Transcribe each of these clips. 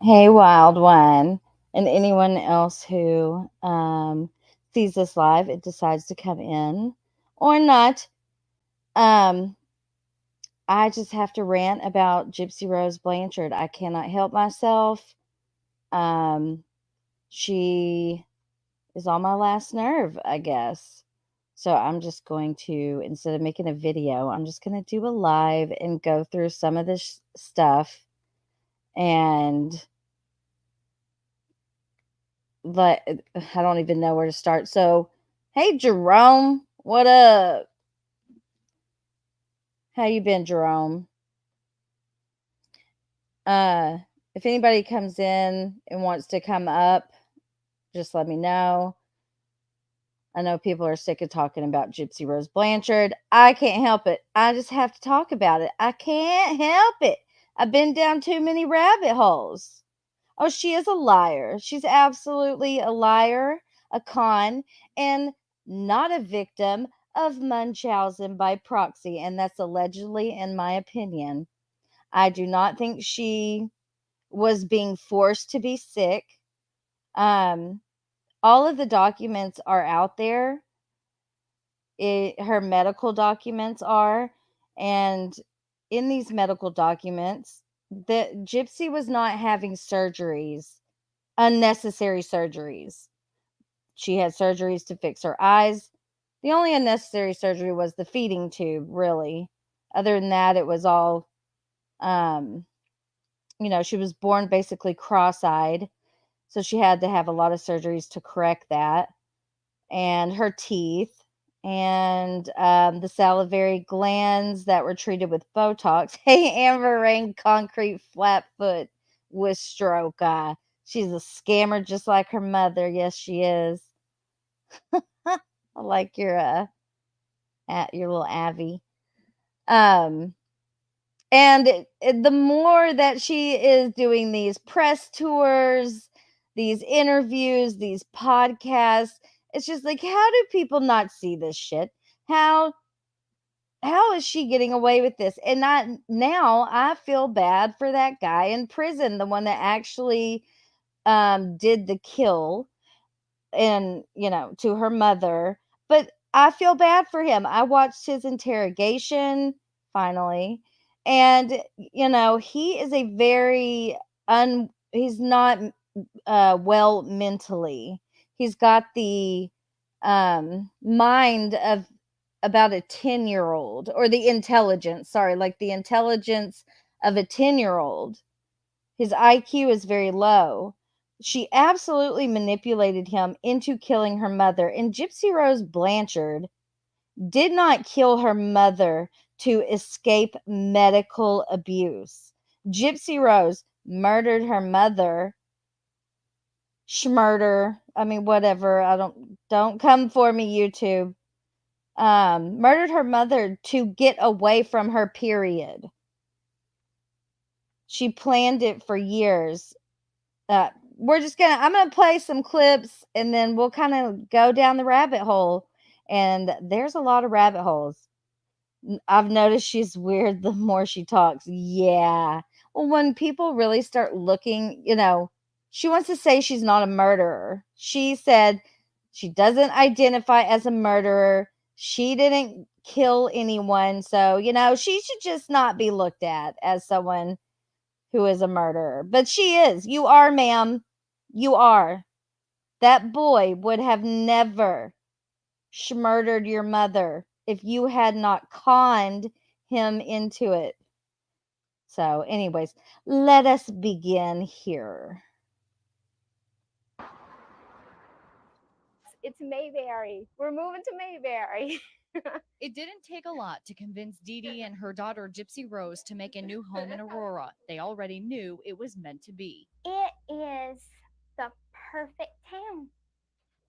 Hey, Wild One, and anyone else who sees this live, it decides to come in or not. Um, I just have to rant about Gypsy Rose Blanchard. I cannot help myself. Um, she is on my last nerve, I guess. So I'm just going to, instead of making a video, I'm just going to do a live and go through some of this stuff and let I don't even know where to start. So, hey Jerome, what up? How you been, Jerome? Uh, if anybody comes in and wants to come up, just let me know. I know people are sick of talking about Gypsy Rose Blanchard. I can't help it. I just have to talk about it. I can't help it. I've been down too many rabbit holes. Oh, she is a liar. She's absolutely a liar, a con, and not a victim of Munchausen by proxy. And that's allegedly, in my opinion. I do not think she was being forced to be sick. Um, all of the documents are out there. Her medical documents are, and in these medical documents, that Gypsy was not having surgeries, unnecessary surgeries. She had surgeries to fix her eyes. The only unnecessary surgery was the feeding tube, really. Other than that, it was all, um, she was born basically cross eyed. So she had to have a lot of surgeries to correct that. And her teeth and the salivary glands that were treated with Botox. Hey, Amber Rain, concrete flat foot with stroke eye. She's a scammer just like her mother. Yes, she is. I like your little Abby. Um, and the more that she is doing these press tours, these interviews, these podcasts, it's just like, how do people not see this shit? How how is she getting away with this? And now I feel bad for that guy in prison, the one that actually did the kill and to her mother. But I feel bad for him. I watched his interrogation finally, and he is a very he's not well mentally. He's got the mind of about a 10-year-old, or the intelligence, sorry, like the intelligence of a 10-year-old. His IQ is very low. She absolutely manipulated him into killing her mother. And Gypsy Rose Blanchard did not kill her mother to escape medical abuse. Gypsy Rose murdered her mother. Schmurder. I mean, whatever. I don't come for me, YouTube. Murdered her mother to get away from her period. She planned it for years. Uh, I'm gonna play some clips and then we'll kind of go down the rabbit hole. And there's a lot of rabbit holes. I've noticed she's weird the more she talks. Yeah. Well, when people really start looking, she wants to say she's not a murderer. She said she doesn't identify as a murderer. She didn't kill anyone. So, she should just not be looked at as someone who is a murderer. But she is. You are, ma'am. You are. That boy would have never murdered your mother if you had not conned him into it. So, anyways, let us begin here. It's Mayberry. We're moving to Mayberry. It didn't take a lot to convince Dee Dee and her daughter Gypsy Rose to make a new home in Aurora. They already knew it was meant to be. It is the perfect town,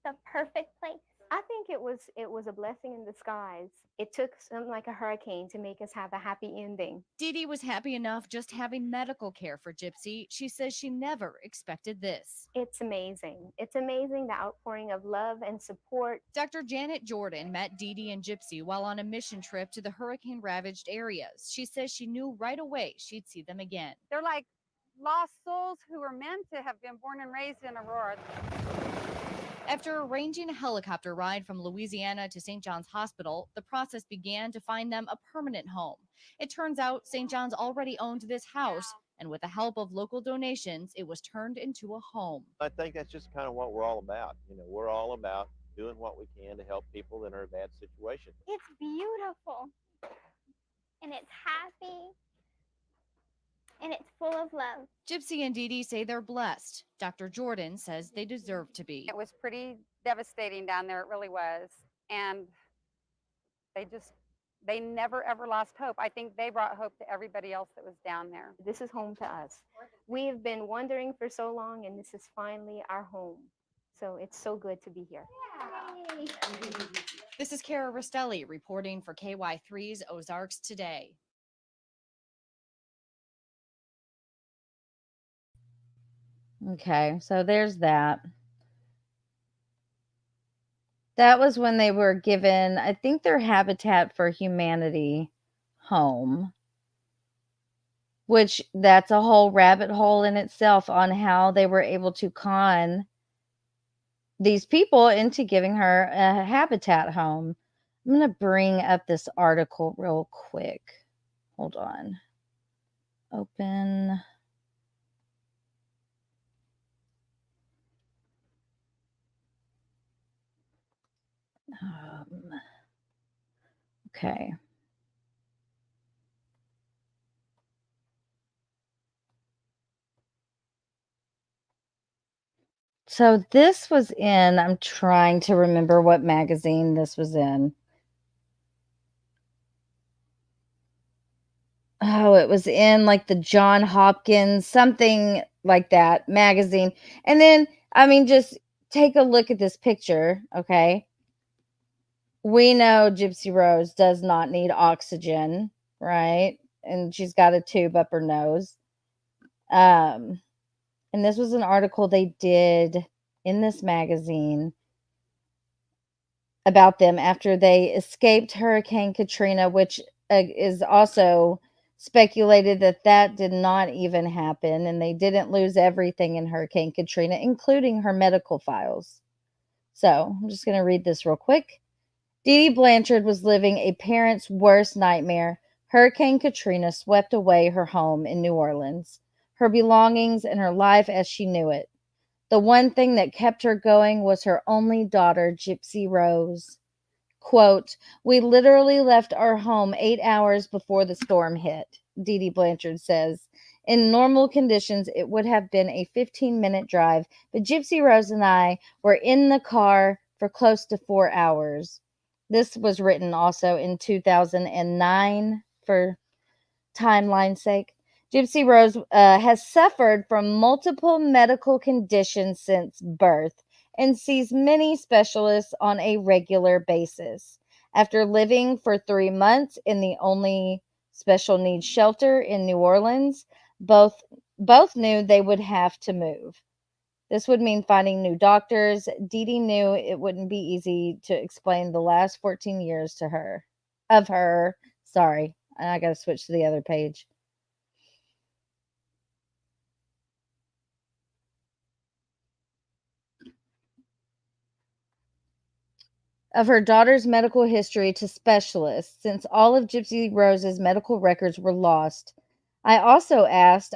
the perfect place. I think it was a blessing in disguise. It took something like a hurricane to make us have a happy ending. Dee Dee was happy enough just having medical care for Gypsy. She says she never expected this. It's amazing. It's amazing, the outpouring of love and support. Dr. Janet Jordan met Dee Dee and Gypsy while on a mission trip to the hurricane-ravaged areas. She says she knew right away she'd see them again. They're like lost souls who were meant to have been born and raised in Aurora. After arranging a helicopter ride from Louisiana to St. John's Hospital, the process began to find them a permanent home. It turns out St. John's already owned this house, and with the help of local donations, it was turned into a home. I think that's just kind of what we're all about. We're all about doing what we can to help people that are in a bad situation. It's beautiful. And it's happy. And it's full of love. Gypsy and Dee Dee say they're blessed. Dr. Jordan says they deserve to be. It was pretty devastating down there, it really was. And they never ever lost hope. I think they brought hope to everybody else that was down there. This is home to us. We have been wandering for so long, and this is finally our home. So it's so good to be here. Yay. This is Kara Rastelli reporting for KY3's Ozarks Today. Okay, so there's that. That was when they were given, I think, their Habitat for Humanity home, which that's a whole rabbit hole in itself on how they were able to con these people into giving her a Habitat home. I'm going to bring up this article real quick. Hold on. Open. Okay. So this was in, I'm trying to remember what magazine this was in. Oh, it was in like the John Hopkins, something like that magazine. And then, I mean, just take a look at this picture, okay? We know Gypsy Rose does not need oxygen, right? And she's got a tube up her nose. And this was an article they did in this magazine about them after they escaped Hurricane Katrina, which is also speculated that did not even happen, and they didn't lose everything in Hurricane Katrina, including her medical files. So I'm just going to read this real quick. Dee Dee Blanchard was living a parent's worst nightmare. Hurricane Katrina swept away her home in New Orleans, her belongings, and her life as she knew it. The one thing that kept her going was her only daughter, Gypsy Rose. Quote, "We literally left our home 8 hours before the storm hit," Dee Dee Blanchard says. "In normal conditions, it would have been a 15-minute drive, but Gypsy Rose and I were in the car for close to 4 hours." This was written also in 2009 for timeline's sake. Gypsy Rose has suffered from multiple medical conditions since birth and sees many specialists on a regular basis. After living for 3 months in the only special needs shelter in New Orleans, both knew they would have to move. This would mean finding new doctors. Dee Dee knew it wouldn't be easy to explain the last 14 years to her. Sorry, I got to switch to the other page. Of her daughter's medical history to specialists, since all of Gypsy Rose's medical records were lost. I also asked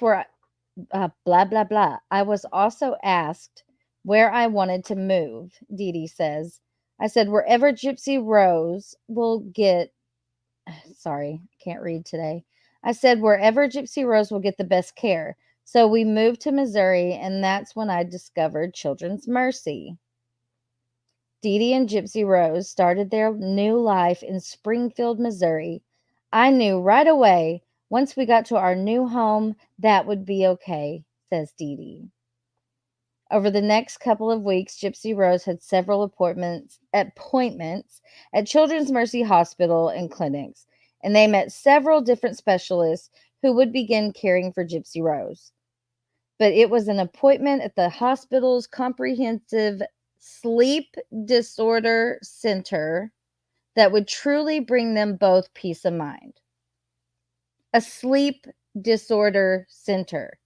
where blah blah blah. I was also asked where I wanted to move, Dee Dee says. I said wherever Gypsy Rose will get sorry, I can't read today. I said wherever Gypsy Rose will get the best care. So we moved to Missouri, and that's when I discovered Children's Mercy. Dee Dee and Gypsy Rose started their new life in Springfield, Missouri. I knew right away, once we got to our new home, that would be okay, says Dee Dee. Over the next couple of weeks, Gypsy Rose had several appointments at Children's Mercy Hospital and clinics, and they met several different specialists who would begin caring for Gypsy Rose. But it was an appointment at the hospital's comprehensive sleep disorder center that would truly bring them both peace of mind. A sleep disorder center.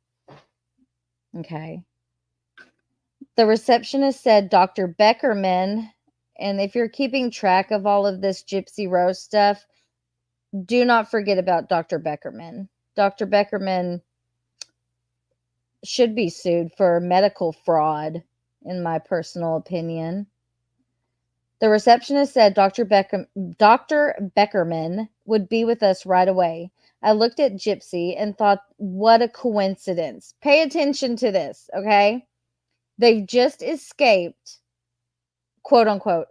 Okay. The receptionist said Dr. Beckerman, and if you're keeping track of all of this Gypsy Rose stuff, do not forget about Dr. Beckerman. Dr. Beckerman should be sued for medical fraud, in my personal opinion. The receptionist said Dr. Beckerman would be with us right away. I looked at Gypsy and thought, what a coincidence. Pay attention to this, okay? They've just escaped, quote unquote,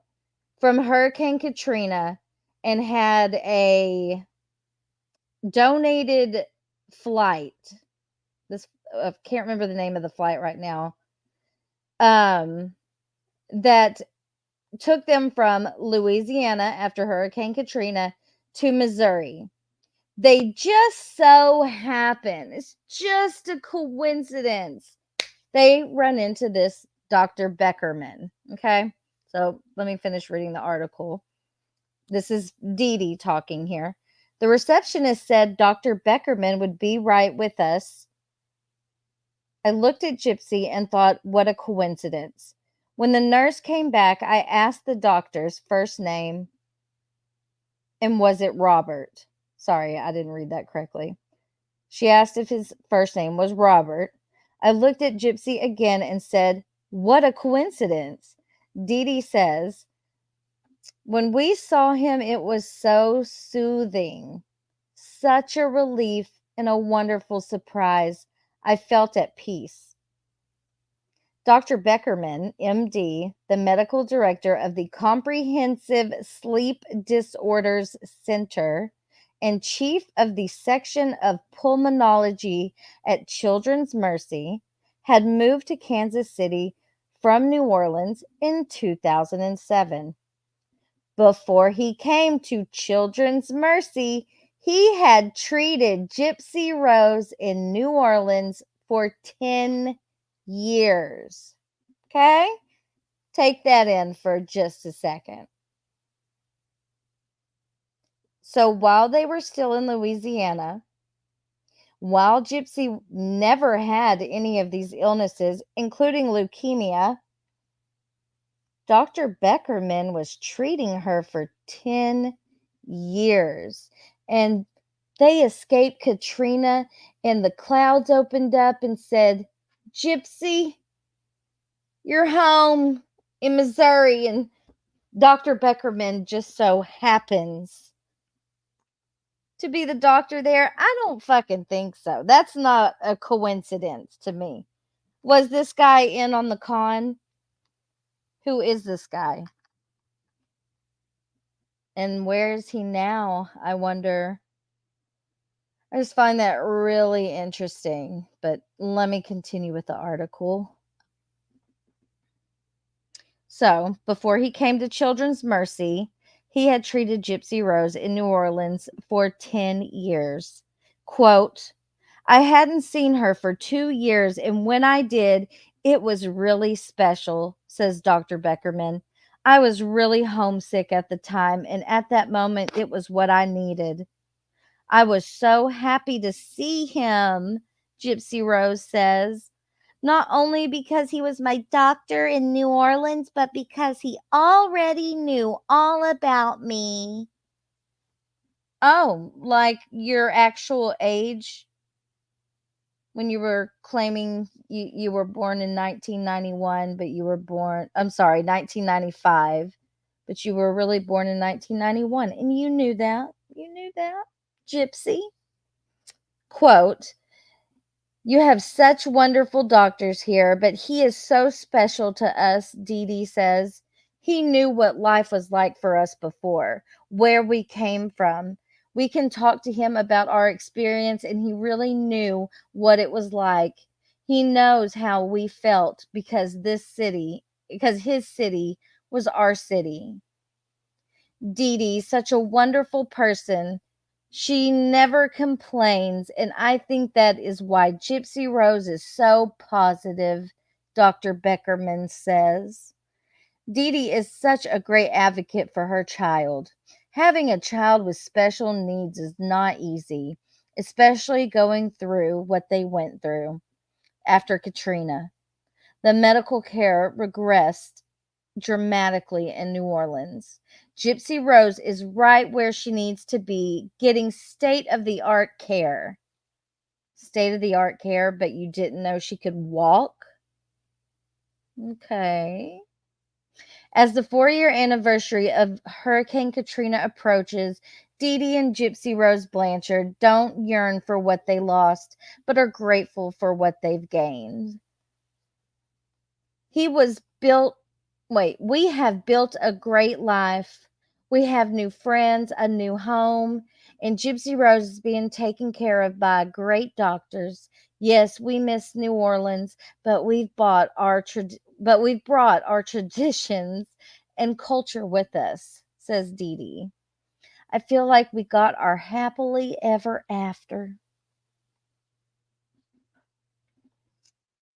from Hurricane Katrina and had a donated flight. I can't remember the name of the flight right now. That took them from Louisiana after Hurricane Katrina to Missouri. They just so happen, it's just a coincidence, they run into this Dr. Beckerman. Okay, so let me finish reading the article. This is Dee Dee talking here. The receptionist said Dr. Beckerman would be right with us. I looked at Gypsy and thought, what a coincidence. When the nurse came back, I asked the doctor's first name, and was it Robert? Sorry, I didn't read that correctly. She asked if his first name was Robert. I looked at Gypsy again and said, what a coincidence. Dee Dee says, when we saw him, it was so soothing, such a relief and a wonderful surprise. I felt at peace. Dr. Beckerman, MD, the medical director of the Comprehensive Sleep Disorders Center and chief of the section of pulmonology at Children's Mercy, had moved to Kansas City from New Orleans in 2007. Before he came to Children's Mercy, he had treated Gypsy Rose in New Orleans for 10 years. Okay? Take that in for just a second. So while they were still in Louisiana, while Gypsy never had any of these illnesses, including leukemia, Dr. Beckerman was treating her for 10 years. And they escaped Katrina, and the clouds opened up and said, Gypsy, you're home in Missouri. And Dr. Beckerman just so happens to be the doctor there. I don't fucking think so. That's not a coincidence to me. Was this guy in on the con? Who is this guy? And where is he now? I wonder. I just find that really interesting. But let me continue with the article. So, before he came to Children's Mercy, he had treated Gypsy Rose in New Orleans for 10 years. Quote, I hadn't seen her for 2 years, and when I did, it was really special, says Dr. Beckerman. I was really homesick at the time, and at that moment, it was what I needed. I was so happy to see him, Gypsy Rose says. Not only because he was my doctor in New Orleans, but because he already knew all about me. Oh, like your actual age? When you were claiming you were born in 1991, but you were born, 1995, but you were really born in 1991. And you knew that. You knew that, Gypsy. Quote, you have such wonderful doctors here, but he is so special to us, Dee Dee says. He knew what life was like for us before, where we came from. We can talk to him about our experience, and he really knew what it was like. He knows how we felt because his city was our city. Dee Dee, such a wonderful person. She never complains, and I think that is why Gypsy Rose is so positive, Dr. Beckerman says. Dee Dee is such a great advocate for her child. Having a child with special needs is not easy, especially going through what they went through after Katrina. The medical care regressed dramatically in New Orleans. Gypsy Rose is right where she needs to be, getting state of the art care. State of the art care, but you didn't know she could walk? Okay. As the 4-year anniversary of Hurricane Katrina approaches, Dee Dee and Gypsy Rose Blanchard don't yearn for what they lost, but are grateful for what they've gained. He was built we have built a great life. We have new friends, a new home, and Gypsy Rose is being taken care of by great doctors. Yes, we miss New Orleans, but we've brought our traditions and culture with us, says Dee Dee. I feel like we got our happily ever after.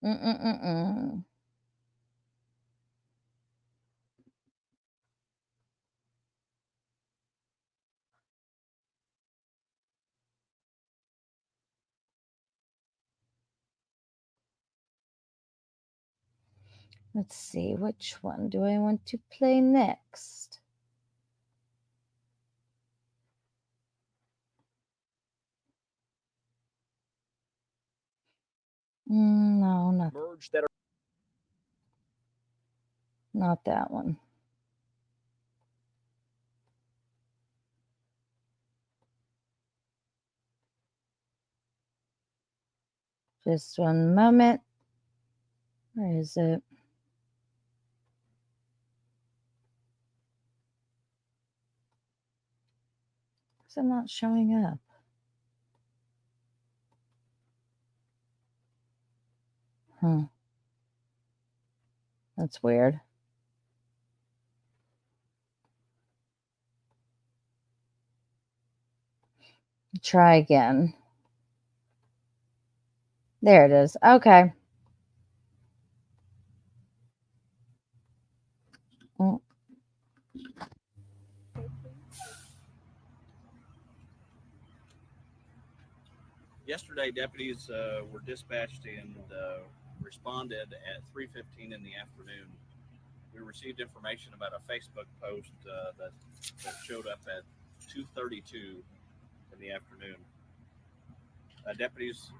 Mm-mm-mm-mm. Let's see, which one do I want to play next? No, not that one. Just one moment. Where is it? Is it not showing up? That's weird. Try again. There it is. Okay. Mm. Yesterday, deputies were dispatched and responded at 3:15 in the afternoon. We received information about a Facebook post that showed up at 2:32 in the afternoon. Deputies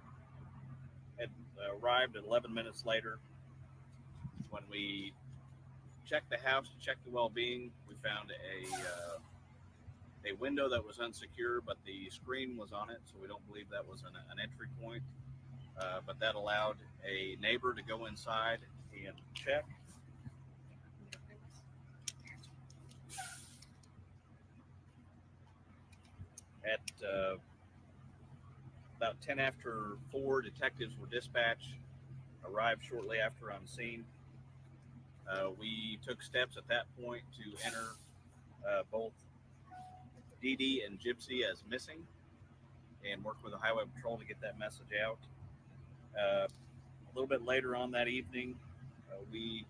had arrived 11 minutes later. When we checked the house, checked the well-being, we found a window that was unsecure, but the screen was on it, so we don't believe that was an entry point. But that allowed a neighbor to go inside and check. At about 10 after 4, detectives were dispatched, arrived shortly after on scene. We took steps at that point to enter both Dee Dee and Gypsy as missing and work with the Highway Patrol to get that message out. A little bit later on that evening, we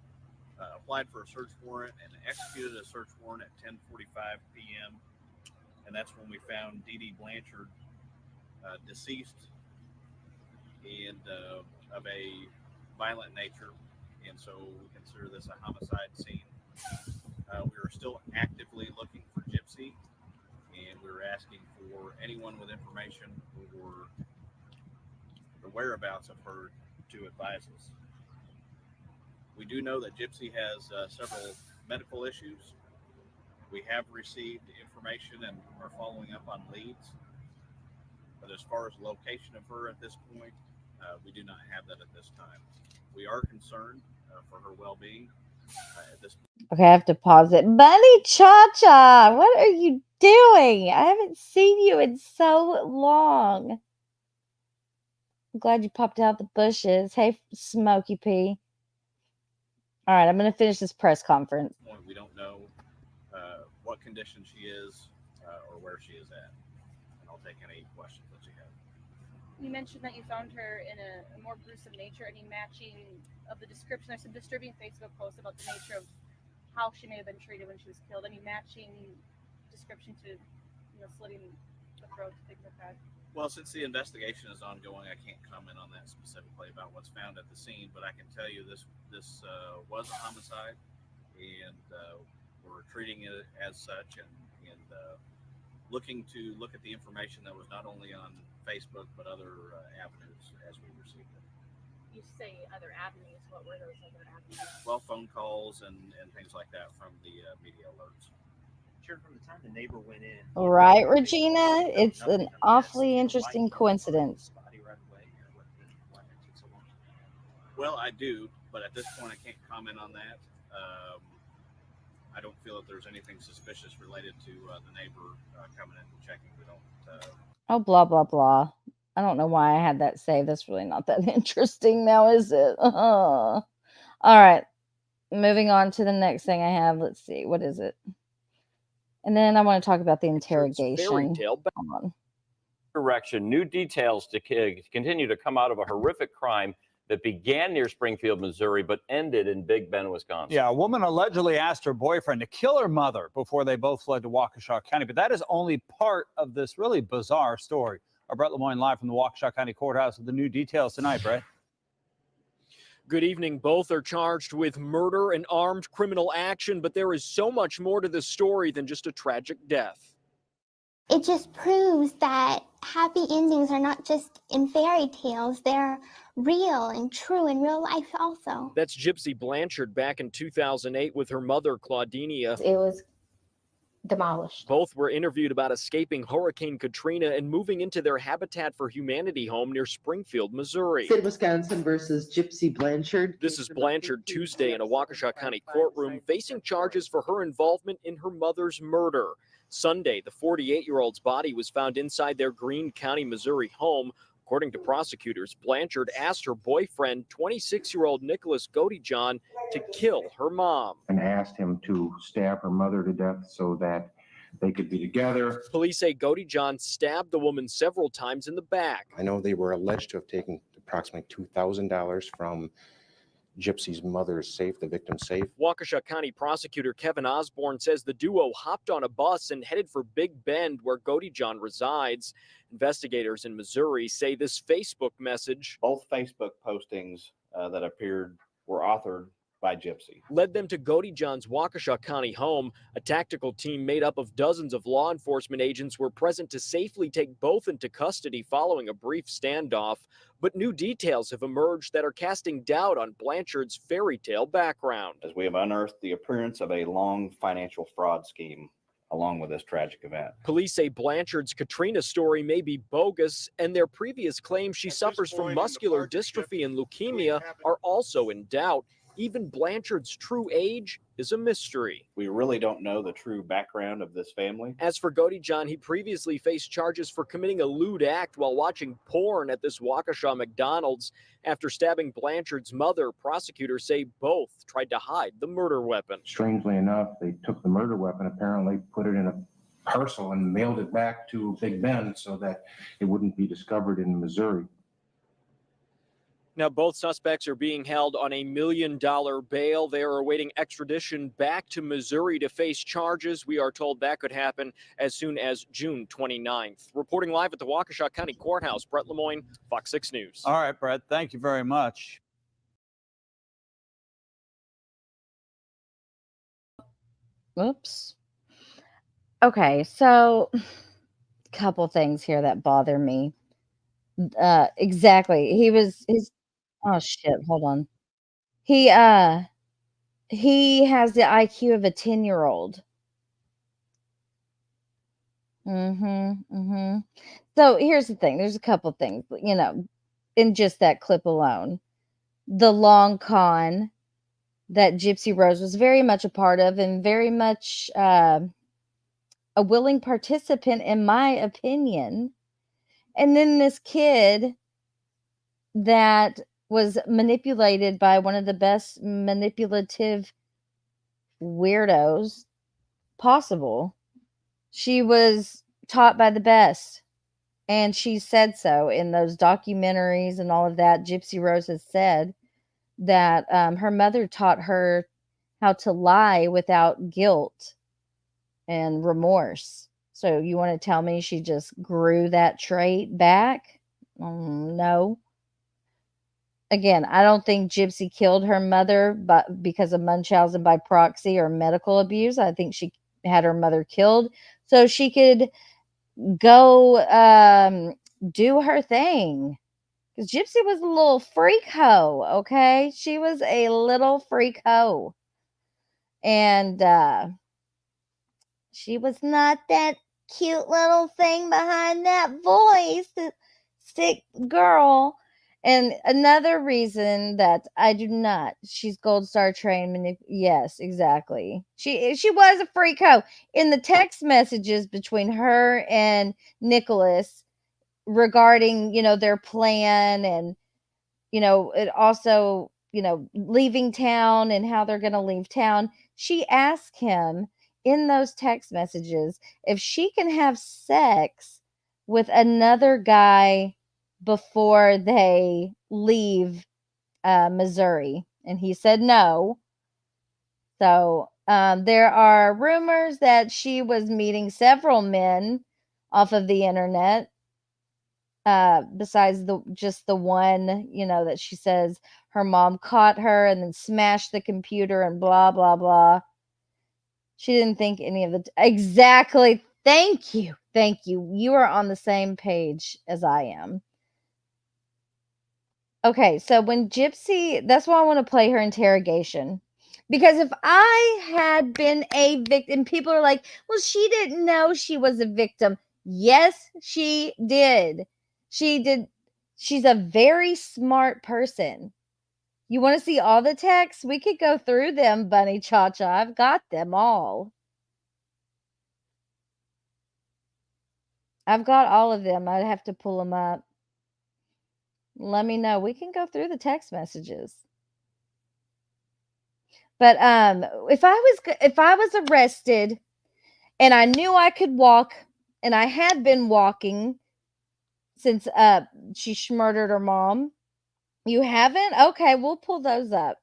applied for a search warrant and executed a search warrant at 10:45 p.m. And that's when we found Dee Dee Blanchard deceased and of a violent nature, and so we consider this a homicide scene. We are still actively looking for Gypsy, and we were asking for anyone with information or the whereabouts of her to advise us. We do know that Gypsy has several medical issues. We have received information and are following up on leads. But as far as location of her at this point, we do not have that at this time. We are concerned for her well-being at this point. Okay, I have to pause it. Bunny Cha-Cha, what are you doing? I haven't seen you in so long. I'm glad you popped out the bushes. Hey, Smokey P. All right, I'm going to finish this press conference. Point, we don't know what condition she is or where she is at. And I'll take any questions that you have. You mentioned that you found her in a more gruesome nature. Any matching of the description? There's some disturbing Facebook posts about the nature of how she may have been treated when she was killed. Any matching description to, slitting the throat, things like that? Well, since the investigation is ongoing, I can't comment on that specifically about what's found at the scene. But I can tell you this was a homicide, and we're treating it as such, and looking to look at the information that was not only on Facebook but other avenues as we received it. You say other avenues. What were those other avenues? Well, phone calls and things like that from the media alerts. From the time the neighbor went in. Right, Regina? It's an awfully interesting coincidence. Well, I do, but at this point I can't comment on that. I don't feel that there's anything suspicious related to the neighbor coming in and checking. We don't. Oh, blah, blah, blah. I don't know why I had that saved. That's really not that interesting now, is it? All right. Moving on to the next thing I have. Let's see. What is it? And then I want to talk about the interrogation. Direction. New details to continue to come out of a horrific crime that began near Springfield, Missouri, but ended in Big Bend, Wisconsin. Yeah, a woman allegedly asked her boyfriend to kill her mother before they both fled to Waukesha County. But that is only part of this really bizarre story. Our Brett Lemoyne live from the Waukesha County Courthouse with the new details tonight, Brett. Good evening. Both are charged with murder and armed criminal action, but there is so much more to this story than just a tragic death. It just proves that happy endings are not just in fairy tales. They're real and true in real life also. That's Gypsy Blanchard back in 2008 with her mother, Claudinia. It was demolished. Both were interviewed about escaping Hurricane Katrina and moving into their Habitat for Humanity home near Springfield, Missouri. Sid, Wisconsin versus Gypsy Blanchard. This is Blanchard Tuesday in a Waukesha County courtroom facing charges for her involvement in her mother's murder. Sunday, the 48-year-old's body was found inside their Greene County, Missouri home. According to prosecutors, Blanchard asked her boyfriend, 26-year-old Nicholas Godejohn, to kill her mom. And asked him to stab her mother to death so that they could be together. Police say Godejohn stabbed the woman several times in the back. I know they were alleged to have taken approximately $2,000 from Gypsy's mother's safe, the victim's safe. Waukesha County prosecutor Kevin Osborne says the duo hopped on a bus and headed for Big Bend, where Godejohn resides. Investigators in Missouri say this Facebook message, both Facebook postings that appeared were authored by Gypsy, led them to Godejohn's Waukesha County home. A tactical team made up of dozens of law enforcement agents were present to safely take both into custody following a brief standoff. But new details have emerged that are casting doubt on Blanchard's fairy tale background, as we have unearthed the appearance of a long financial fraud scheme along with this tragic event. Police say Blanchard's Katrina story may be bogus, and their previous claims she suffers from muscular dystrophy and leukemia are also in doubt. Even Blanchard's true age is a mystery. We really don't know the true background of this family. As for Godejohn, he previously faced charges for committing a lewd act while watching porn at this Waukesha McDonald's. After stabbing Blanchard's mother, prosecutors say both tried to hide the murder weapon. Strangely enough, they took the murder weapon, apparently put it in a parcel and mailed it back to Big Bend so that it wouldn't be discovered in Missouri. Now, both suspects are being held on $1 million bail. They are awaiting extradition back to Missouri to face charges. We are told that could happen as soon as June 29th. Reporting live at the Waukesha County Courthouse, Brett Lemoyne, Fox 6 News. All right, Brett, thank you very much. Oops. Okay, so a couple things here that bother me. Exactly. Oh shit, hold on. He has the IQ of a 10-year-old. So here's the thing. There's a couple things, in just that clip alone. The long con that Gypsy Rose was very much a part of and very much a willing participant, in my opinion. And then this kid that was manipulated by one of the best manipulative weirdos possible. She was taught by the best, and she said so in those documentaries and all of that. Gypsy Rose has said that her mother taught her how to lie without guilt and remorse. So you want to tell me she just grew that trait back? No. Again, I don't think Gypsy killed her mother but because of Munchausen by proxy or medical abuse. I think she had her mother killed so she could go do her thing. Because Gypsy was a little freak hoe, okay? She was a little freak hoe. And she was not that cute little thing behind that voice, sick girl. And another reason that I do not, she's Gold Star trained. Yes, exactly. She was a freak hoe. In the text messages between her and Nicholas regarding, their plan and, it also, leaving town and how they're going to leave town. She asked him in those text messages if she can have sex with another guy before they leave Missouri. And he said no. So there are rumors that she was meeting several men off of the internet. Besides just the one, that she says her mom caught her and then smashed the computer and blah, blah, blah. She didn't think any of the exactly. Thank you. Thank you. You are on the same page as I am. Okay, so when Gypsy, that's why I want to play her interrogation. Because if I had been a victim, people are like, well, she didn't know she was a victim. Yes, she did. She did. She's a very smart person. You want to see all the texts? We could go through them, Bunny Cha-Cha. I've got them all. I've got all of them. I'd have to pull them up. Let me know. We can go through the text messages. But if I was arrested and I knew I could walk and I had been walking since she murdered her mom. You haven't? Okay, we'll pull those up.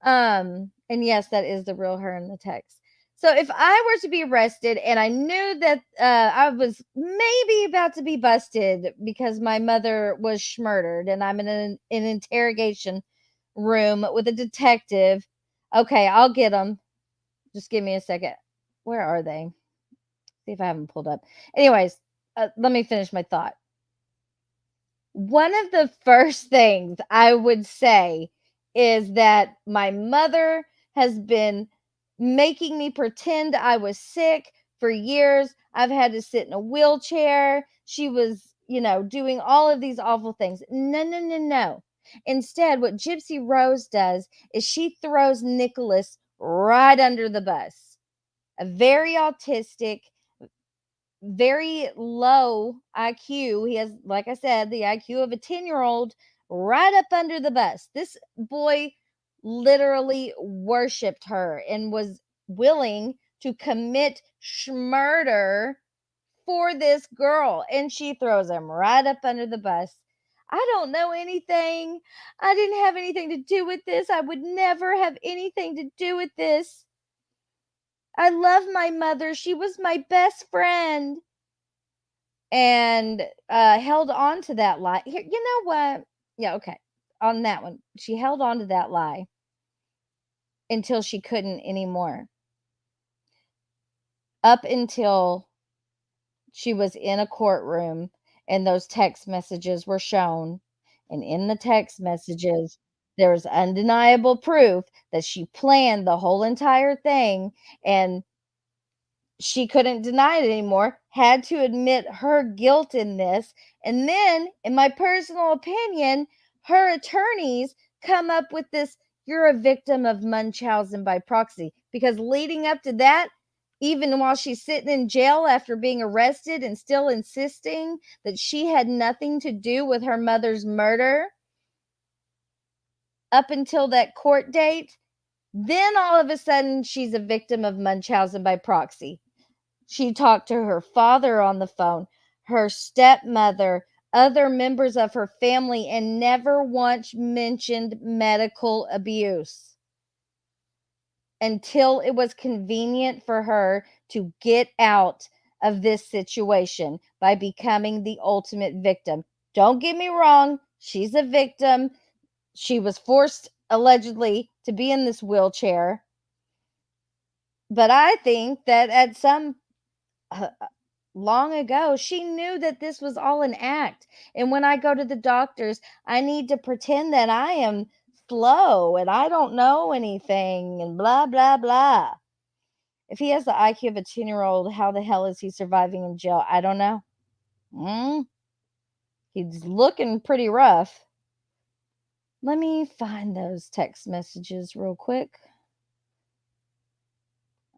And yes, that is the real her in the text. So if I were to be arrested and I knew that I was maybe about to be busted because my mother was murdered and I'm in an interrogation room with a detective, okay, I'll get them. Just give me a second. Where are they? See if I haven't pulled up. Anyways, let me finish my thought. One of the first things I would say is that my mother has been making me pretend I was sick for years. I've had to sit in a wheelchair. She was, doing all of these awful things. No. Instead, what Gypsy Rose does is she throws Nicholas right under the bus. A very autistic, very low IQ. He has, like I said, the IQ of a 10-year-old right up under the bus. This boy literally worshipped her and was willing to commit murder for this girl. And she throws him right up under the bus. I don't know anything. I didn't have anything to do with this. I would never have anything to do with this. I love my mother. She was my best friend. And held on to that lie. Here, you know what? Yeah, okay. On that one, she held on to that lie until she couldn't anymore. Up until she was in a courtroom and those text messages were shown. And in the text messages, there was undeniable proof that she planned the whole entire thing, and she couldn't deny it anymore, had to admit her guilt in this. And then, in my personal opinion, her attorneys come up with this, you're a victim of Munchausen by proxy. Because leading up to that, even while she's sitting in jail after being arrested and still insisting that she had nothing to do with her mother's murder, up until that court date. Then all of a sudden, she's a victim of Munchausen by proxy. She talked to her father on the phone, her stepmother, other members of her family, and never once mentioned medical abuse until it was convenient for her to get out of this situation by becoming the ultimate victim. Don't get me wrong, she's a victim. She was forced, allegedly, to be in this wheelchair. But I think that at some long ago, she knew that this was all an act. And when I go to the doctors, I need to pretend that I am slow and I don't know anything and blah, blah, blah. If he has the IQ of a 10-year-old, how the hell is he surviving in jail? I don't know. He's looking pretty rough. Let me find those text messages real quick.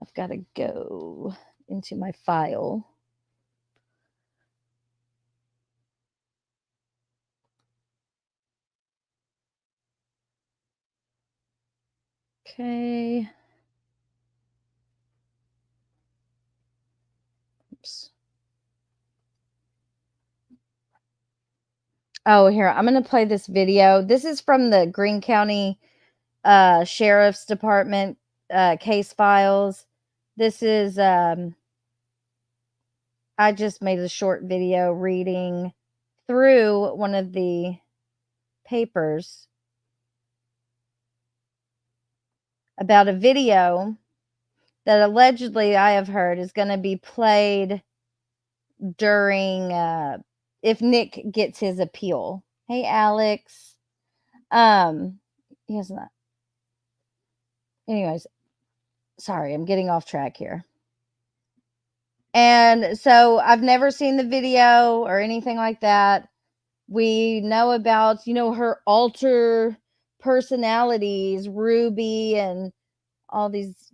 I've got to go into my file. Okay. Oops. Oh, here, I'm going to play this video. This is from the Greene County Sheriff's Department case files. This is, I just made a short video reading through one of the papers about a video that allegedly I have heard is going to be played during if Nick gets his appeal. Hey, Alex. He has not. Anyways, sorry, I'm getting off track here. And so I've never seen the video or anything like that. We know about, her alter personalities, Ruby and all these,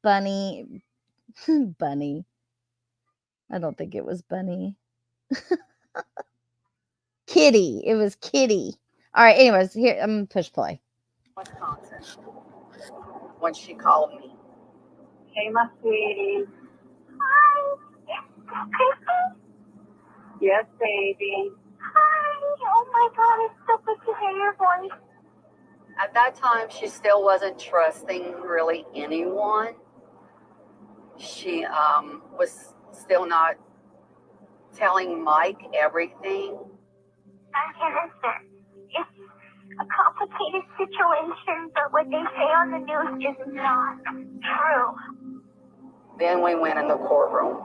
Bunny. Bunny. I don't think it was Bunny. Kitty. It was Kitty. All right, anyways, here, I'm going to push play. Wisconsin, when she called me. Hey, my sweetie. Hi. Okay. Yes, baby. Hi. Oh my God, it's so good to hear your voice. At that time, she still wasn't trusting really anyone. She was still not telling Mike everything. I'm innocent. It's a complicated situation, but what they say on the news is not true. Then we went in the courtroom.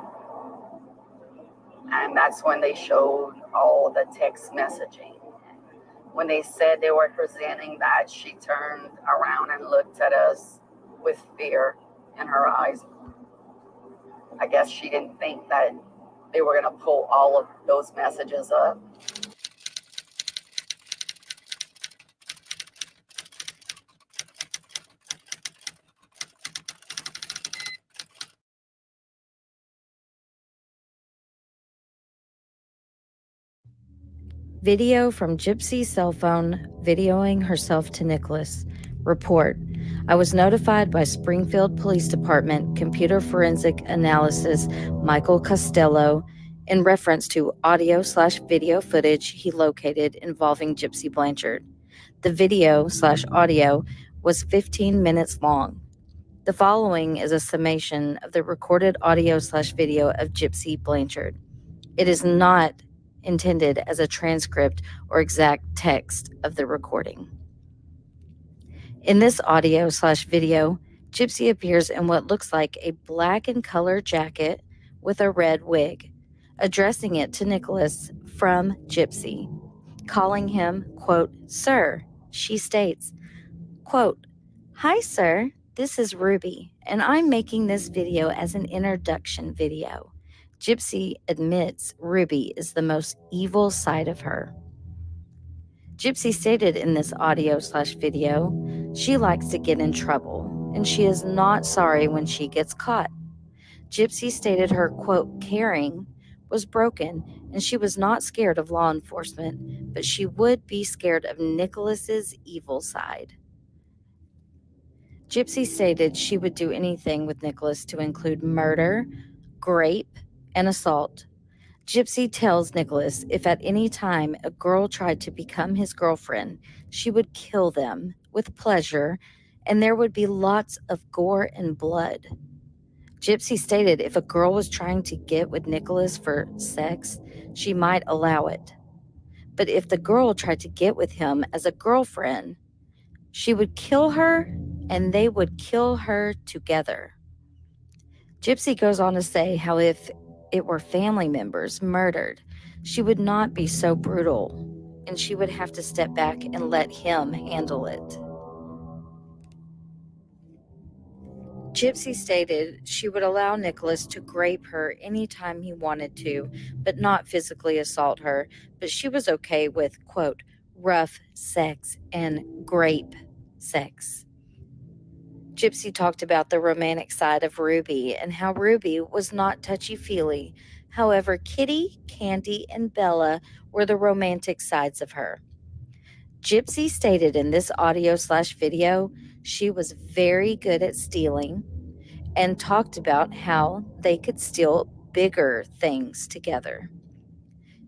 And that's when they showed all the text messaging. When they said they were presenting that, she turned around and looked at us with fear in her eyes. I guess she didn't think that they were going to pull all of those messages up. Video from Gypsy's cell phone videoing herself to Nicholas. Report. I was notified by Springfield Police Department Computer Forensic Analysis Michael Costello in reference to audio/video footage he located involving Gypsy Blanchard. The video/audio was 15 minutes long. The following is a summation of the recorded audio/video of Gypsy Blanchard. It is not intended as a transcript or exact text of the recording. In this audio/video, Gypsy appears in what looks like a black and color jacket with a red wig, addressing it to Nicholas from Gypsy, calling him, quote, "Sir." She states, quote, "Hi, sir. This is Ruby, and I'm making this video as an introduction video." Gypsy admits Ruby is the most evil side of her. Gypsy stated in this audio/video, she likes to get in trouble, and she is not sorry when she gets caught. Gypsy stated her, quote, "caring" was broken, and she was not scared of law enforcement, but she would be scared of Nicholas's evil side. Gypsy stated she would do anything with Nicholas to include murder, rape, and assault. Gypsy tells Nicholas if at any time a girl tried to become his girlfriend, she would kill them with pleasure, and there would be lots of gore and blood. Gypsy stated if a girl was trying to get with Nicholas for sex, she might allow it. But if the girl tried to get with him as a girlfriend, she would kill her and they would kill her together. Gypsy goes on to say how if it were family members murdered, she would not be so brutal and she would have to step back and let him handle it. Gypsy stated she would allow Nicholas to grape her anytime he wanted to, but not physically assault her, but she was okay with, quote, rough sex and grape sex. Gypsy talked about the romantic side of Ruby and how Ruby was not touchy-feely. However, Kitty, Candy, and Bella were the romantic sides of her. Gypsy stated in this audio/video she was very good at stealing and talked about how they could steal bigger things together.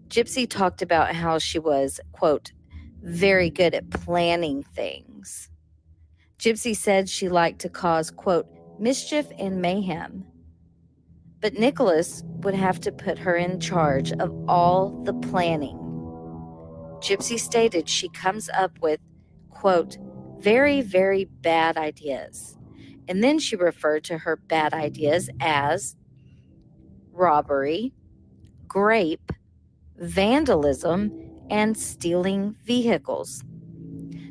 Gypsy talked about how she was, quote, very good at planning things. Gypsy said she liked to cause, quote, mischief and mayhem. But Nicholas would have to put her in charge of all the planning. Gypsy stated she comes up with, quote, very, very bad ideas. And then she referred to her bad ideas as robbery, grape, vandalism, and stealing vehicles.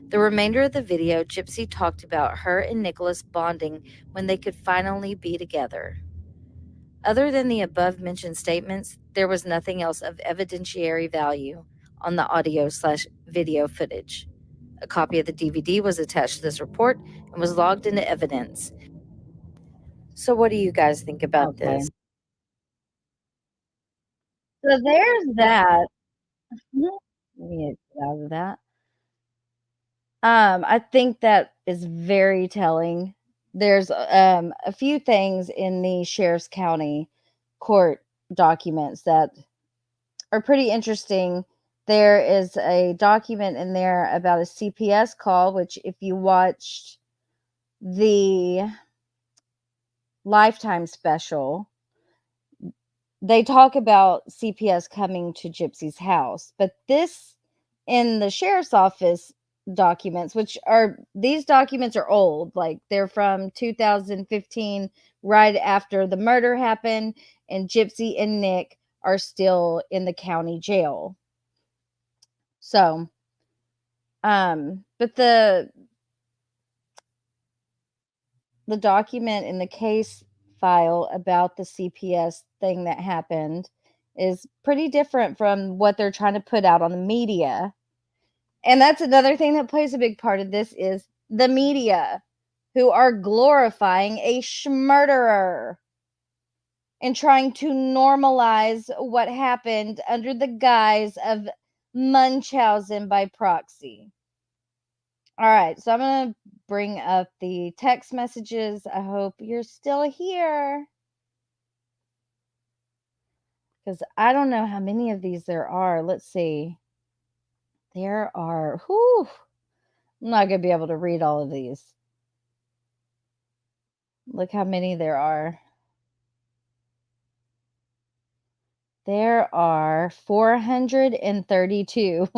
The remainder of the video, Gypsy talked about her and Nicholas bonding when they could finally be together. Other than the above-mentioned statements, there was nothing else of evidentiary value on the audio/video footage. A copy of the DVD was attached to this report and was logged into evidence. So what do you guys think about this? So there's that. Let me get out of that. I think that is very telling. There's a few things in the Sheriff's County court documents that are pretty interesting. There is a document in there about a CPS call, which if you watched the Lifetime special, they talk about CPS coming to Gypsy's house. But this in the sheriff's office documents, these documents are old, like they're from 2015, right after the murder happened, and Gypsy and Nick are still in the county jail. So, but the document in the case file about the CPS thing that happened is pretty different from what they're trying to put out on the media. And that's another thing that plays a big part of this is the media, who are glorifying a murderer and trying to normalize what happened under the guise of Munchausen by proxy. All right, so I'm going to bring up the text messages. I hope you're still here, because I don't know how many of these there are. Let's see. There are, I'm not going to be able to read all of these. Look how many there are. There are 432.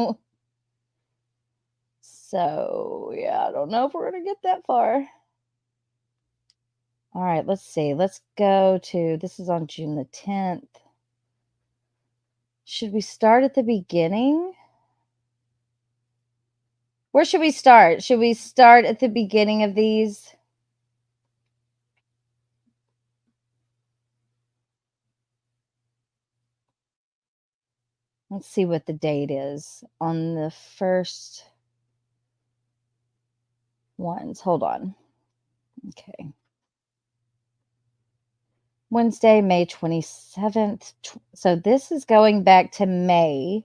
So, yeah, I don't know if we're going to get that far. All right, let's see. Let's go to, this is on June the 10th. Should we start at the beginning? Where should we start? Should we start at the beginning of these? Let's see what the date is on the first ones. Hold on. Okay. Wednesday, May 27th. So this is going back to May.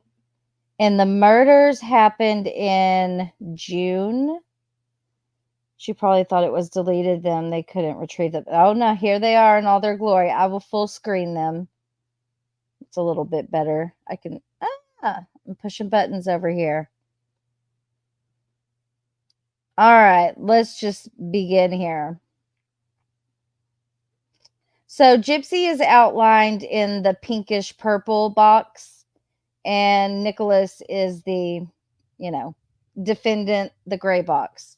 And the murders happened in June. She probably thought it was deleted them. They couldn't retrieve them. Oh, no, here they are in all their glory. I will full screen them. It's a little bit better. I can, I'm pushing buttons over here. All right, let's just begin here. So Gypsy is outlined in the pinkish purple box, and Nicholas is the, defendant, the gray box.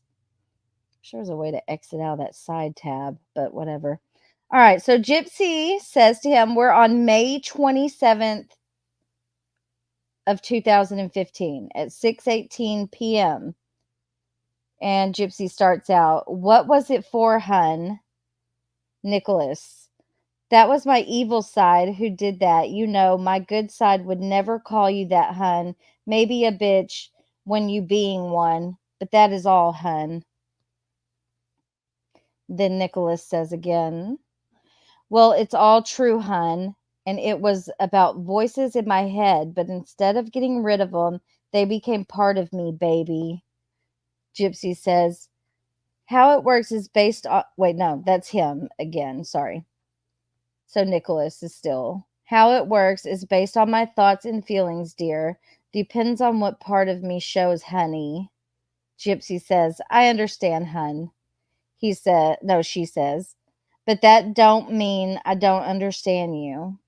I'm sure there's a way to exit out of that side tab, but whatever. All right, so Gypsy says to him, we're on May 27th of 2015 at 6:18 p.m. And Gypsy starts out, what was it for, hun? Nicholas, that was my evil side who did that. You know, my good side would never call you that, hun. Maybe a bitch when you being one, but that is all, hun. Then Nicholas says again, well, it's all true, hun. And it was about voices in my head, but instead of getting rid of them, they became part of me, baby. Gypsy says, how it works is based on, wait, no, that's him again. Sorry. So Nicholas is still, how it works is based on my thoughts and feelings, dear. Depends on what part of me shows, honey. Gypsy says, I understand, hun. He said, no, she says, but that don't mean I don't understand you.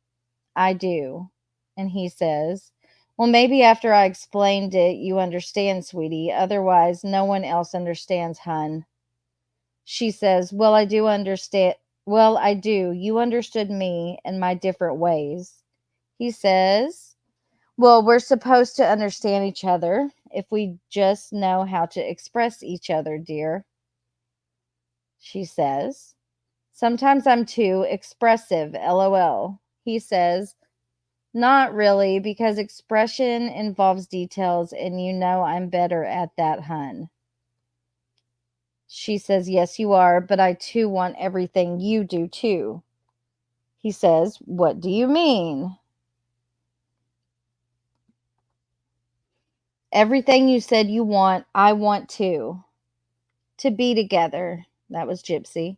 I do. And he says, well, maybe after I explained it, you understand, sweetie. Otherwise, no one else understands, hun. She says, well, I do understand. Well, I do. You understood me in my different ways. He says, well, we're supposed to understand each other if we just know how to express each other, dear. She says, sometimes I'm too expressive, LOL. He says, not really, because expression involves details, and you know I'm better at that, hun. She says, yes, you are, but I too want everything you do too. He says, what do you mean? Everything you said you want, I want too. To be together. That was Gypsy.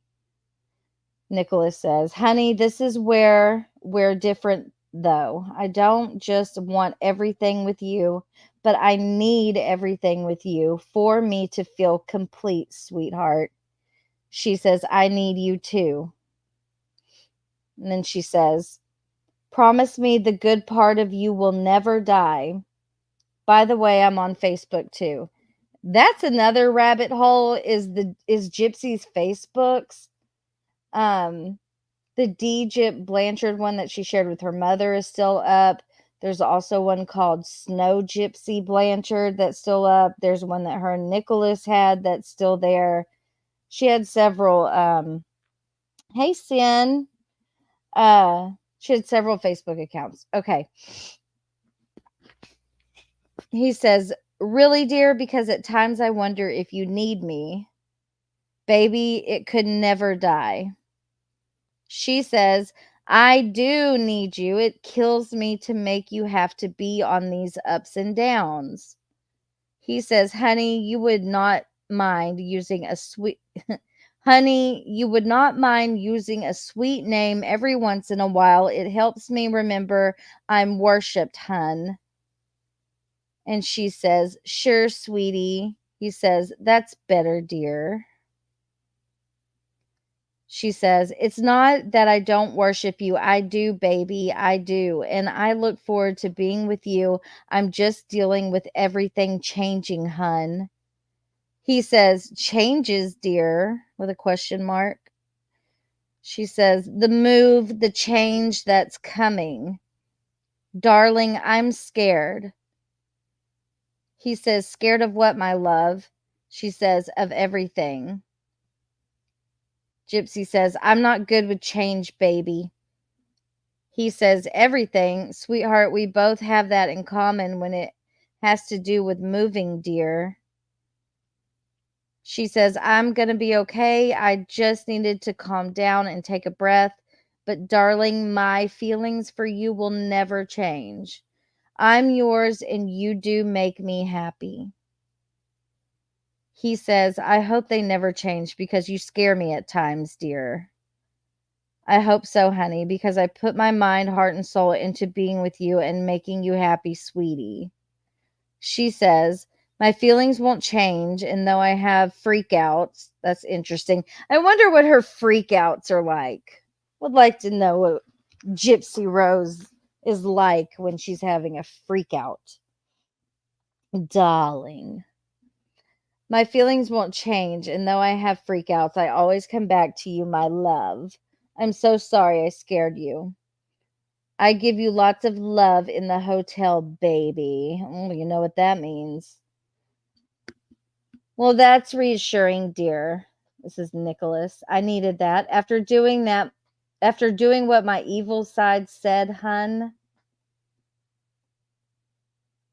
Nicholas says, honey, this is where we're different, though. I don't just want everything with you, but I need everything with you for me to feel complete, sweetheart. She says, I need you too. And then she says, promise me the good part of you will never die. By the way, I'm on Facebook too. That's another rabbit hole is Gypsy's Facebooks. The Gypsy Blanchard one that she shared with her mother is still up. There's also one called Snow Gypsy Blanchard that's still up. There's one that her and Nicholas had that's still there. She had several hey Sin. She had several Facebook accounts. Okay. He says, really, dear, because at times I wonder if you need me. Baby, it could never die. She says, I do need you. It kills me to make you have to be on these ups and downs. He says, honey, you would not mind using a sweet... Honey, you would not mind using a sweet name every once in a while. It helps me remember I'm worshipped, hun. And she says, sure, sweetie. He says, that's better, dear. She says, it's not that I don't worship you. I do, baby. I do. And I look forward to being with you. I'm just dealing with everything changing, hun. He says, changes, dear, with a question mark. She says, the move, the change that's coming. Darling, I'm scared. He says, scared of what, my love? She says, of everything. Gypsy says, I'm not good with change, baby. He says, everything. Sweetheart, we both have that in common when it has to do with moving, dear. She says, I'm going to be okay. I just needed to calm down and take a breath. but darling, my feelings for you will never change. I'm yours and you do make me happy. He says, I hope they never change because you scare me at times, dear. I hope so, honey, because I put my mind, heart, and soul into being with you and making you happy, sweetie. She says, my feelings won't change, and though I have freakouts, that's interesting. I wonder what her freakouts are like. Would like to know what Gypsy Rose is like when she's having a freakout. Darling. My feelings won't change, and though I have freakouts, I always come back to you, my love. I'm so sorry I scared you. I give you lots of love in the hotel, baby. Oh, you know what that means. Well, that's reassuring, dear. This is Nicholas. I needed that. After doing what my evil side said, hun,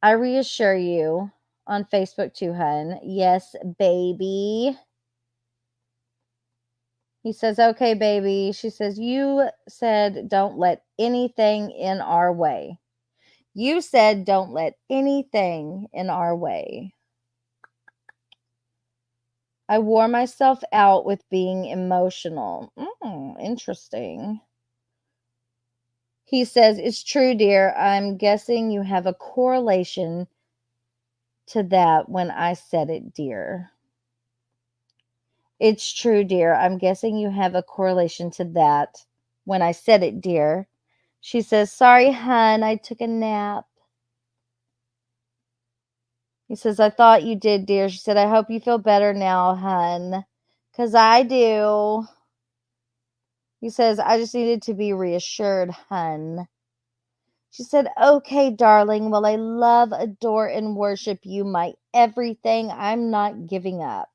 I reassure you on Facebook too, hun. Yes, baby. He says, okay, baby. She says, you said don't let anything in our way. You said don't let anything in our way. I wore myself out with being emotional. Interesting. He says, it's true, dear. I'm guessing you have a correlation to that when I said it, dear. It's true, dear. I'm guessing you have a correlation to that when I said it, dear. She says, sorry, hun, I took a nap. He says, I thought you did, dear. She said, I hope you feel better now, hun, 'cause I do. He says, I just needed to be reassured, hun. She said, okay, darling. Well, I love, adore, and worship you, my everything. I'm not giving up.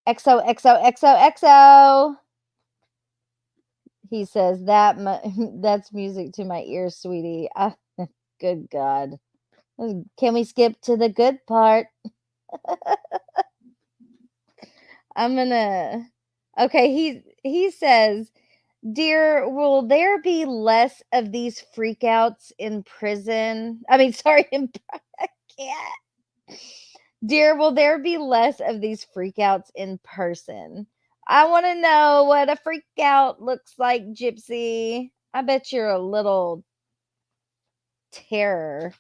XO, XO, XO, XO. He says, that's music to my ears, sweetie. Good God. Can we skip to the good part? Okay, he says, dear, will there be less of these freakouts in prison? I can't. Dear, will there be less of these freakouts in person? I want to know what a freakout looks like, Gypsy. I bet you're a little terror.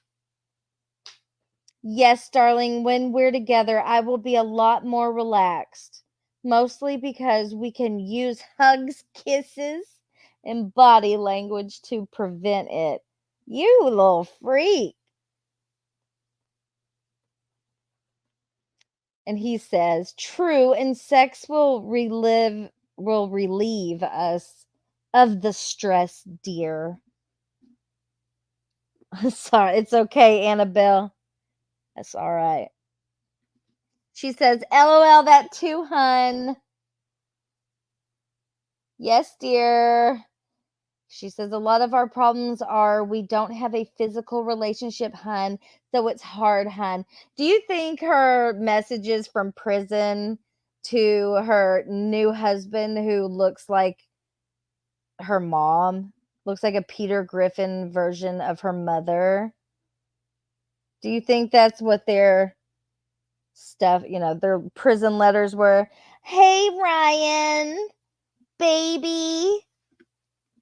Yes, darling, when we're together, I will be a lot more relaxed. Mostly because we can use hugs, kisses, and body language to prevent it. You little freak. And he says, true, and sex will relieve us of the stress, dear. Sorry, it's okay, Annabelle. That's all right. She says, LOL, that too, hun. Yes, dear. She says, a lot of our problems are we don't have a physical relationship, hun, so it's hard, hun. Do you think her messages from prison to her new husband, who looks like her mom, looks like a Peter Griffin version of her mother, do you think that's what their stuff, their prison letters were? Hey, Ryan, baby.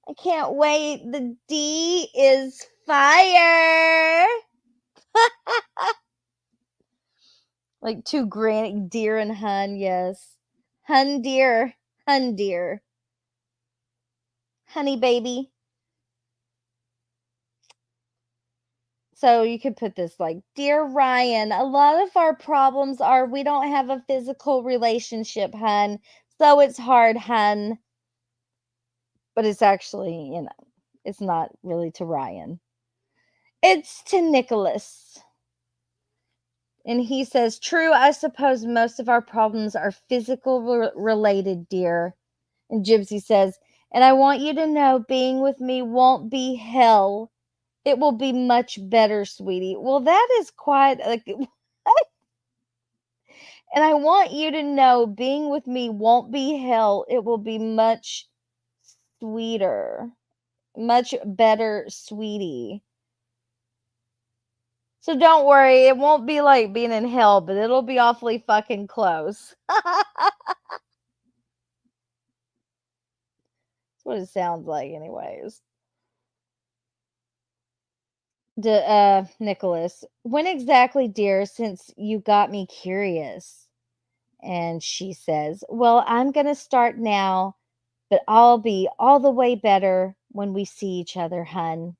I can't wait. The D is fire. Like two granny, deer and hun, yes. Hun deer, hun deer. Honey baby. So you could put this like, dear Ryan, a lot of our problems are we don't have a physical relationship, hun. So it's hard, hun. But it's actually, it's not really to Ryan. It's to Nicholas. And he says, true, I suppose most of our problems are physical related, dear. And Gypsy says, and I want you to know being with me won't be hell. It will be much better, sweetie. Well, that is quite like, and I want you to know being with me won't be hell. It will be much sweeter. Much better, sweetie. So don't worry, it won't be like being in hell, but it'll be awfully fucking close. That's what it sounds like, anyways. Nicholas, when exactly, dear, since you got me curious? And she says, well, I'm going to start now, but I'll be all the way better when we see each other, hun.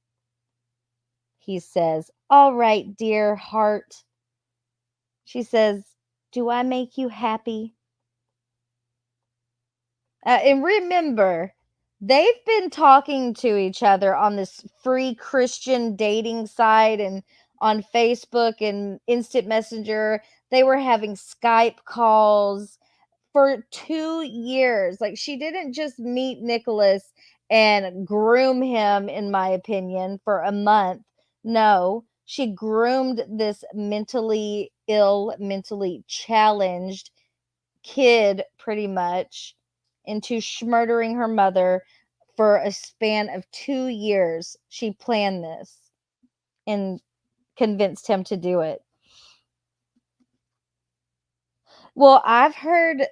He says, all right, dear heart. She says, do I make you happy? And remember, they've been talking to each other on this free Christian dating site and on Facebook and Instant Messenger. They were having Skype calls for 2 years. Like, she didn't just meet Nicholas and groom him, in my opinion, for a month. No, she groomed this mentally ill, mentally challenged kid, pretty much, into schmurdering her mother for a span of 2 years. She planned this and convinced him to do it. Well, I've heard,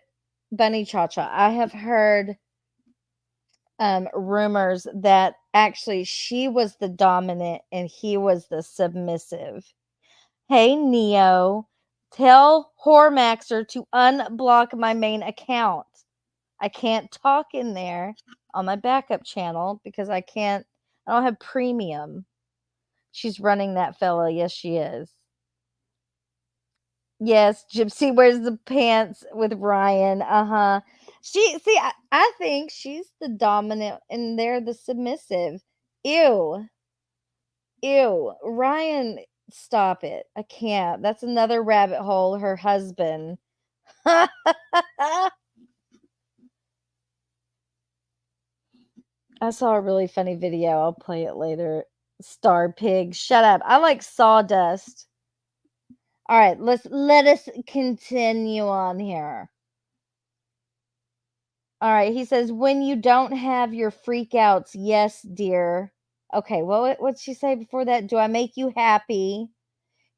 Bunny Cha-Cha, I have heard rumors that actually she was the dominant and he was the submissive. Hey, Neo, tell Hormaxer to unblock my main account. I can't talk in there on my backup channel because I don't have premium. She's running that fella. Yes, she is. Yes, Gypsy wears the pants with Ryan. I think she's the dominant and they're the submissive. Ew. Ryan, stop it. I can't. That's another rabbit hole. Her husband. I saw a really funny video. I'll play it later. Star Pig. Shut up. I like sawdust. All right, let us continue on here. All right, he says, when you don't have your freakouts, yes, dear. Okay, well, what'd she say before that? Do I make you happy?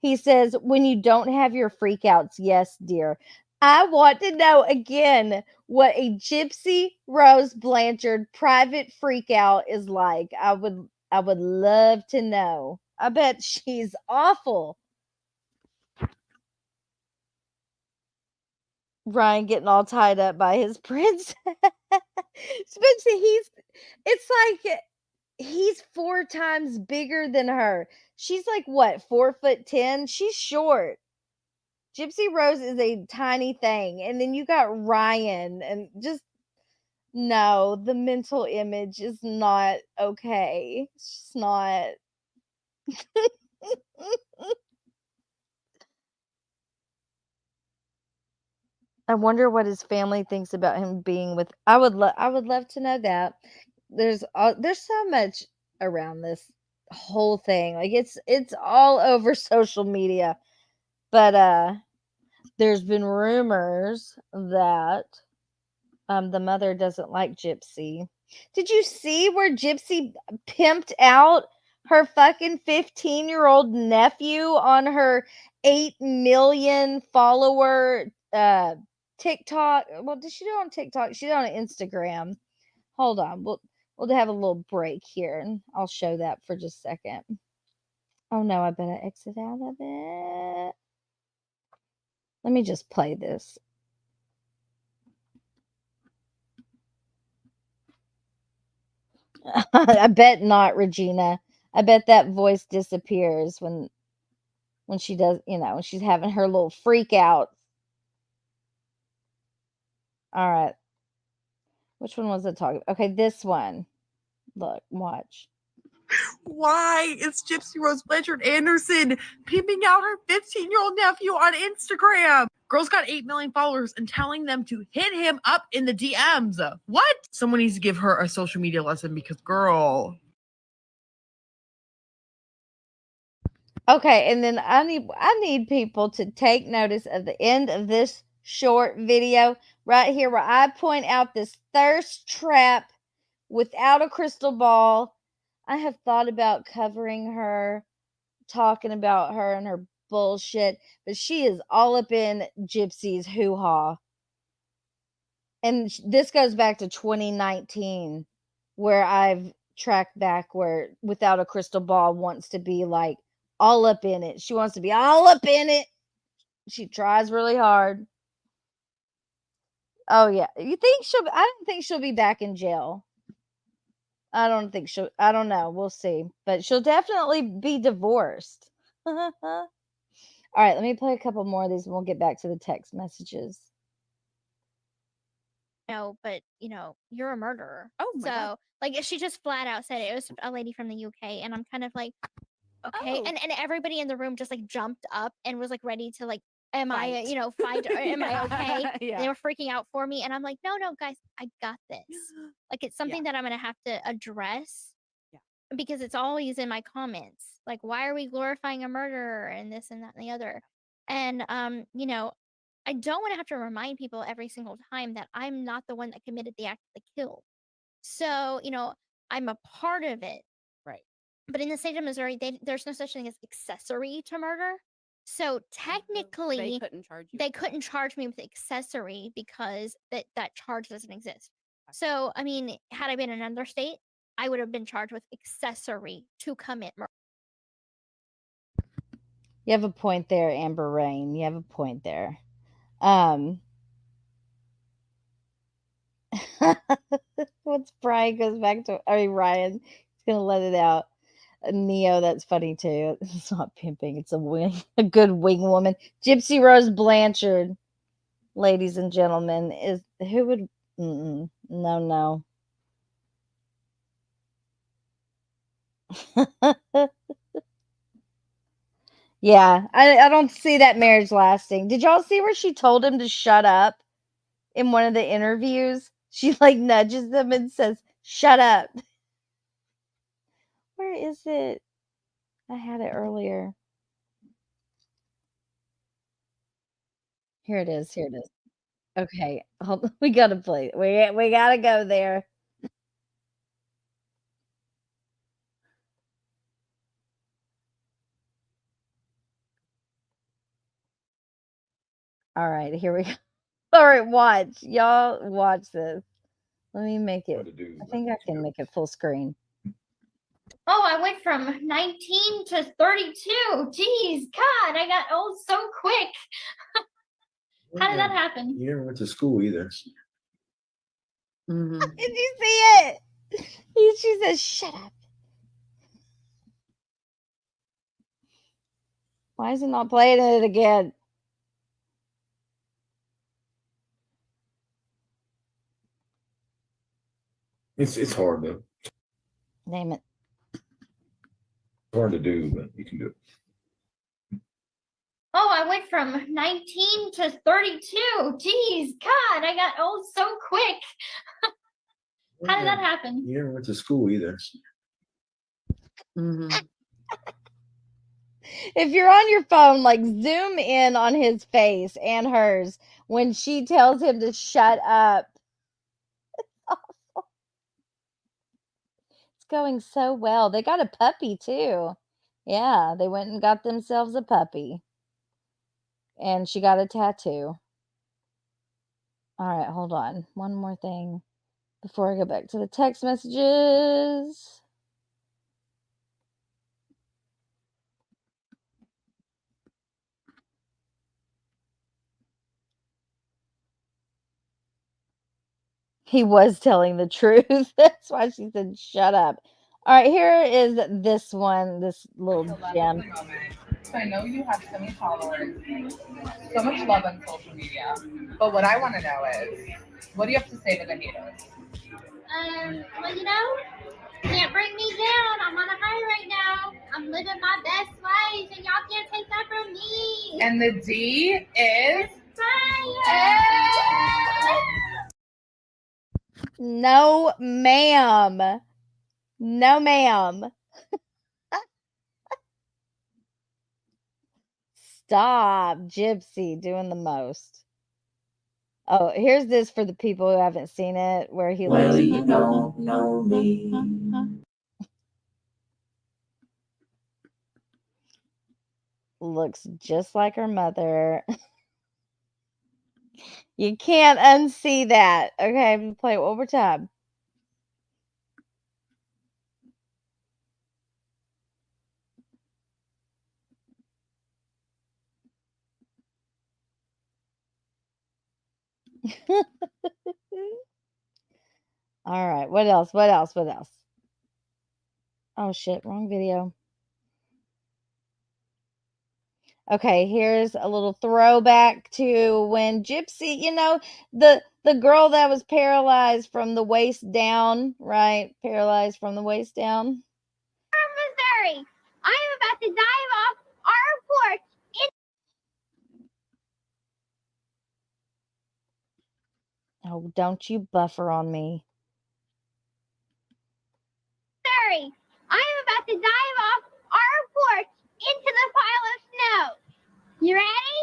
He says, when you don't have your freakouts, yes, dear. I want to know again what a Gypsy Rose Blanchard private freakout is like. I would love to know. I bet she's awful. Ryan getting all tied up by his prince. Especially it's like he's 4 times bigger than her. She's like what, 4'10"? She's short. Gypsy Rose is a tiny thing. And then you got Ryan and just no, the mental image is not okay. It's just not. I wonder what his family thinks about him being with. I would love to know that. There's so much around this whole thing. Like it's all over social media. But there's been rumors that the mother doesn't like Gypsy. Did you see where Gypsy pimped out her fucking 15-year-old nephew on her 8 million follower TikTok? Well, did she do it on TikTok? She did it on Instagram. Hold on. We'll have a little break here and I'll show that for just a second. Oh no, I better exit out of it. Let me just play this. I bet not, Regina. I bet that voice disappears when she does, when she's having her little freak out. All right. Which one was it talking? Okay, this one. Look, watch. Why is Gypsy Rose Blanchard Anderson pimping out her 15-year-old nephew on Instagram? Girl's got 8 million followers and telling them to hit him up in the DMs. What? Someone needs to give her a social media lesson because girl. Okay, and then I need people to take notice of the end of this short video right here where I point out this thirst trap without a crystal ball, I have thought about covering her, talking about her and her bullshit, but she is all up in Gypsy's hoo-ha. And this goes back to 2019, where I've tracked back where Without a Crystal Ball wants to be like all up in it. She wants to be all up in it. She tries really hard. Oh yeah. You think I don't think she'll be back in jail. I don't know. We'll see. But she'll definitely be divorced. All right, let me play a couple more of these and we'll get back to the text messages. No, but you're a murderer. Oh my God. So like she just flat out said it. It was a lady from the UK, and I'm kind of like, okay. Oh. And everybody in the room just like jumped up and was like ready to like, am I, Fight. fight or am I okay? Yeah. They were freaking out for me, and I'm like, no, guys, I got this. Like it's something that I'm gonna have to address. Yeah. Because it's always in my comments. Like, why are we glorifying a murderer and this and that and the other? And I don't want to have to remind people every single time that I'm not the one that committed the act of the kill. So, I'm a part of it. Right. But in the state of Missouri, there's no such thing as accessory to murder. So technically, they couldn't charge you. me with accessory because that charge doesn't exist. So, I mean, had I been in another state, I would have been charged with accessory to commit murder. You have a point there, Amber Rain. You have a point there. Once Brian goes back to, Ryan, he's gonna let it out. Neo, that's funny too. It's not pimping, it's a good wing woman. Gypsy Rose Blanchard, ladies and gentlemen, is who would no. Yeah, I don't see that marriage lasting. Did y'all see where she told him to shut up in one of the interviews? She like nudges them and says, "Shut up." Where is it? I had it earlier. Here it is. Okay, hold on. We gotta play. We gotta go there. All right, here we go. All right, watch. Y'all watch this. Let me make it. I think I can make it full screen. Oh, I went from 19 to 32. Jeez, God, I got old so quick. How did that happen? You never went to school either. Did you see it? She says, "Shut up." Why is it not playing it again? It's hard though. Name it. It's hard to do, but you can do it. Oh, I went from 19 to 32. Jeez, God, I got old so quick. How did that happen? You never went to school either. If you're on your phone, like zoom in on his face and hers when she tells him to shut up. It's awful. It's going so well. They got a puppy too. Yeah, they went and got themselves a puppy. And she got a tattoo. All right, hold on. One more thing before I go back to the text messages. He was telling the truth. That's why she said, "Shut up." All right, here is this one, this little gem. So I know you have so many followers, so much love on social media. But what I want to know is, what do you have to say to the haters? Well, can't bring me down. I'm on a high right now. I'm living my best life, and y'all can't take that from me. And the D is fire. No, ma'am. No, ma'am. Stop, Gypsy, doing the most. Oh, here's this for the people who haven't seen it, where he Well, looks. you don't know me. Looks just like her mother. You can't unsee that. Okay, I'm gonna play it one more time. All right, what else? What else? What else? Oh shit, wrong video. Okay, here's a little throwback to when Gypsy, the girl that was paralyzed from the waist down, right? Paralyzed from the waist down. Missouri. I am about to dive off our porch in Oh, don't you buffer on me. Missouri. I am about to dive off our porch into the pile of snow. You ready?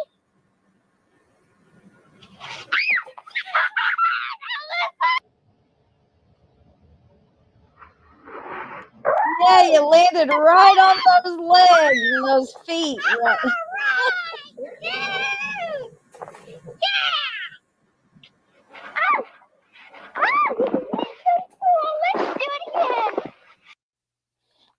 Yeah, you landed right on those legs and those feet. Right. Let's do it again.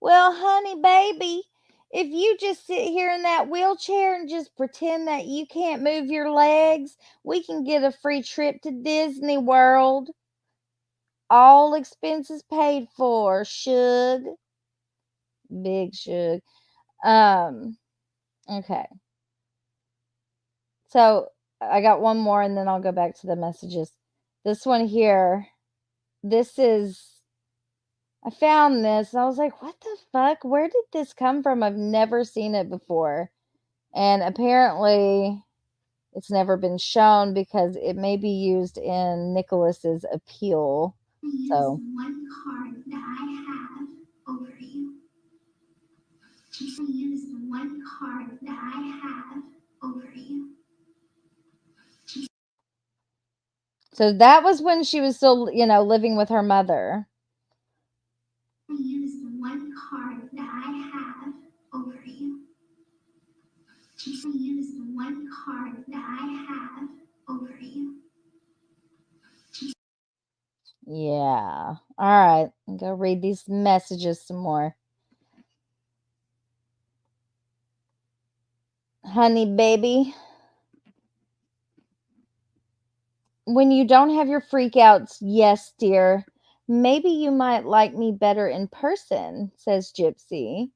Well, honey, baby, if you just sit here in that wheelchair and just pretend that you can't move your legs, we can get a free trip to Disney World. All expenses paid for, Shug. Big Shug. Okay. So I got one more and then I'll go back to the messages. This one here, I found this. I was like, what the fuck? Where did this come from? I've never seen it before. And apparently it's never been shown because it may be used in Nicholas's appeal. So one card that I have over you. Use the one card that I have over you. So that was when she was still, living with her mother. Use the one card that I have over you. Use the one card that I have over you. Yeah. All right. Go read these messages some more. Honey, baby. When you don't have your freakouts, yes, dear. Maybe you might like me better in person, says Gypsy.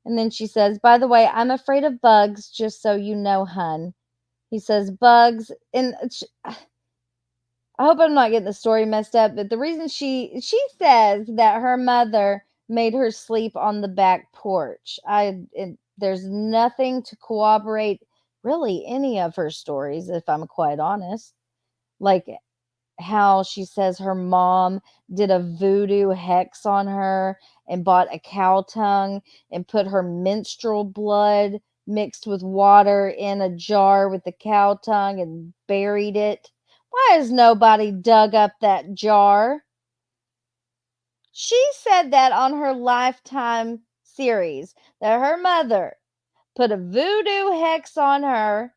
And then she says, by the way, I'm afraid of bugs, just so you know, hun. He says, bugs. And I hope I'm not getting the story messed up, but the reason she says that her mother made her sleep on the back porch. There's nothing to corroborate really any of her stories, if I'm quite honest. Like how she says her mom did a voodoo hex on her and bought a cow tongue and put her menstrual blood mixed with water in a jar with the cow tongue and buried it. Why has nobody dug up that jar? She said that on her Lifetime series, that her mother put a voodoo hex on her,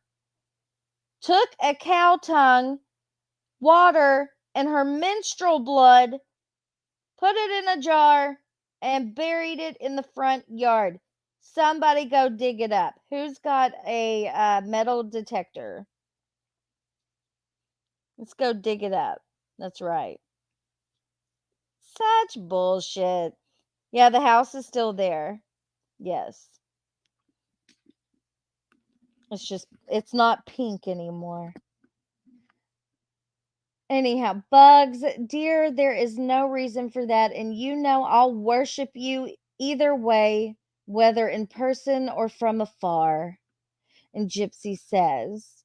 took a cow tongue, water, and her menstrual blood, put it in a jar, and buried it in the front yard. Somebody go dig it up. Who's got a metal detector? Let's go dig it up. That's right. Such bullshit. Yeah, the house is still there. Yes. It's not pink anymore. Anyhow, bugs, dear, there is no reason for that. And I'll worship you either way, whether in person or from afar. And Gypsy says,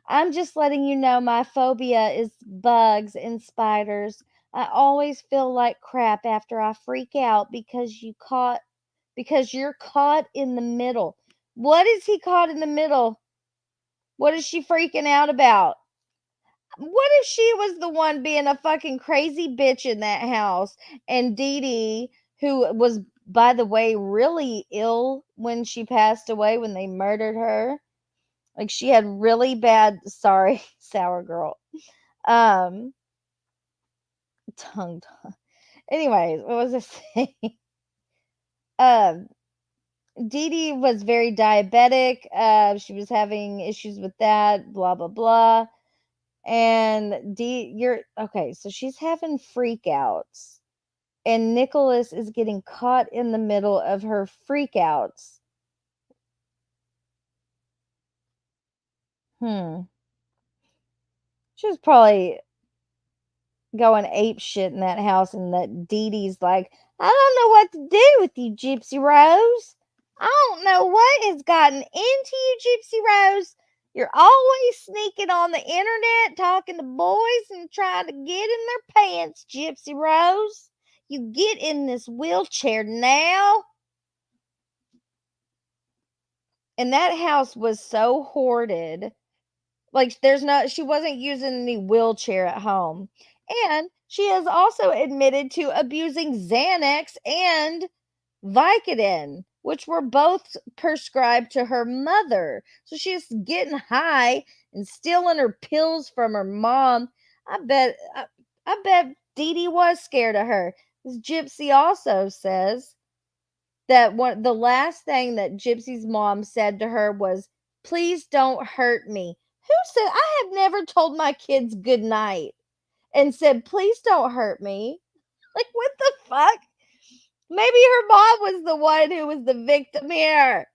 I'm just letting you know my phobia is bugs and spiders. I always feel like crap after I freak out because you're caught in the middle. What is he caught in the middle? What is she freaking out about? What if she was the one being a fucking crazy bitch in that house and Dee Dee, who was, by the way, really ill when she passed away, when they murdered her? Like, she had really bad, sorry, sour girl. Tongue. Anyways, what was I saying? Dee Dee was very diabetic. She was having issues with that, blah, blah, blah. And you're okay, so she's having freakouts. And Nicholas is getting caught in the middle of her freakouts. She was probably going ape shit in that house, and that Dee Dee's like, I don't know what to do with you, Gypsy Rose. I don't know what has gotten into you, Gypsy Rose. You're always sneaking on the internet, talking to boys and trying to get in their pants, Gypsy Rose. You get in this wheelchair now. And that house was so hoarded. Like, she wasn't using any wheelchair at home. And she has also admitted to abusing Xanax and Vicodin, which were both prescribed to her mother. So she's getting high and stealing her pills from her mom. I bet Dee Dee was scared of her. This Gypsy also says that the last thing that Gypsy's mom said to her was, please don't hurt me. Who said? I have never told my kids good night and said, please don't hurt me. Like, what the fuck? Maybe her mom was the one who was the victim here.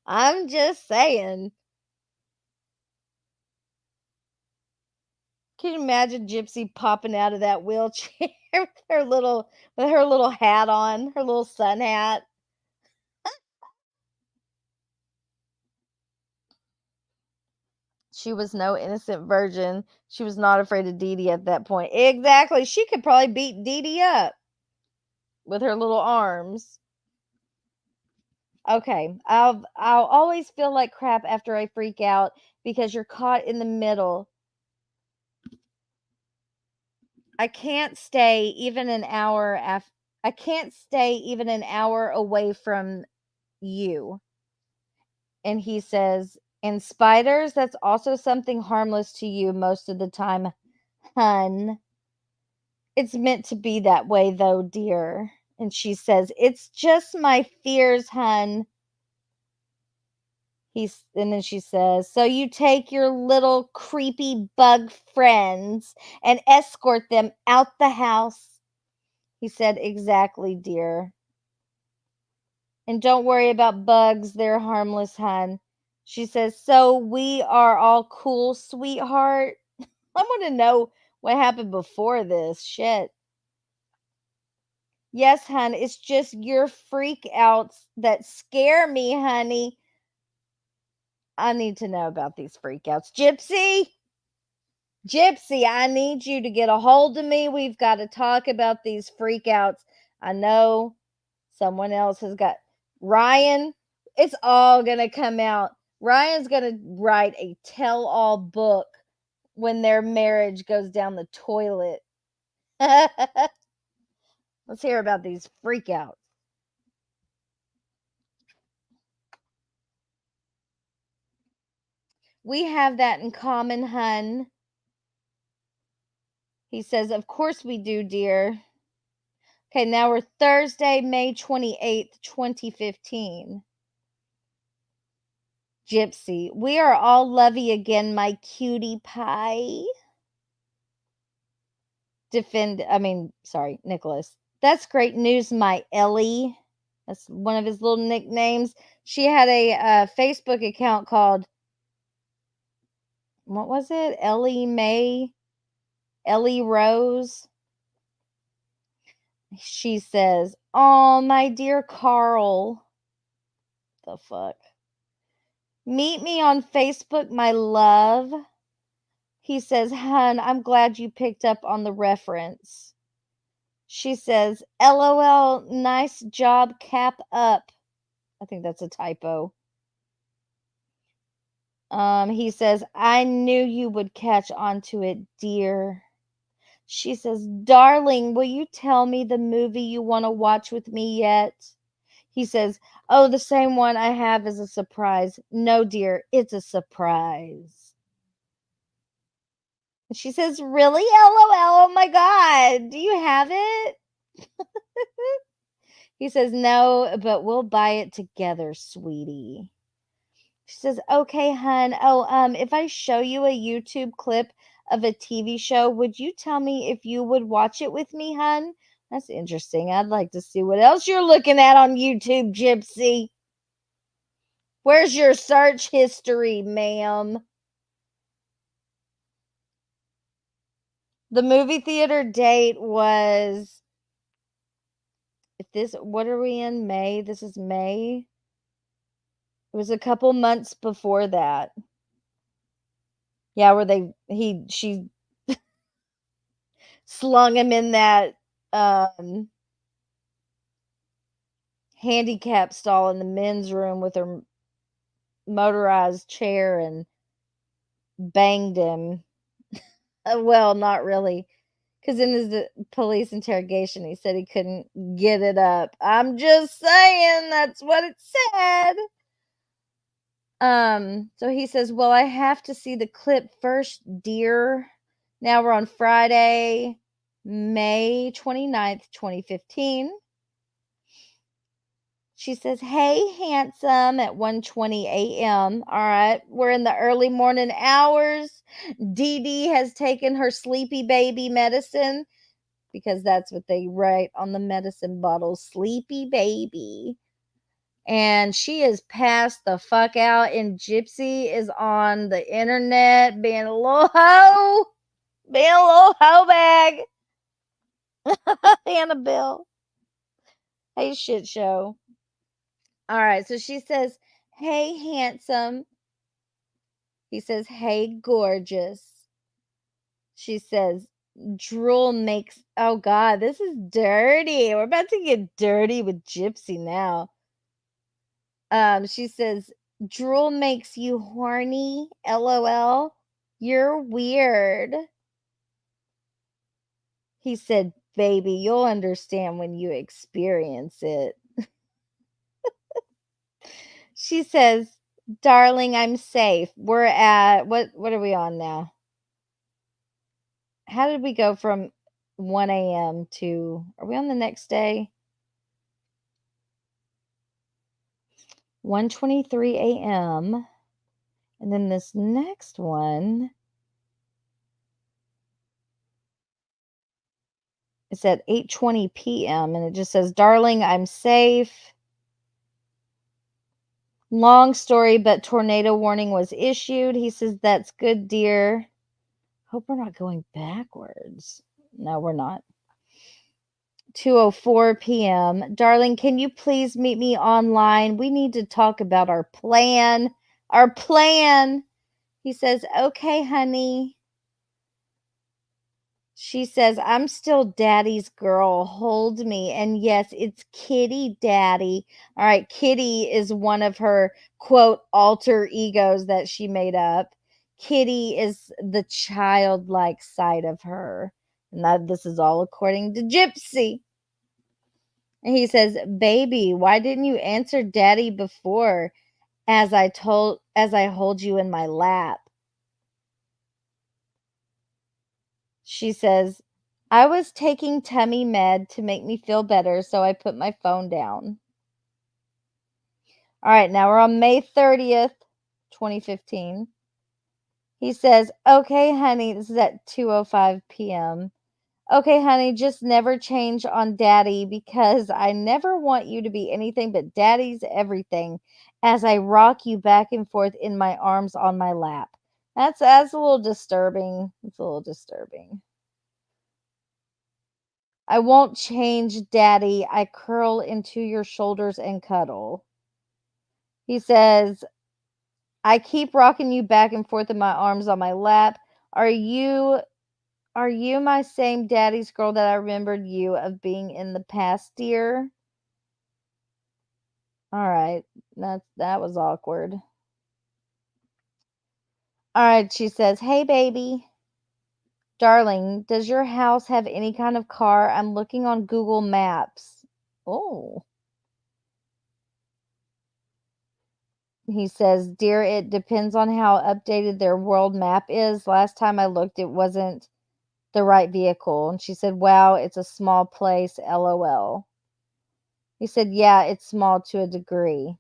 I'm just saying. Can you imagine Gypsy popping out of that wheelchair with her little hat on, her little sun hat? She was no innocent virgin. She was not afraid of Dee Dee at that point. Exactly. She could probably beat Dee Dee up with her little arms. Okay. I'll always feel like crap after I freak out because you're caught in the middle. I can't stay even an hour away from you. And he says, and spiders, that's also something harmless to you most of the time, hun. It's meant to be that way, though, dear. And she says, it's just my fears, hun. And then she says, so you take your little creepy bug friends and escort them out the house. He said, exactly, dear. And don't worry about bugs. They're harmless, hun. She says, so we are all cool, sweetheart. I want to know what happened before this. Shit. Yes, hun. It's just your freak outs that scare me, honey. I need to know about these freak outs. Gypsy, I need you to get a hold of me. We've got to talk about these freak outs. I know someone else has got Ryan. It's all going to come out. Ryan's going to write a tell-all book when their marriage goes down the toilet. Let's hear about these freak outs. We have that in common, hun. He says, of course we do, dear. Okay, now we're Thursday, May 28th, 2015. Gypsy, we are all lovey again, my cutie pie. Nicholas. That's great news, my Ellie. That's one of his little nicknames. She had a Facebook account called, what was it? Ellie Rose. She says, oh, my dear Carl. The fuck? Meet me on Facebook, my love. He says, hun, I'm glad you picked up on the reference. She says, LOL, nice job, cap up. I think that's a typo. He says, I knew you would catch on to it, dear. She says, darling, will you tell me the movie you want to watch with me yet? He says, oh, the same one I have is a surprise. No, dear, it's a surprise. She says, really? LOL. Oh my God. Do you have it? He says, no, but we'll buy it together, sweetie. She says, okay, hun. Oh, if I show you a YouTube clip of a TV show, would you tell me if you would watch it with me, hun? That's interesting. I'd like to see what else you're looking at on YouTube, Gypsy. Where's your search history, ma'am? The movie theater date was, what are we in? May? This is May. It was a couple months before that. Yeah, where she slung him in that handicap stall in the men's room with her motorized chair and banged him. Well, not really. Because in his police interrogation, he said he couldn't get it up. I'm just saying, that's what it said. So he says, well, I have to see the clip first, dear. Now we're on Friday, May 29th, 2015. She says, hey, handsome, at 1:20 a.m. All right, we're in the early morning hours. Dee Dee has taken her sleepy baby medicine, because that's what they write on the medicine bottle, sleepy baby. And she is passed the fuck out, and Gypsy is on the internet being a little hoe. Being a little hoe bag. Annabelle. Hey, shit show. All right, so she says, hey, handsome. He says, hey, gorgeous. She says, drool makes, oh God, this is dirty. We're about to get dirty with Gypsy now. She says, drool makes you horny, LOL. You're weird. He said, baby, you'll understand when you experience it. She says, darling, I'm safe. We're at, what are we on now? How did we go from 1 a.m. to, are we on the next day? 1:23 a.m. And then this next one is at 8:20 p.m. and it just says, darling, I'm safe. Long story, but tornado warning was issued. He says, that's good, dear. Hope we're not going backwards. No, we're not. 2:04 p.m. Darling, can you please meet me online? We need to talk about our plan. Our plan. He says, okay, honey. She says, I'm still daddy's girl. Hold me. And yes, it's Kitty Daddy. All right. Kitty is one of her, quote, alter egos that she made up. Kitty is the childlike side of her. And this is all according to Gypsy. And he says, baby, why didn't you answer daddy before as I hold you in my lap? She says, I was taking tummy med to make me feel better, so I put my phone down. All right, now we're on May 30th, 2015. He says, okay, honey, this is at 2:05 p.m. Okay, honey, just never change on daddy because I never want you to be anything but daddy's everything as I rock you back and forth in my arms on my lap. That's a little disturbing. It's a little disturbing. I won't change, daddy. I curl into your shoulders and cuddle. He says, I keep rocking you back and forth in my arms on my lap. Are you my same daddy's girl that I remembered you of being in the past, dear? All right. That was awkward. All right, she says, "Hey, baby. Darling, does your house have any kind of car? I'm looking on Google Maps." Oh. He says, "Dear, it depends on how updated their world map is. Last time I looked, it wasn't the right vehicle." And she said, "Wow, it's a small place, LOL." He said, "Yeah, it's small to a degree."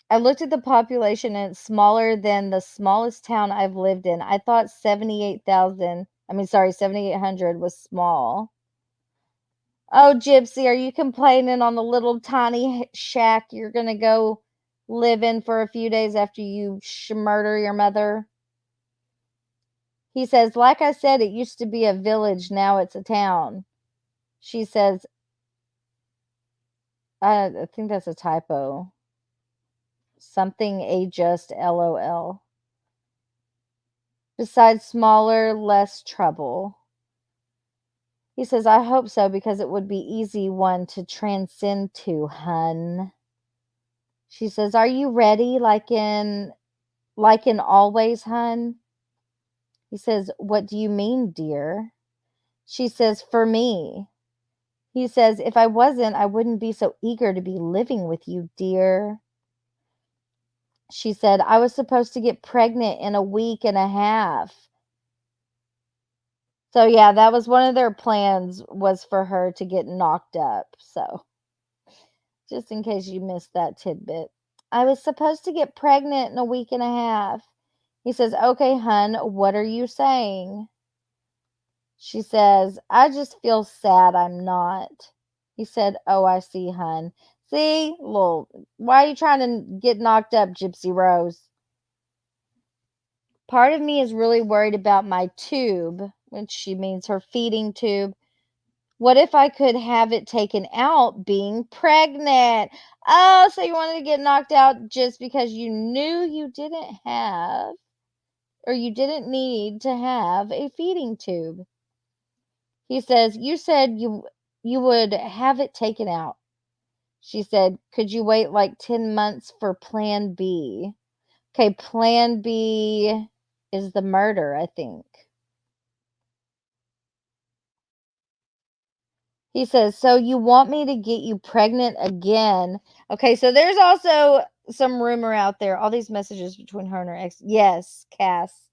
I looked at the population and it's smaller than the smallest town I've lived in. I thought 7,800 was small. Oh, Gypsy, are you complaining on the little tiny shack you're going to go live in for a few days after you murder your mother? He says, "Like I said, it used to be a village. Now it's a town." She says, I think that's a typo. Something just LOL. Besides smaller, less trouble. He says, "I hope so, because it would be easy one to transcend to, hun." She says, "Are you ready? Like in always, hun?" He says, "What do you mean, dear?" She says, "For me." He says, "If I wasn't, I wouldn't be so eager to be living with you, dear." She said, "I was supposed to get pregnant in a week and a half." So yeah, that was one of their plans, was for her to get knocked up. So just in case you missed that tidbit. "I was supposed to get pregnant in a week and a half." He says, "Okay, hun, what are you saying?" She says, "I just feel sad I'm not." He said, "Oh, I see, hun. See, why are you trying to get knocked up, Gypsy Rose?" "Part of me is really worried about my tube," which she means her feeding tube. "What if I could have it taken out being pregnant?" Oh, so you wanted to get knocked out just because you knew you didn't have, or you didn't need to have a feeding tube. He says, "You said you would have it taken out." She said, "Could you wait like 10 months for plan B?" Okay, plan B is the murder, I think. He says, "So you want me to get you pregnant again?" Okay, so there's also some rumor out there. All these messages between her and her ex. Yes, Cass.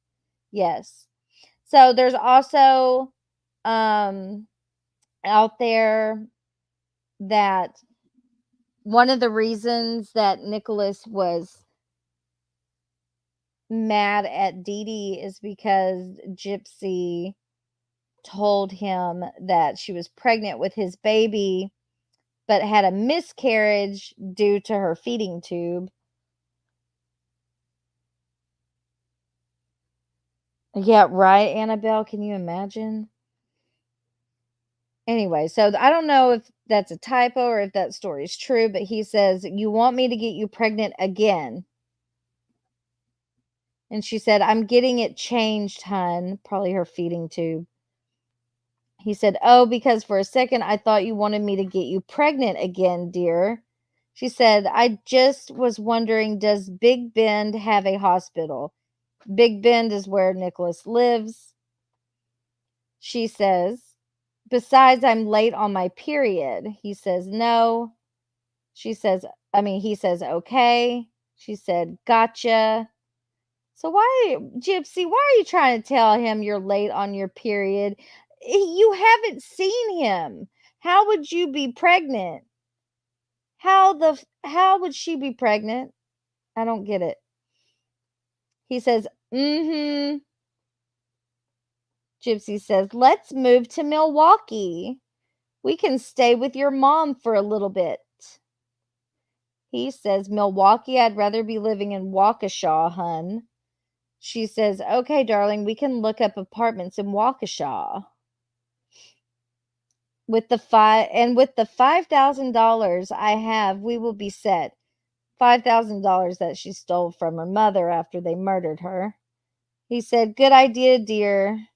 Yes. So there's also out there that one of the reasons that Nicholas was mad at Dee Dee is because Gypsy told him that she was pregnant with his baby, but had a miscarriage due to her feeding tube. Yeah, right, Annabelle. Can you imagine? Anyway, so I don't know if that's a typo or if that story is true, but he says, "You want me to get you pregnant again?" And she said, "I'm getting it changed, hun." Probably her feeding tube. He said, "Oh, because for a second I thought you wanted me to get you pregnant again, dear." She said, "I just was wondering, does Big Bend have a hospital?" Big Bend is where Nicholas lives. She says, "Besides, I'm late on my period." He says, "No." He says, "Okay." She said, "Gotcha." So why, Gypsy, why are you trying to tell him you're late on your period? You haven't seen him. How would you be pregnant? How would she be pregnant? I don't get it. He says, "Mm-hmm." Gypsy says, "Let's move to Milwaukee. We can stay with your mom for a little bit." He says, "Milwaukee, I'd rather be living in Waukesha, hun." She says, "Okay, darling, we can look up apartments in Waukesha." With the $5,000 I have, we will be set. $5,000 that she stole from her mother after they murdered her. He said, "Good idea, dear."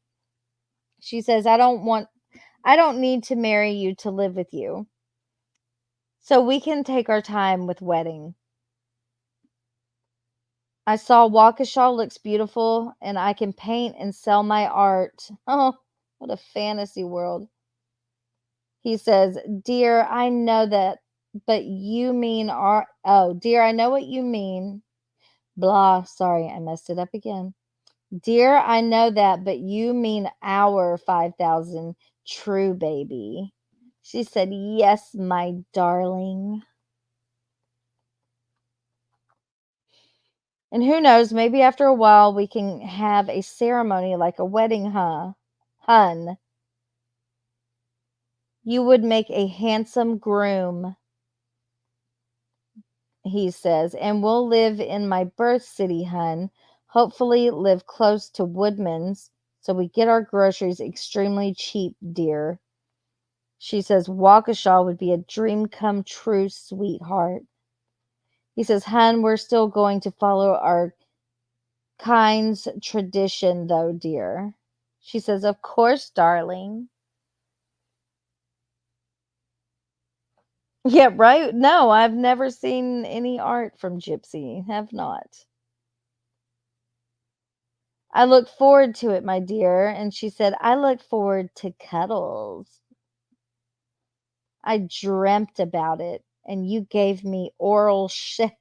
She says, I don't need to marry you to live with you. So we can take our time with wedding." I saw Waukesha looks beautiful and I can paint and sell my art. Oh, what a fantasy world. He says, "Dear, I know that, but you mean our, oh, dear, I know what you mean. Blah, sorry, I messed it up again. Dear, I know that, but you mean our 5,000 true baby." She said, "Yes, my darling." And who knows, maybe after a while we can have a ceremony like a wedding, huh? Hun, you would make a handsome groom, he says, and we'll live in my birth city, hun. Hopefully live close to Woodman's so we get our groceries extremely cheap, dear. She says, Waukesha would be a dream come true, sweetheart. He says, hun, we're still going to follow our kind's tradition, though, dear. She says, of course, darling. Yeah, right? No, I've never seen any art from Gypsy. Have not. I look forward to it, my dear. And she said, I look forward to cuddles. I dreamt about it, and you gave me oral sex.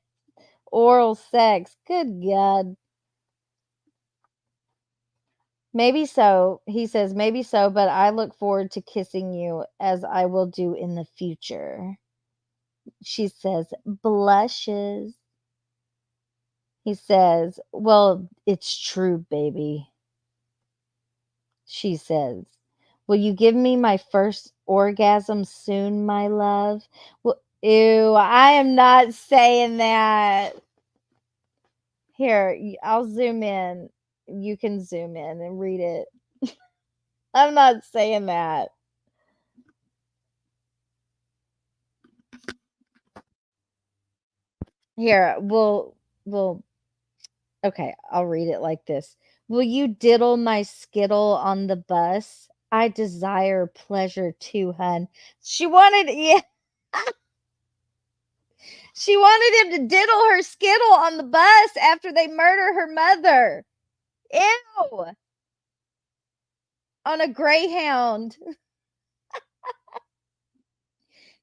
Good God. Maybe so. He says, maybe so, but I look forward to kissing you as I will do in the future. She says, blushes. He says, well, it's true, baby. She says, will you give me my first orgasm soon, my love? Well, ew, I am not saying that. Here, I'll zoom in. You can zoom in and read it. I'm not saying that. Here, we'll okay, I'll read it like this. Will you diddle my skittle on the bus? I desire pleasure too, hun. She wanted, yeah. She wanted him to diddle her skittle on the bus after they murder her mother. Ew. On a Greyhound.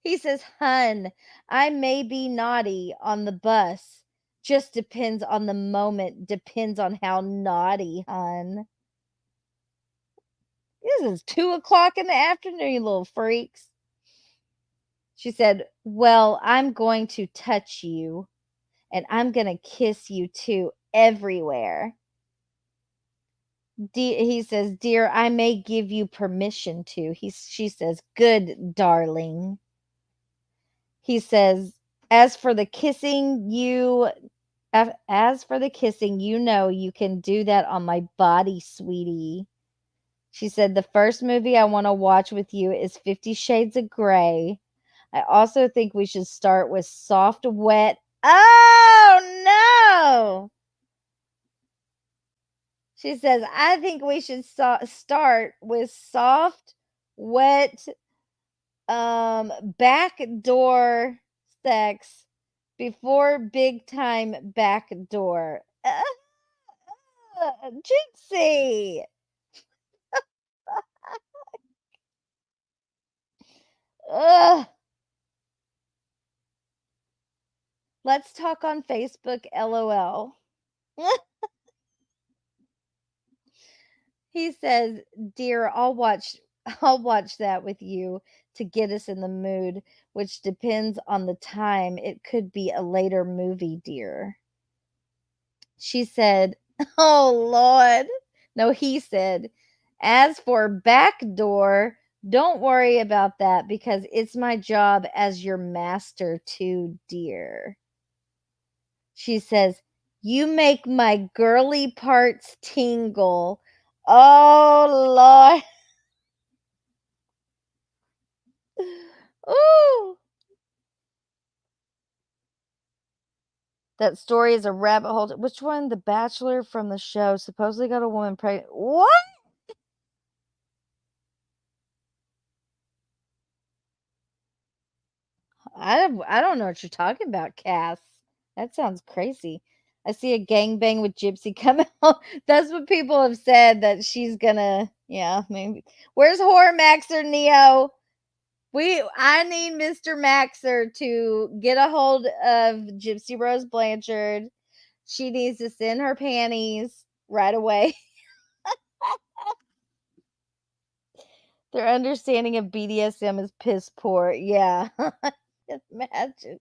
He says, hun, I may be naughty on the bus. Just depends on the moment. Depends on how naughty, hun. This is 2:00 in the afternoon, you little freaks. She said, well, I'm going to touch you, and I'm going to kiss you too, everywhere. He says, dear, I may give you permission to. She says, good, darling. He says, as for the kissing, you know you can do that on my body, sweetie. She said, the first movie I want to watch with you is 50 Shades of Grey. I also think we should start with soft, wet. Oh, no. She says, I think we should start with soft, wet, backdoor sex before big time backdoor. Gypsy. Ugh. Let's talk on Facebook, LOL. He says, "Dear, I'll watch that with you to get us in the mood, which depends on the time. It could be a later movie, dear." She said, "Oh Lord." No, he said, "As for backdoor, don't worry about that because it's my job as your master too, dear." She says, "You make my girly parts tingle." Oh, Lord. Ooh. That story is a rabbit hole. Which one? The Bachelor from the show supposedly got a woman pregnant. What? I don't know what you're talking about, Cass. That sounds crazy. I see a gangbang with Gypsy coming out. That's what people have said, that she's gonna, yeah, maybe. Where's Horror Maxer, Neo? I need Mr. Maxer to get a hold of Gypsy Rose Blanchard. She needs to send her panties right away. Their understanding of BDSM is piss poor. Yeah. Imagine.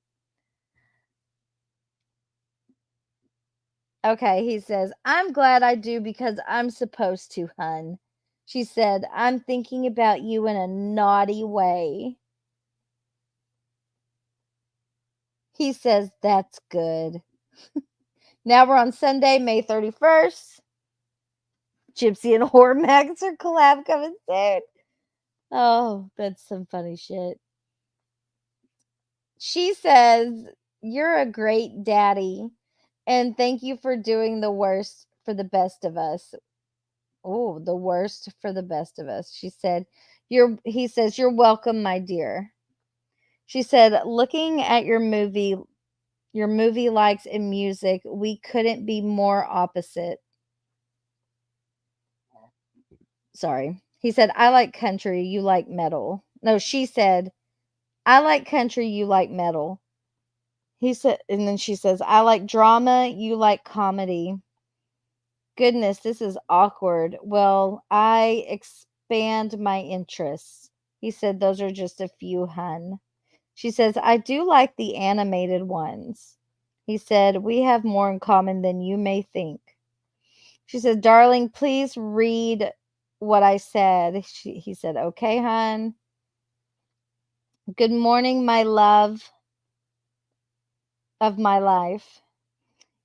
Okay, he says, I'm glad I do because I'm supposed to, hun. She said, I'm thinking about you in a naughty way. He says, that's good. Now we're on Sunday, May 31st. Gypsy and Horror Maxer collab coming soon. Oh, that's some funny shit. She says, you're a great daddy, and thank you for doing the worst for the best of us. Oh, the worst for the best of us. She said, he says, you're welcome, my dear. She said, looking at your movie likes and music, we couldn't be more opposite. Sorry. He said, I like country, you like metal. No, she said, I like country, you like metal. He said, and then she says, I like drama, you like comedy. Goodness, this is awkward. Well, I expand my interests. He said, those are just a few, hun. She says, I do like the animated ones. He said, we have more in common than you may think. She said, darling, please read what I said. He said, okay, hun. Good morning, my love of my life.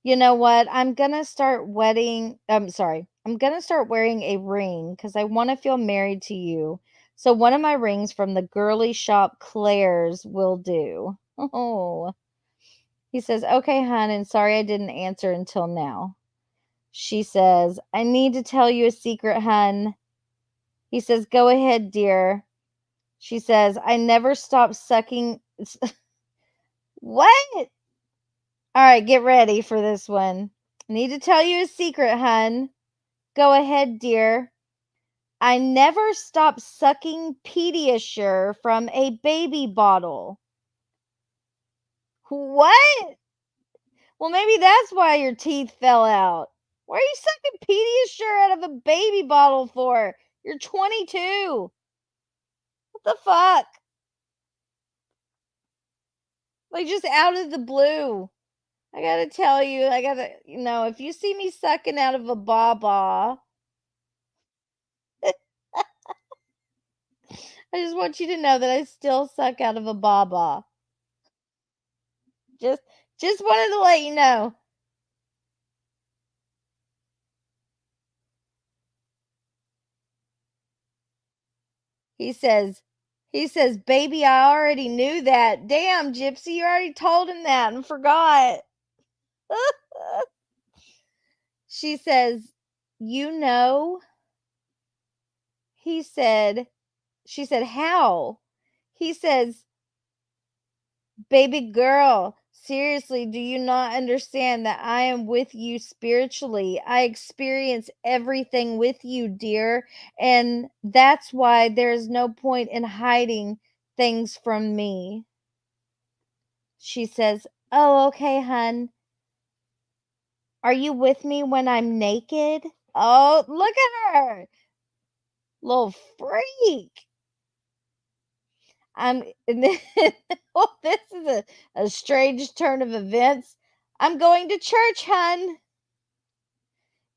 You know what? I'm going to start wearing a ring because I want to feel married to you. So one of my rings from the girly shop Claire's will do. Oh. He says, okay, hon, and sorry I didn't answer until now. She says, I need to tell you a secret, hun. He says, go ahead, dear. She says, I never stopped sucking. What? All right, get ready for this one. I need to tell you a secret, hun. Go ahead, dear. I never stopped sucking Pediasure from a baby bottle. What? Well, maybe that's why your teeth fell out. Why are you sucking Pediasure out of a baby bottle for? You're 22. What the fuck? Like, just out of the blue. I gotta tell you, if you see me sucking out of a baba, I just want you to know that I still suck out of a baba. Just wanted to let you know. He says, baby, I already knew that. Damn, Gypsy, you already told him that and forgot. She says, you know? She said, how? He says, baby girl, seriously, do you not understand that I am with you spiritually? I experience everything with you, dear, and that's why there's no point in hiding things from me. She says, oh, okay, hun. Are you with me when I'm naked? Oh, look at her. Little freak. This is a strange turn of events. I'm going to church, hun.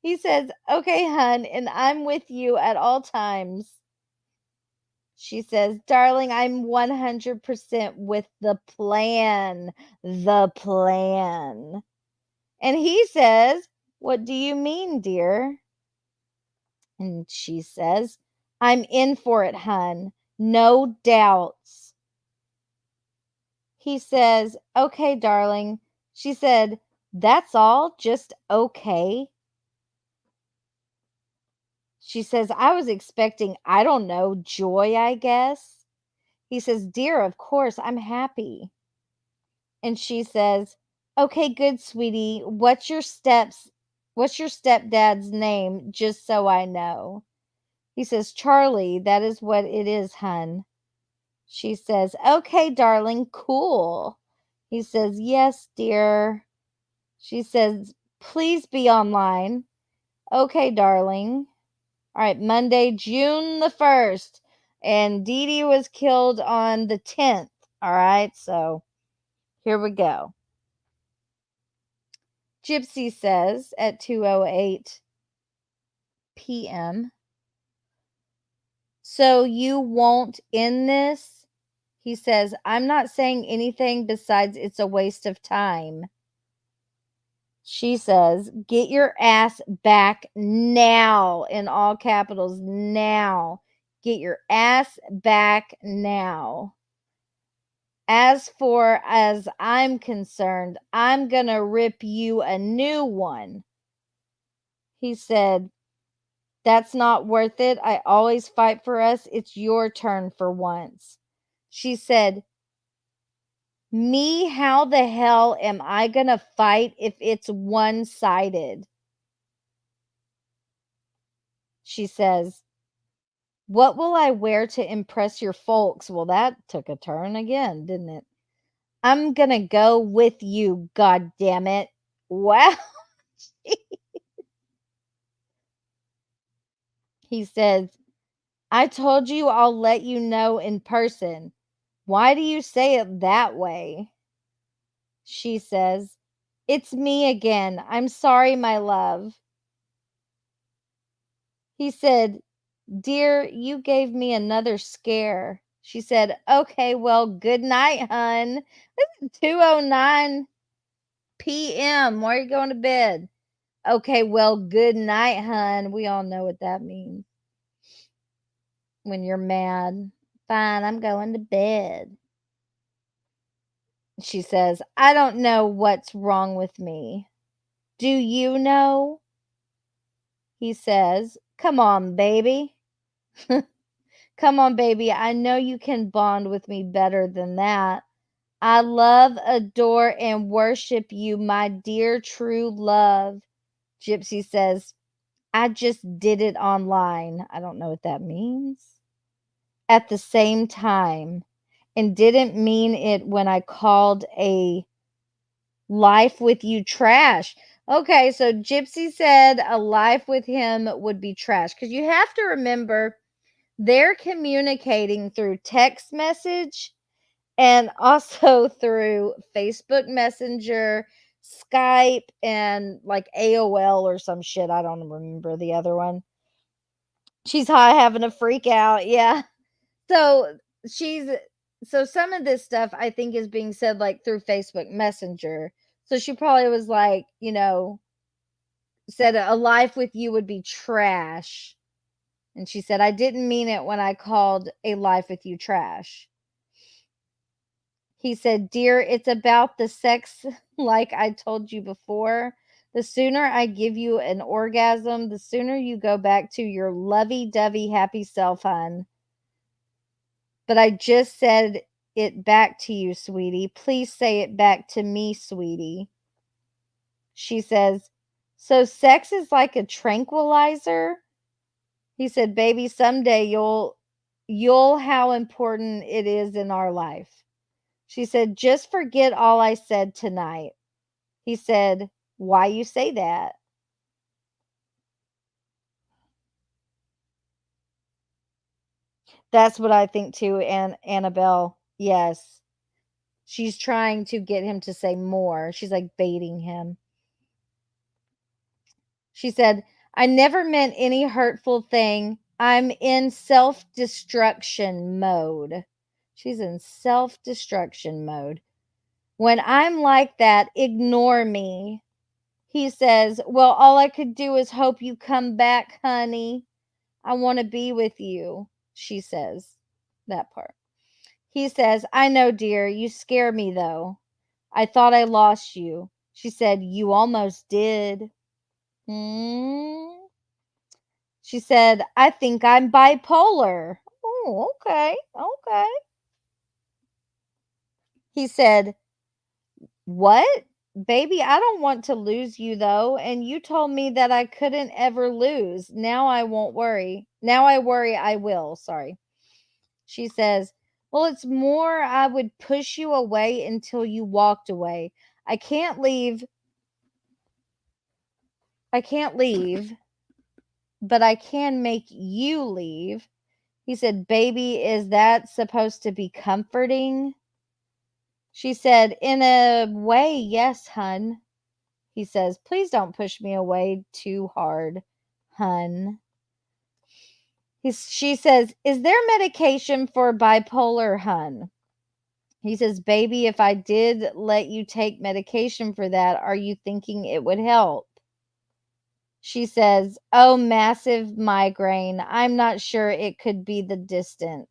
He says, okay, hun, and I'm with you at all times. She says, darling, I'm 100% with the plan. The plan. And he says, what do you mean, dear? And she says, I'm in for it, hun. No doubts. He says, okay, darling. She said, that's all? Just okay? She says, I was expecting, I don't know, joy, I guess. He says, dear, of course, I'm happy. And she says, Okay, good, sweetie. What's your stepdad's name, just so I know? He says, Charlie, that is what it is, hun. She says, okay, darling, cool. He says, yes, dear. She says, please be online. Okay, darling. All right, Monday, June the 1st. And Dee Dee was killed on the 10th. All right, so here we go. Gypsy says at 2:08 p.m. So you won't end this? He says, I'm not saying anything besides it's a waste of time. She says, get your ass back now, in all capitals, now. Get your ass back now. As I'm concerned, I'm going to rip you a new one. He said, that's not worth it. I always fight for us. It's your turn for once. She said, me, how the hell am I going to fight if it's one-sided? She says, what will I wear to impress your folks? Well, that took a turn again, didn't it? I'm going to go with you, God damn it. Wow. He says, I told you I'll let you know in person. Why do you say it that way? She says, it's me again. I'm sorry, my love. He said, dear, you gave me another scare. She said, okay, well, good night, hun. It's 2:09 p.m. Why are you going to bed? Okay, well, good night, hun. We all know what that means. When you're mad. Fine, I'm going to bed. She says, I don't know what's wrong with me. Do you know? He says, come on, baby. Come on, baby. I know you can bond with me better than that. I love, adore, and worship you, my dear true love. Gypsy says, I just did it online. I don't know what that means. At the same time, and didn't mean it when I called a life with you trash. Okay, so Gypsy said a life with him would be trash. Because you have to remember, they're communicating through text message and also through Facebook Messenger, Skype, and like AOL or some shit. I don't remember the other one. She's high having a freak out. Yeah. So some of this stuff I think is being said like through Facebook Messenger. So she probably was like, said a life with you would be trash. And she said, I didn't mean it when I called a life with you trash. He said, dear, it's about the sex like I told you before. The sooner I give you an orgasm, the sooner you go back to your lovey-dovey happy self, hun. But I just said it back to you, sweetie. Please say it back to me, sweetie. She says, so sex is like a tranquilizer? He said, baby, someday you'll how important it is in our life. She said, just forget all I said tonight. He said, why you say that? That's what I think too, Annabelle. Yes. She's trying to get him to say more. She's like baiting him. She said, I never meant any hurtful thing. I'm in self-destruction mode. She's in self-destruction mode. When I'm like that, ignore me. He says, well, all I could do is hope you come back, honey. I want to be with you, she says. That part. He says, I know, dear. You scare me, though. I thought I lost you. She said, you almost did. She said, I think I'm bipolar. Oh, okay. Okay. He said, what? baby, I don't want to lose you though. And you told me that I couldn't ever lose. Now I won't worry. Now I worry I will. Sorry. She says, well, it's more I would push you away until you walked away. I can't leave, but I can make you leave. He said, baby, is that supposed to be comforting? She said, in a way, yes, hun. He says, please don't push me away too hard, hun. She says, is there medication for bipolar, hun? He says, baby, if I did let you take medication for that, are you thinking it would help? She says, oh, massive migraine. I'm not sure it could be the distance.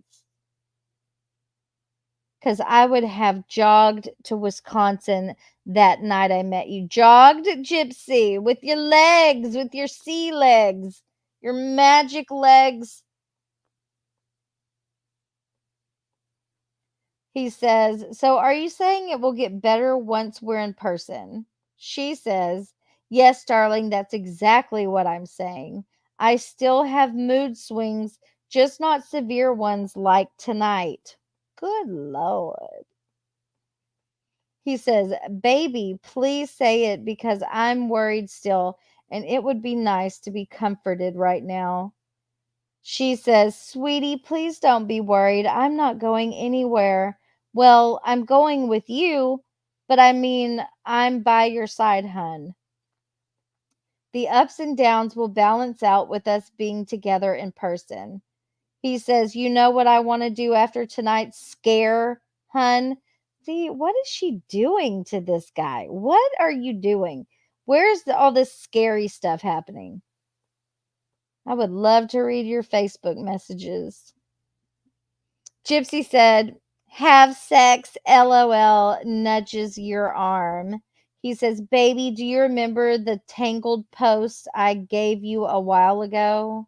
Because I would have jogged to Wisconsin that night I met you. Jogged, Gypsy, with your legs, with your sea legs, your magic legs. He says, so are you saying it will get better once we're in person? She says, yes, darling, that's exactly what I'm saying. I still have mood swings, just not severe ones like tonight. Good Lord. He says, baby, please say it because I'm worried still, and it would be nice to be comforted right now. She says, sweetie, please don't be worried. I'm not going anywhere. Well, I'm going with you, but I mean, I'm by your side, hun. The ups and downs will balance out with us being together in person. He says, you know what I want to do after tonight's scare, hun? See, what is she doing to this guy? What are you doing? Where's all this scary stuff happening? I would love to read your Facebook messages. Gypsy said, have sex, LOL, nudges your arm. He says, baby, do you remember the tangled post I gave you a while ago?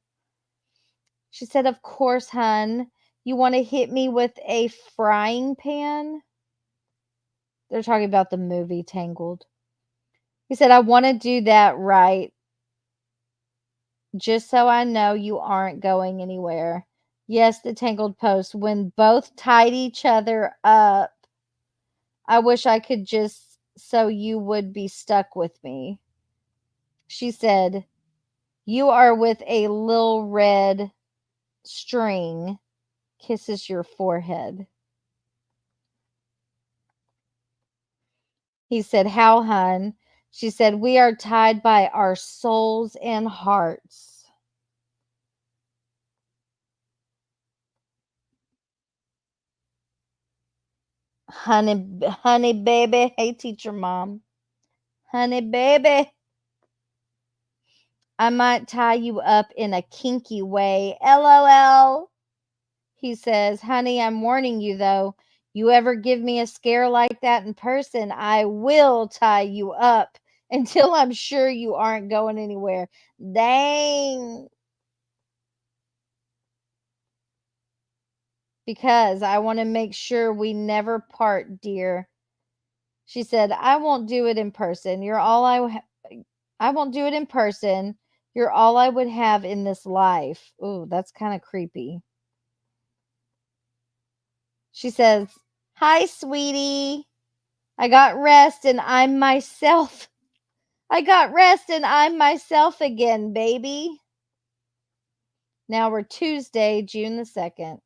She said, of course, hun. You want to hit me with a frying pan? They're talking about the movie Tangled. He said, I want to do that right. Just so I know you aren't going anywhere. Yes, the tangled post. When both tied each other up. I wish I could just so you would be stuck with me. She said, you are with a little red string. Kisses your forehead. He said, how, hun? She said, we are tied by our souls and hearts. Honey, baby. Hey, teacher mom. Honey, baby. I might tie you up in a kinky way. LOL. He says, honey, I'm warning you, though. You ever give me a scare like that in person, I will tie you up until I'm sure you aren't going anywhere. Dang. Because I want to make sure we never part, dear. She said, I won't do it in person. I won't do it in person. You're all I would have in this life. Ooh, that's kind of creepy. She says, hi, sweetie. I got rest and I'm myself. I got rest and I'm myself again, baby. Now we're Tuesday, June the 2nd.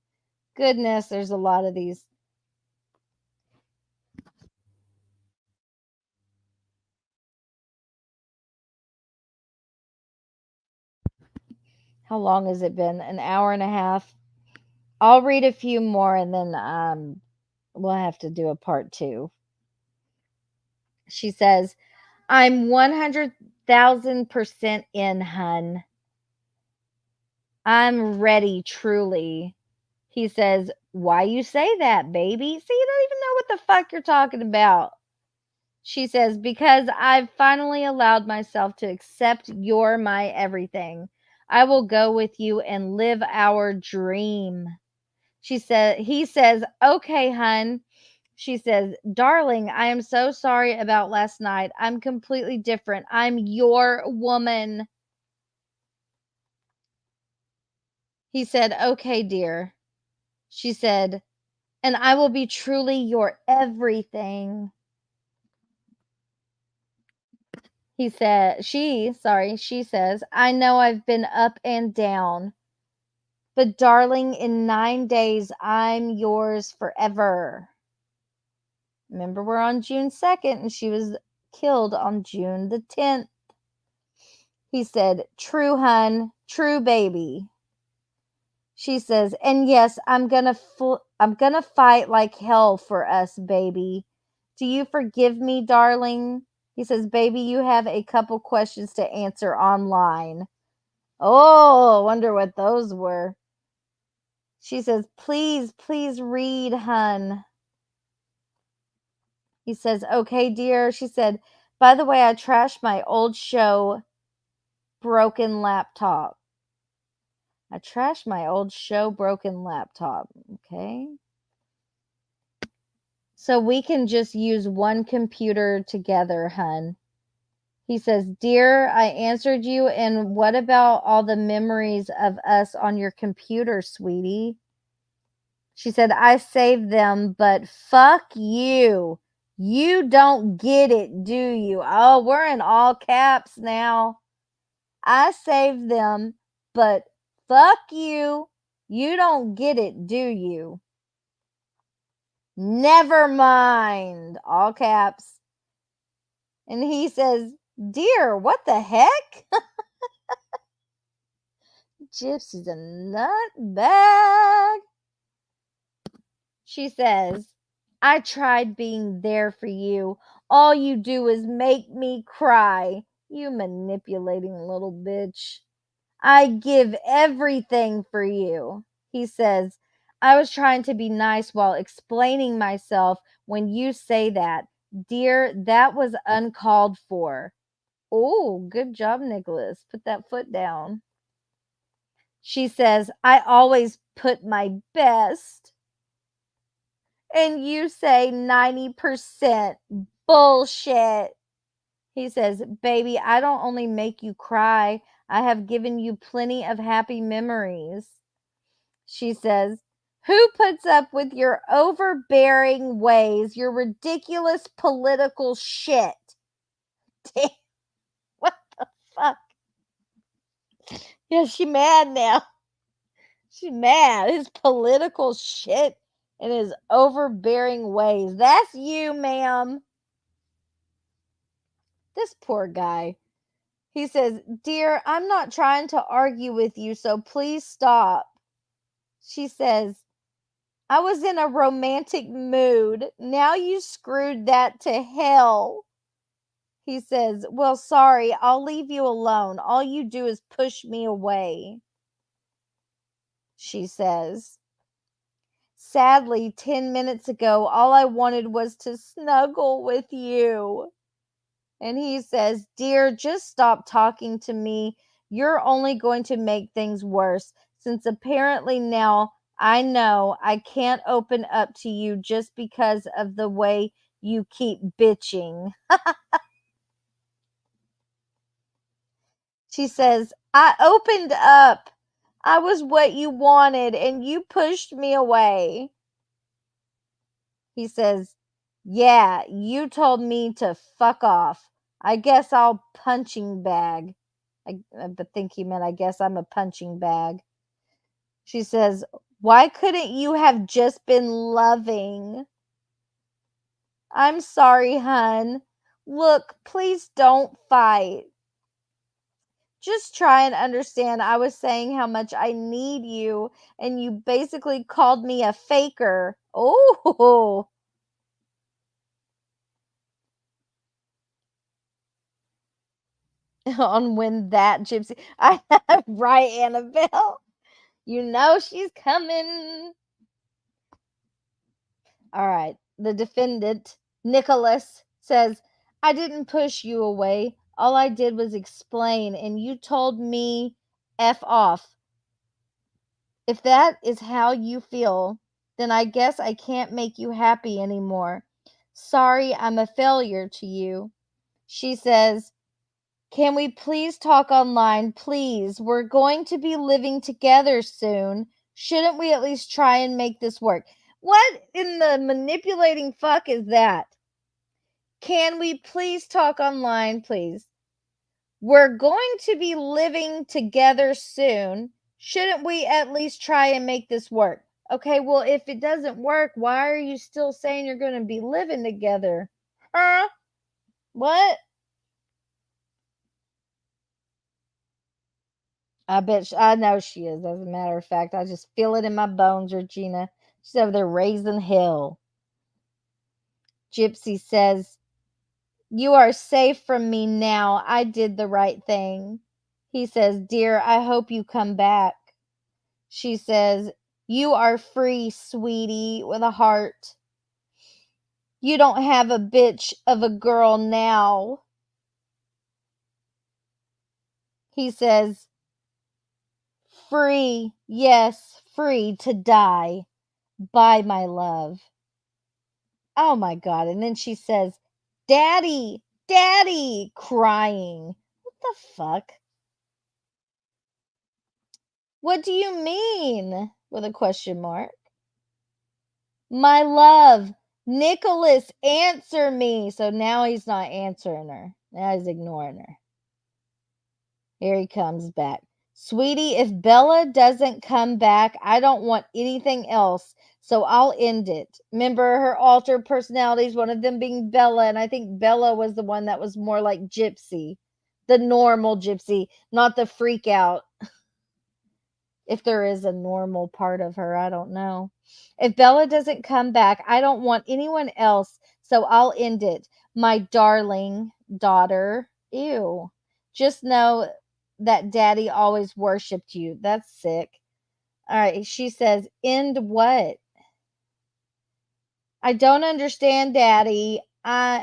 Goodness, there's a lot of these. How long has it been? An hour and a half. I'll read a few more and then we'll have to do a part 2. She says, I'm 100,000% in, hun. I'm ready, truly. He says, why you say that, baby? See, you don't even know what the fuck you're talking about. She says, because I've finally allowed myself to accept you're my everything. I will go with you and live our dream. He says, okay, hun. She says, "Darling, I am so sorry about last night. I'm completely different. I'm your woman." He said, "Okay, dear." She said, "And I will be truly your everything." She says, "I know I've been up and down, but darling, in 9 days, I'm yours forever." Remember, we're on June 2nd, and she was killed on June the 10th. He said, "True, hun, true, baby." She says, "And yes, I'm gonna fight like hell for us, baby. Do you forgive me, darling?" He says, "Baby, you have a couple questions to answer online." Oh, wonder what those were. She says, "Please, please read, hun." He says, "Okay, dear." She said, "By the way, I trashed my old show, broken laptop." I trashed my old show, broken laptop. Okay. So we can just use one computer together, hun. He says, "Dear, I answered you, and what about all the memories of us on your computer, sweetie?" She said, "I saved them, but fuck you. You don't get it, do you?" Oh, we're in all caps now. "I saved them, but fuck you. You don't get it, do you?" "Never mind." All caps. And he says, "Dear, what the heck?" Gypsy's a nut bag. She says, "I tried being there for you. All you do is make me cry. You manipulating little bitch. I give everything for you." He says, "I was trying to be nice while explaining myself when you say that. Dear, that was uncalled for." Oh, good job, Nicholas. Put that foot down. She says, "I always put my best." And you say 90% bullshit. He says, "Baby, I don't only make you cry, I have given you plenty of happy memories." She says, "Who puts up with your overbearing ways, your ridiculous political shit?" Damn, what the fuck? Yeah, she mad now. She's mad. His political shit and his overbearing ways. That's you, ma'am. This poor guy. He says, "Dear, I'm not trying to argue with you, so please stop." She says, "I was in a romantic mood. Now you screwed that to hell." He says, "Well, sorry, I'll leave you alone. All you do is push me away." She says, "Sadly, 10 minutes ago, all I wanted was to snuggle with you." And he says, "Dear, just stop talking to me. You're only going to make things worse, since apparently now I know I can't open up to you just because of the way you keep bitching." She says, "I opened up. I was what you wanted, and you pushed me away." He says, "Yeah, you told me to fuck off. I guess I'll punching bag." I think he meant, "I guess I'm a punching bag." She says, "Why couldn't you have just been loving?" "I'm sorry, hun. Look, please don't fight. Just try and understand. I was saying how much I need you, and you basically called me a faker." Oh. On when that gypsy. I right, Annabelle. You know she's coming. All right. The defendant, Nicholas, says, "I didn't push you away. All I did was explain, and you told me F off. If that is how you feel, then I guess I can't make you happy anymore. Sorry, I'm a failure to you. She says, can we please talk online, please? We're going to be living together soon. Shouldn't we at least try and make this work? What in the manipulating fuck is that? Can we please talk online, please? We're going to be living together soon. Shouldn't we at least try and make this work? Okay, well, if it doesn't work, why are you still saying you're going to be living together? Huh? What? I know she is. As a matter of fact, I just feel it in my bones, Regina. She's over there raising hell. Gypsy says, you are safe from me now. I did the right thing. He says, dear, I hope you come back. She says, you are free, sweetie, with a heart. You don't have a bitch of a girl now. He says, free, yes, free to die. Bye, my love. Oh my God. And then she says, Daddy, Daddy, crying. What the fuck? What do you mean? With a question mark. My love, Nicholas, answer me. So now he's not answering her. Now he's ignoring her. Here he comes back. Sweetie, if Bella doesn't come back, I don't want anything else. So I'll end it. Remember her altered personalities, one of them being Bella, and I think Bella was the one that was more like Gypsy. The normal Gypsy, not the freak out. If there is a normal part of her, I don't know. If Bella doesn't come back, I don't want anyone else, so I'll end it. My darling daughter. Ew. Just know that Daddy always worshipped you. That's sick. All right, she says, end what? I don't understand, Daddy.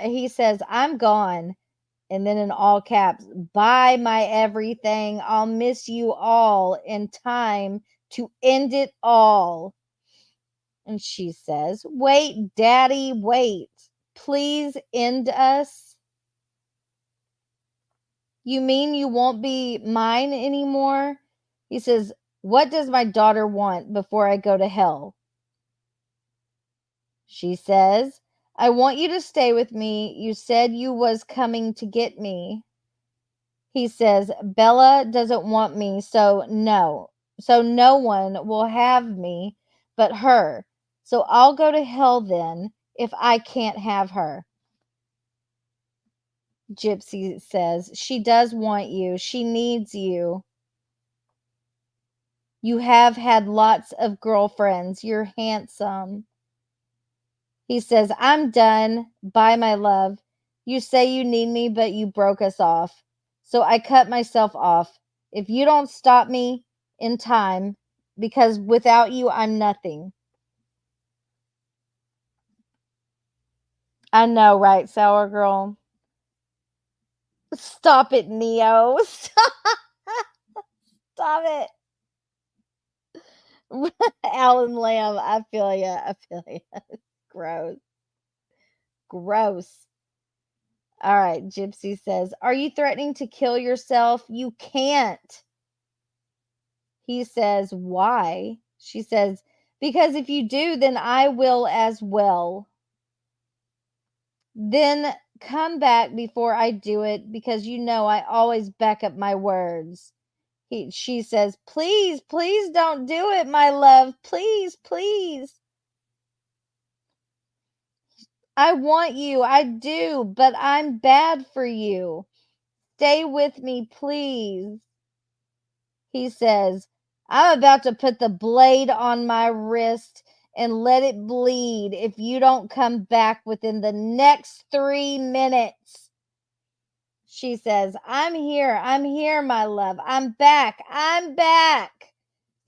He says, I'm gone. And then in all caps, bye, my everything. I'll miss you all in time to end it all. And she says, wait, Daddy, wait. Please end us. You mean you won't be mine anymore? He says, what does my daughter want before I go to hell? She says, I want you to stay with me. You said you was coming to get me. He says, Bella doesn't want me, so no. So no one will have me but her. So I'll go to hell then if I can't have her. Gypsy says, she does want you. She needs you. You have had lots of girlfriends. You're handsome. He says, I'm done. Bye, my love. You say you need me, but you broke us off. So I cut myself off. If you don't stop me in time, because without you, I'm nothing. I know, right, Sour Girl? Stop it, Neo. Stop it. Alan Lamb, I feel ya. I feel ya. Gross. Gross. All right, Gypsy says, are you threatening to kill yourself? You can't. He says, why? She says, because if you do, then I will as well. Then come back before I do it, because you know I always back up my words. She says, please, please don't do it, my love. Please, please. I want you. I do, but I'm bad for you. Stay with me, please. He says, I'm about to put the blade on my wrist and let it bleed if you don't come back within the next 3 minutes. She says, I'm here, my love. I'm back.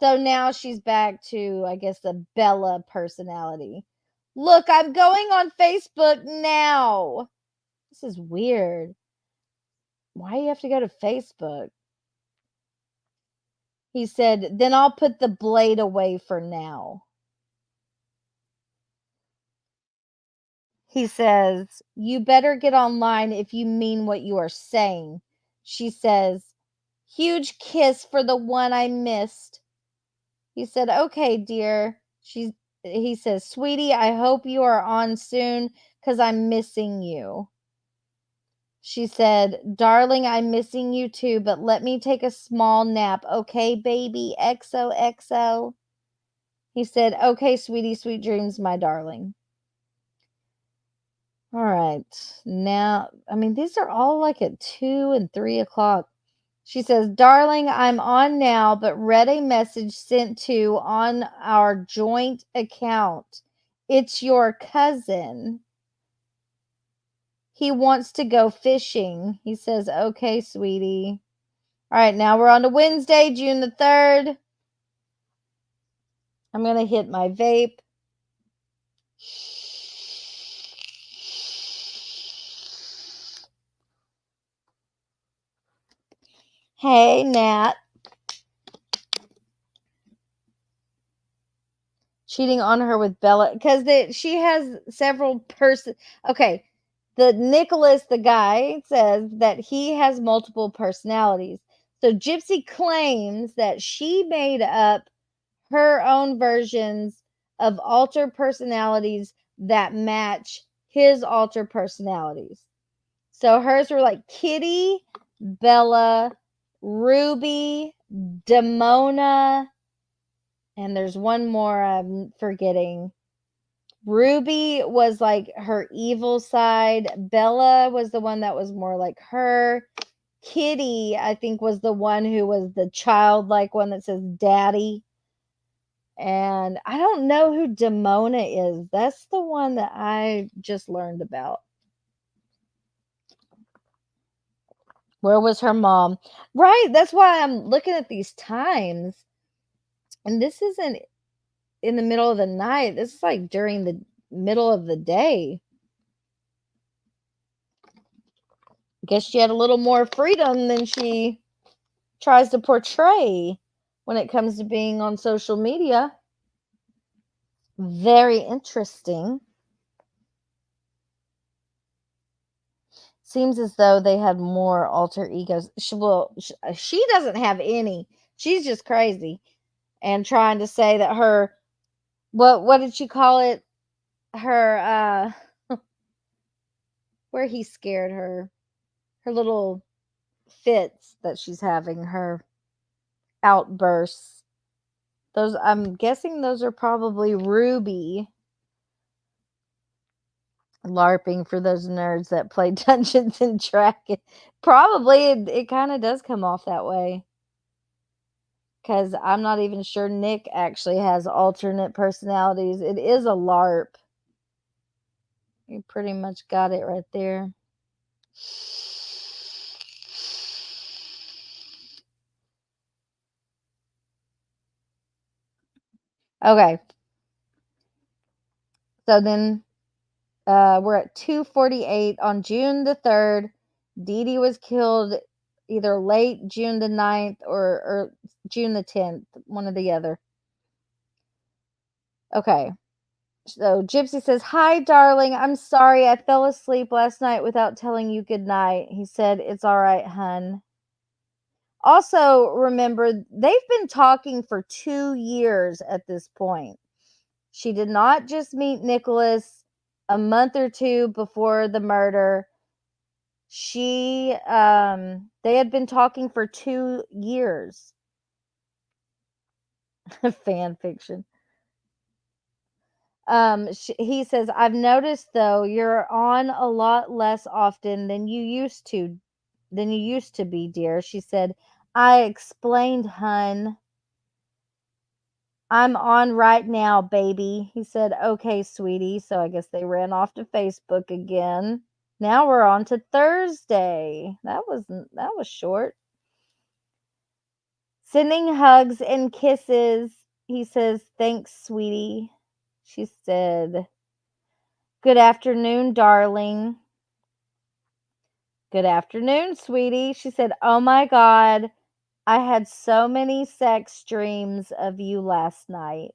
So now she's back to, I guess, the Bella personality. Look, I'm going on Facebook now. This is weird. Why do you have to go to Facebook? He said, then I'll put the blade away for now. He says, "You better get online if you mean what you are saying." She says, "Huge kiss for the one I missed." He said, "Okay, dear." He says, "Sweetie, I hope you are on soon because I'm missing you." She said, "Darling, I'm missing you too, but let me take a small nap, okay, baby? XOXO." He said, "Okay, sweetie, sweet dreams, my darling." All right. Now, I mean, these are all like at 2 and 3 o'clock. She says, "Darling, I'm on now, but read a message sent to on our joint account. It's your cousin. He wants to go fishing." He says, "Okay, sweetie." All right, now we're on to Wednesday, June the 3rd. I'm going to hit my vape. Hey, Nat. Cheating on her with Bella because she has several Okay, the Nicholas, the guy, says that he has multiple personalities. So Gypsy claims that she made up her own versions of alter personalities that match his alter personalities. So hers were like Kitty, Bella, Ruby, Demona, and there's one more I'm forgetting. Ruby was like her evil side. Bella was the one that was more like her. Kitty, I think, was the one who was the childlike one that says daddy. And I don't know who Demona is. That's the one that I just learned about. Where was her mom? Right. That's why I'm looking at these times. And this isn't in the middle of the night. This is like during the middle of the day. Guess she had a little more freedom than she tries to portray when it comes to being on social media. Very interesting. Seems as though they had more alter egos. She doesn't have any. She's just crazy and trying to say that her what did she call it? Her where he scared her. Her little fits that she's having, her outbursts. Those, I'm guessing those are probably Ruby LARPing for those nerds that play Dungeons and Dragons. Probably it kind of does come off that way. Because I'm not even sure Nick actually has alternate personalities. It is a LARP. You pretty much got it right there. Okay. So then we're at 2:48 on June the 3rd. Dee Dee was killed either late June the 9th or June the 10th, one or the other. Okay. So Gypsy says, "Hi, darling. I'm sorry. I fell asleep last night without telling you good night." He said, "It's all right, hun." Also, remember, they've been talking for 2 years at this point. She did not just meet Nicholas a month or two before the murder. They had been talking for 2 years. Fan fiction. He says, "I've noticed though you're on a lot less often than you used to be, dear." She said, "I explained, hun. I'm on right now, baby." He said, "Okay, sweetie." So I guess they ran off to Facebook again. Now we're on to Thursday. That was short. Sending hugs and kisses. He says, "Thanks, sweetie." She said, "Good afternoon, darling." "Good afternoon, sweetie." She said, "Oh my God, I had so many sex dreams of you last night."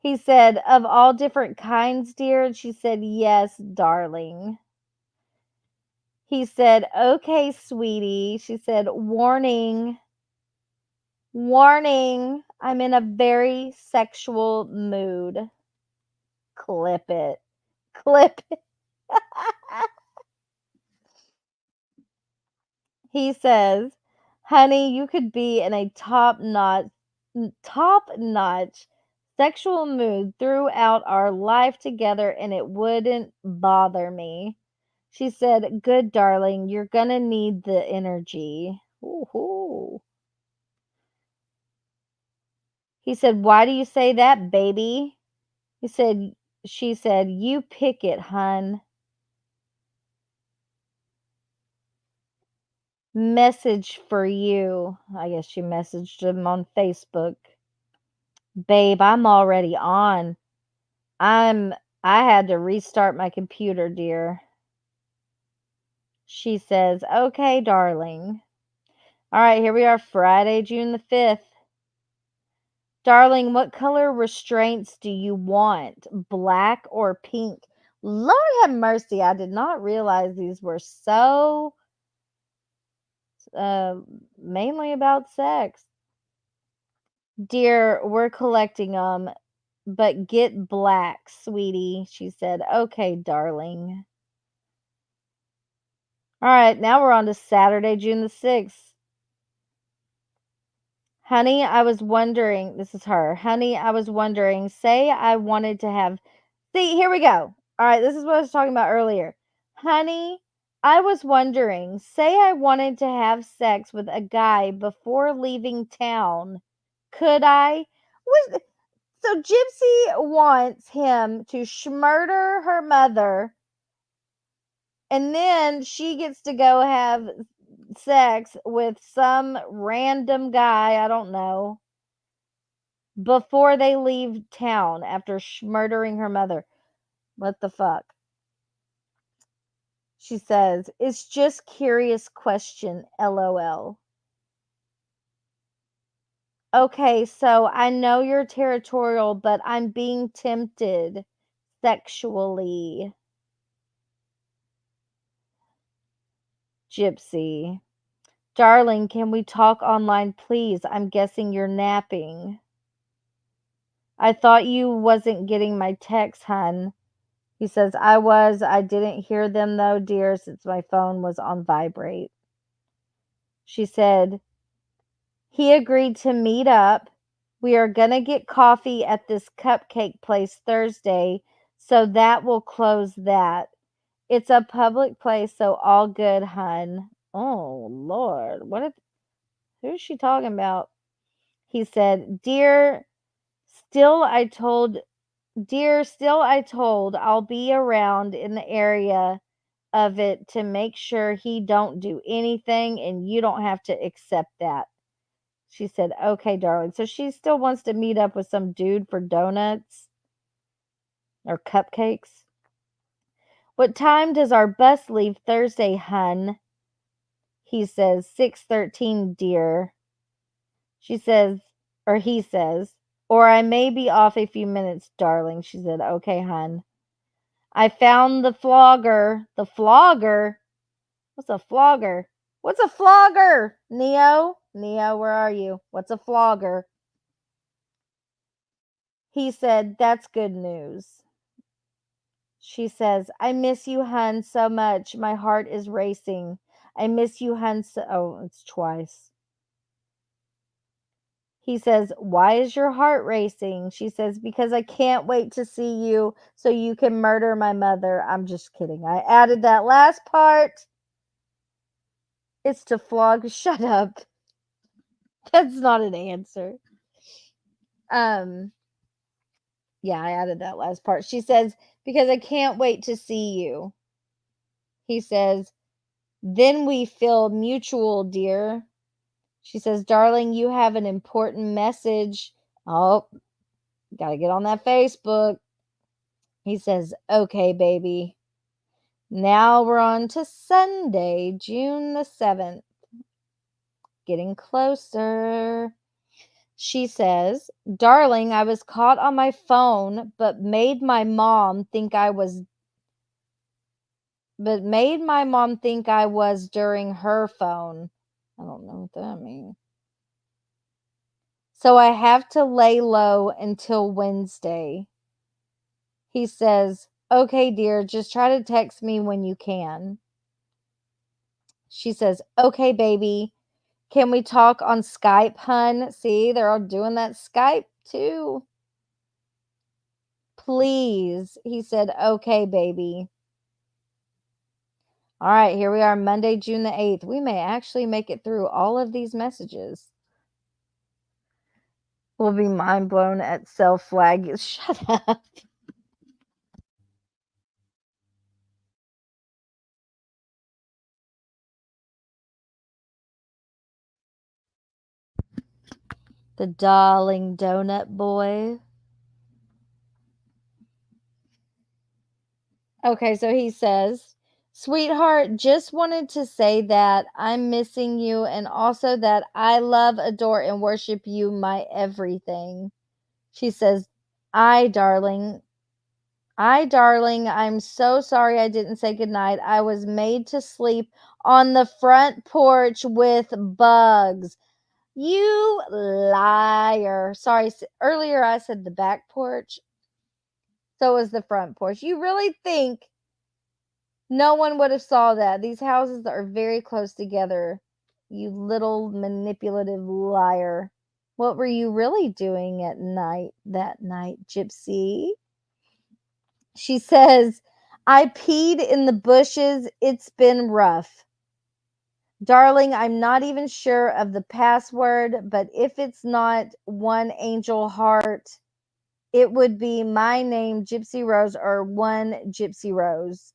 He said, of all different kinds, dear. And she said, yes, darling. He said, okay, sweetie. She said, warning. Warning. I'm in a very sexual mood. Clip it. Clip it. He says, honey, you could be in a top-notch sexual mood throughout our life together and it wouldn't bother me. She said, good darling, you're gonna need the energy. Ooh. He said, why do you say that, baby? She said, you pick it, hun. Message for you. I guess she messaged him on Facebook. Babe, I'm already on. I had to restart my computer, dear. She says, okay, darling. All right, here we are, Friday, June the 5th. Darling, what color restraints do you want? Black or pink? Lord have mercy, I did not realize these were so mainly about sex. Dear, we're collecting them, but get black, sweetie. She said, okay, darling. All right, now we're on to Saturday, June the 6th. Honey, I was wondering, this is her. Honey, I was wondering, say I wanted to have, see, here we go. All right, this is what I was talking about earlier. Honey, I was wondering, say I wanted to have sex with a guy before leaving town. Could I? So Gypsy wants him to murder her mother, and then she gets to go have sex with some random guy, I don't know, before they leave town after murdering her mother. What the fuck? She says, it's just curious question, LOL. Okay, so I know you're territorial, but I'm being tempted sexually. Gypsy. Darling, can we talk online, please? I'm guessing you're napping. I thought you wasn't getting my text, hun. He says, I was. I didn't hear them, though, dear, since my phone was on vibrate. She said, he agreed to meet up. We are going to get coffee at this cupcake place Thursday, so that will close that. It's a public place, so all good, hun. Oh, Lord. Who's she talking about? He said, Dear, still I told I'll be around in the area of it to make sure he don't do anything and you don't have to accept that. She said, okay, darling. So she still wants to meet up with some dude for donuts or cupcakes. What time does our bus leave Thursday, hun? He says, 6:13, dear. She says, or he says, or I may be off a few minutes, darling. She said, okay, hun. I found the flogger. The flogger? What's a flogger? What's a flogger? Neo? Neo, where are you? What's a flogger? He said, that's good news. She says, I miss you, hun, so much. My heart is racing. I miss you, hun. Oh, it's twice. He says, why is your heart racing? She says, because I can't wait to see you so you can murder my mother. I'm just kidding. I added that last part. It's to flog. Shut up. That's not an answer. Yeah, I added that last part. She says, because I can't wait to see you. He says, then we feel mutual, dear. She says, darling, you have an important message. Oh, gotta get on that Facebook. He says, okay, baby. Now we're on to Sunday, June the 7th. Getting closer. She says, "Darling, I was caught on my phone, but made my mom think I was during her phone." I don't know what that means. "So I have to lay low until Wednesday." He says, "Okay, dear, just try to text me when you can." She says, "Okay, baby. Can we talk on Skype, hun?" See, they're all doing that Skype too. "Please." He said, "Okay, baby." All right, here we are, Monday, June the 8th. We may actually make it through all of these messages. We'll be mind blown at self flag. Shut up. The darling donut boy. Okay, so he says, "Sweetheart, just wanted to say that I'm missing you and also that I love, adore, and worship you, my everything." She says, darling, I'm so sorry I didn't say goodnight. I was made to sleep on the front porch with bugs." You liar. Sorry, earlier I said the back porch. So was the front porch. You really think no one would have saw that? These houses are very close together. You little manipulative liar. What were you really doing at night that night, Gypsy? She says, "I peed in the bushes. It's been rough. Darling, I'm not even sure of the password, but if it's not one angel heart, it would be my name, Gypsy Rose, or one Gypsy Rose.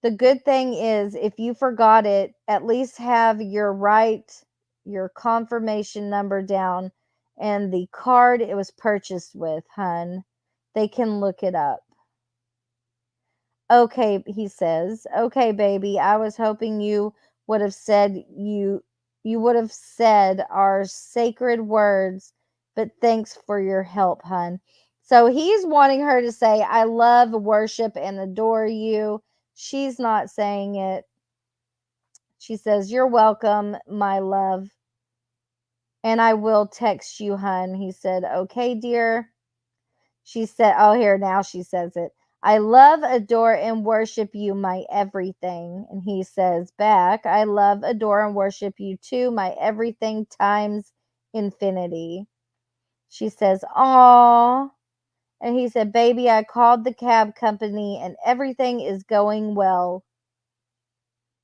The good thing is, if you forgot it, at least have your confirmation number down and the card it was purchased with, hun. They can look it up." "Okay," he says. "Okay, baby. I was hoping you would have said our sacred words, but thanks for your help, hun." So he's wanting her to say, "I love, worship, and adore you." She's not saying it. She says, "You're welcome, my love. And I will text you, hun." He said, "Okay, dear." She said, oh, here, now she says it. "I love, adore, and worship you, my everything." And he says back, "I love, adore, and worship you too, my everything times infinity." She says, "Aw." And he said, "Baby, I called the cab company and everything is going well."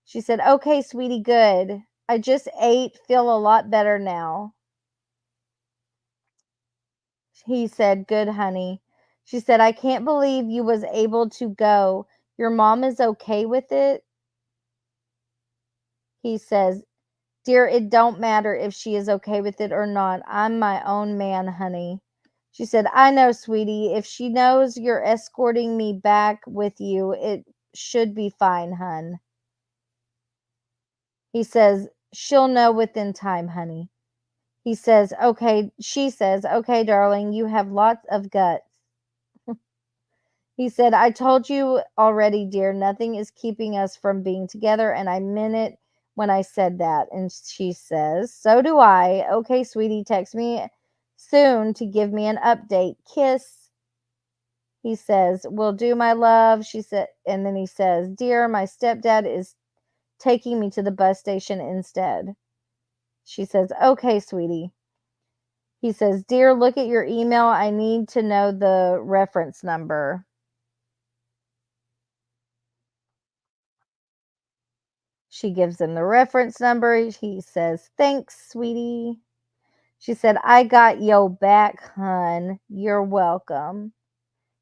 She said, "Okay, sweetie, good. I just ate, feel a lot better now." He said, "Good, honey." She said, "I can't believe you was able to go. Your mom is okay with it?" He says, "Dear, it don't matter if she is okay with it or not. I'm my own man, honey." She said, "I know, sweetie. If she knows you're escorting me back with you, it should be fine, hun." He says, "She'll know within time, honey." He says, "Okay." She says, "Okay, darling, you have lots of guts." He said, "I told you already, dear, nothing is keeping us from being together, and I meant it when I said that." And she says, "So do I. Okay, sweetie, text me soon to give me an update. Kiss." He says, "Will do, my love." She said, and then he says, "Dear, my stepdad is taking me to the bus station instead." She says, "Okay, sweetie." He says, "Dear, look at your email. I need to know the reference number." She gives him the reference number. He says, "Thanks, sweetie." She said, "I got yo back, hun. You're welcome."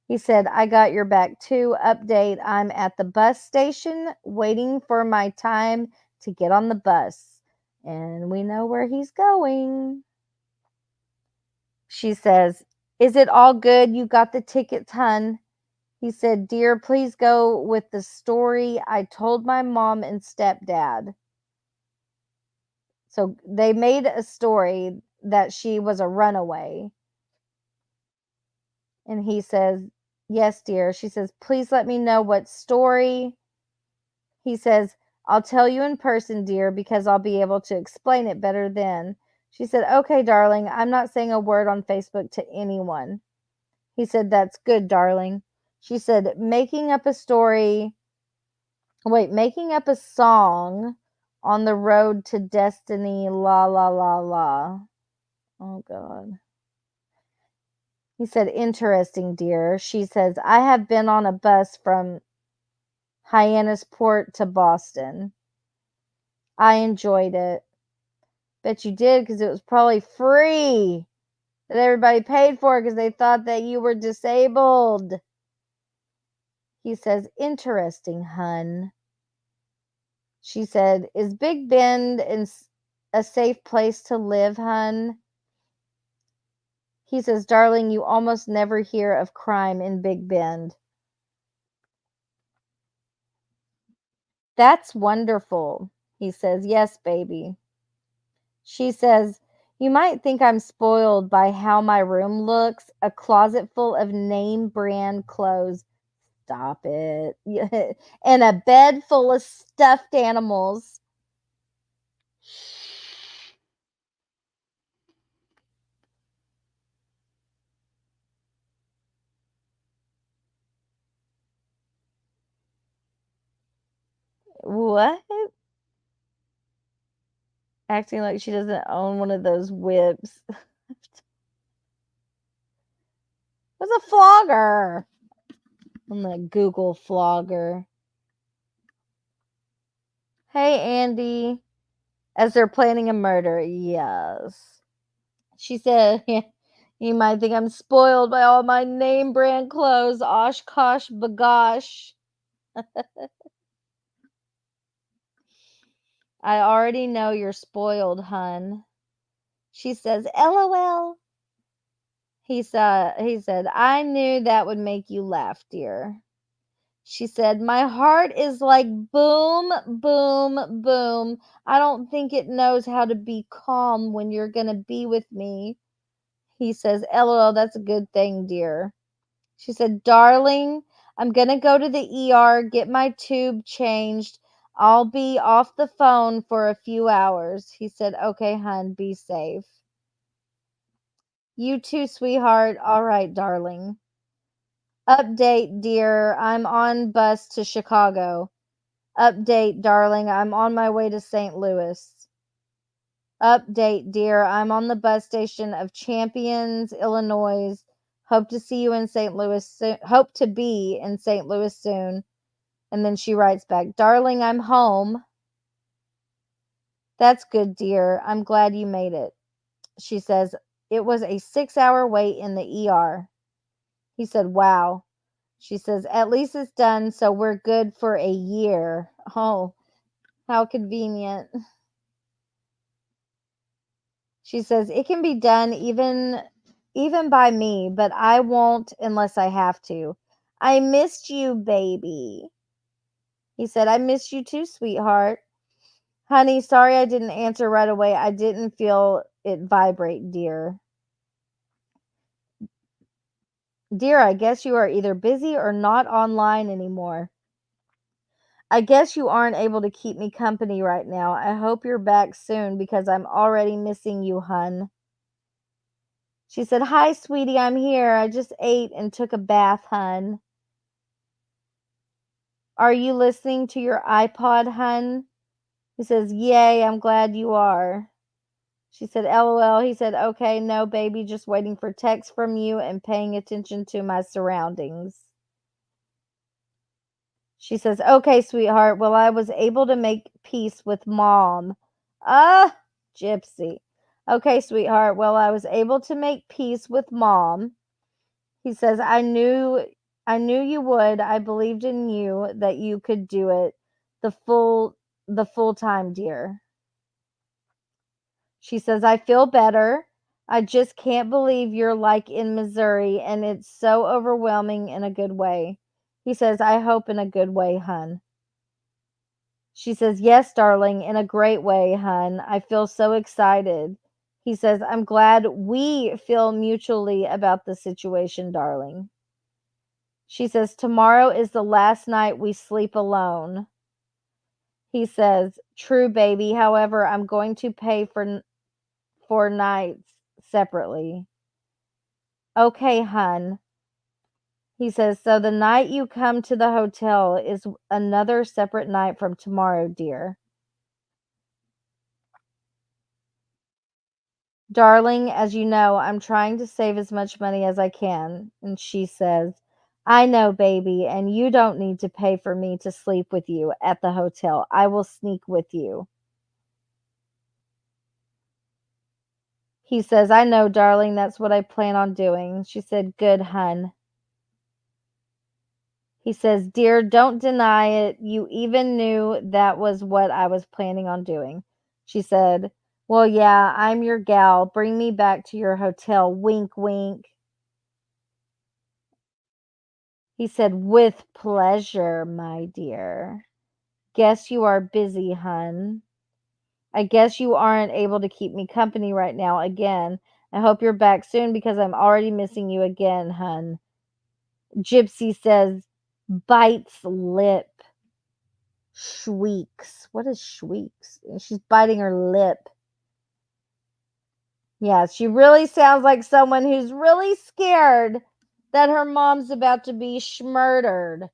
He said, "I got your back too. Update, I'm at the bus station waiting for my time to get on the bus." And we know where he's going. She says, "Is it all good? You got the tickets, hun?" He said, "Dear, please go with the story I told my mom and stepdad." So they made a story that she was a runaway. And he says, yes, dear. She says, please let me know what story. He says, I'll tell you in person, dear, because I'll be able to explain it better then. She said, okay, darling, I'm not saying a word on Facebook to anyone. He said, that's good, darling. She said, making up a song on the road to destiny, la, la, la, la. Oh, God. He said, interesting, dear. She says, I have been on a bus from Hyannisport to Boston. I enjoyed it. Bet you did, because it was probably free. That everybody paid for because they thought that you were disabled. He says, interesting, hun. She said, is Big Bend a safe place to live, hun? He says, darling, you almost never hear of crime in Big Bend. That's wonderful. He says, yes, baby. She says, you might think I'm spoiled by how my room looks. A closet full of name brand clothes. Stop it. And a bed full of stuffed animals. What? Acting like she doesn't own one of those whips. What's a flogger? I'm gonna Google flogger. Hey, Andy. As they're planning a murder. Yes. She said, you might think I'm spoiled by all my name brand clothes. Oshkosh bagosh. I already know you're spoiled, hun. She says, LOL. He said, I knew that would make you laugh, dear. She said, my heart is like boom, boom, boom. I don't think it knows how to be calm when you're going to be with me. He says, LOL, that's a good thing, dear. She said, darling, I'm going to go to the ER, get my tube changed. I'll be off the phone for a few hours. He said, okay, hun, be safe. You too, sweetheart. All right, darling. Update, dear. I'm on bus to Chicago. Update, darling. I'm on my way to St. Louis. Update, dear. I'm on the bus station of Champions, Illinois. Hope to see you in St. Louis soon. Hope to be in St. Louis soon. And then she writes back, darling, I'm home. That's good, dear. I'm glad you made it. She says, it was a 6-hour wait in the ER. He said, wow. She says, at least it's done, so we're good for a year. Oh, how convenient. She says, it can be done even by me, but I won't unless I have to. I missed you, baby. He said, I missed you too, sweetheart. Honey, sorry I didn't answer right away. I didn't feel it vibrate, dear. Dear, I guess you are either busy or not online anymore. I guess you aren't able to keep me company right now. I hope you're back soon because I'm already missing you, hun. She said, hi, sweetie, I'm here. I just ate and took a bath, hun. Are you listening to your iPod, hun? He says, yay, I'm glad you are. She said, LOL. He said, okay, no, baby, just waiting for text from you and paying attention to my surroundings. She says, okay, sweetheart. Well, I was able to make peace with mom. Gypsy. Okay, sweetheart. Well, I was able to make peace with mom. He says, I knew you would. I believed in you that you could do it the full time, dear. She says, I feel better. I just can't believe you're like in Missouri, and it's so overwhelming in a good way. He says, I hope in a good way, hun. She says, yes, darling, in a great way, hun. I feel so excited. He says, I'm glad we feel mutually about the situation, darling. She says, tomorrow is the last night we sleep alone. He says, true, baby. However, I'm going to pay for nights separately. Okay, hun. He says, so the night you come to the hotel is another separate night from tomorrow, dear. Darling, as you know, I'm trying to save as much money as I can. And she says, I know, baby, and you don't need to pay for me to sleep with you at the hotel. I will sneak with you. He says, I know, darling, that's what I plan on doing. She said, good, hun. He says, dear, don't deny it. You even knew that was what I was planning on doing. She said, well, yeah, I'm your gal. Bring me back to your hotel. Wink, wink. He said, with pleasure, my dear. Guess you are busy, hun. I guess you aren't able to keep me company right now again. I hope you're back soon because I'm already missing you again, hun. Gypsy says, bites lip. Shweeks. What is shweeks? She's biting her lip. Yeah, she really sounds like someone who's really scared that her mom's about to be schmurdered.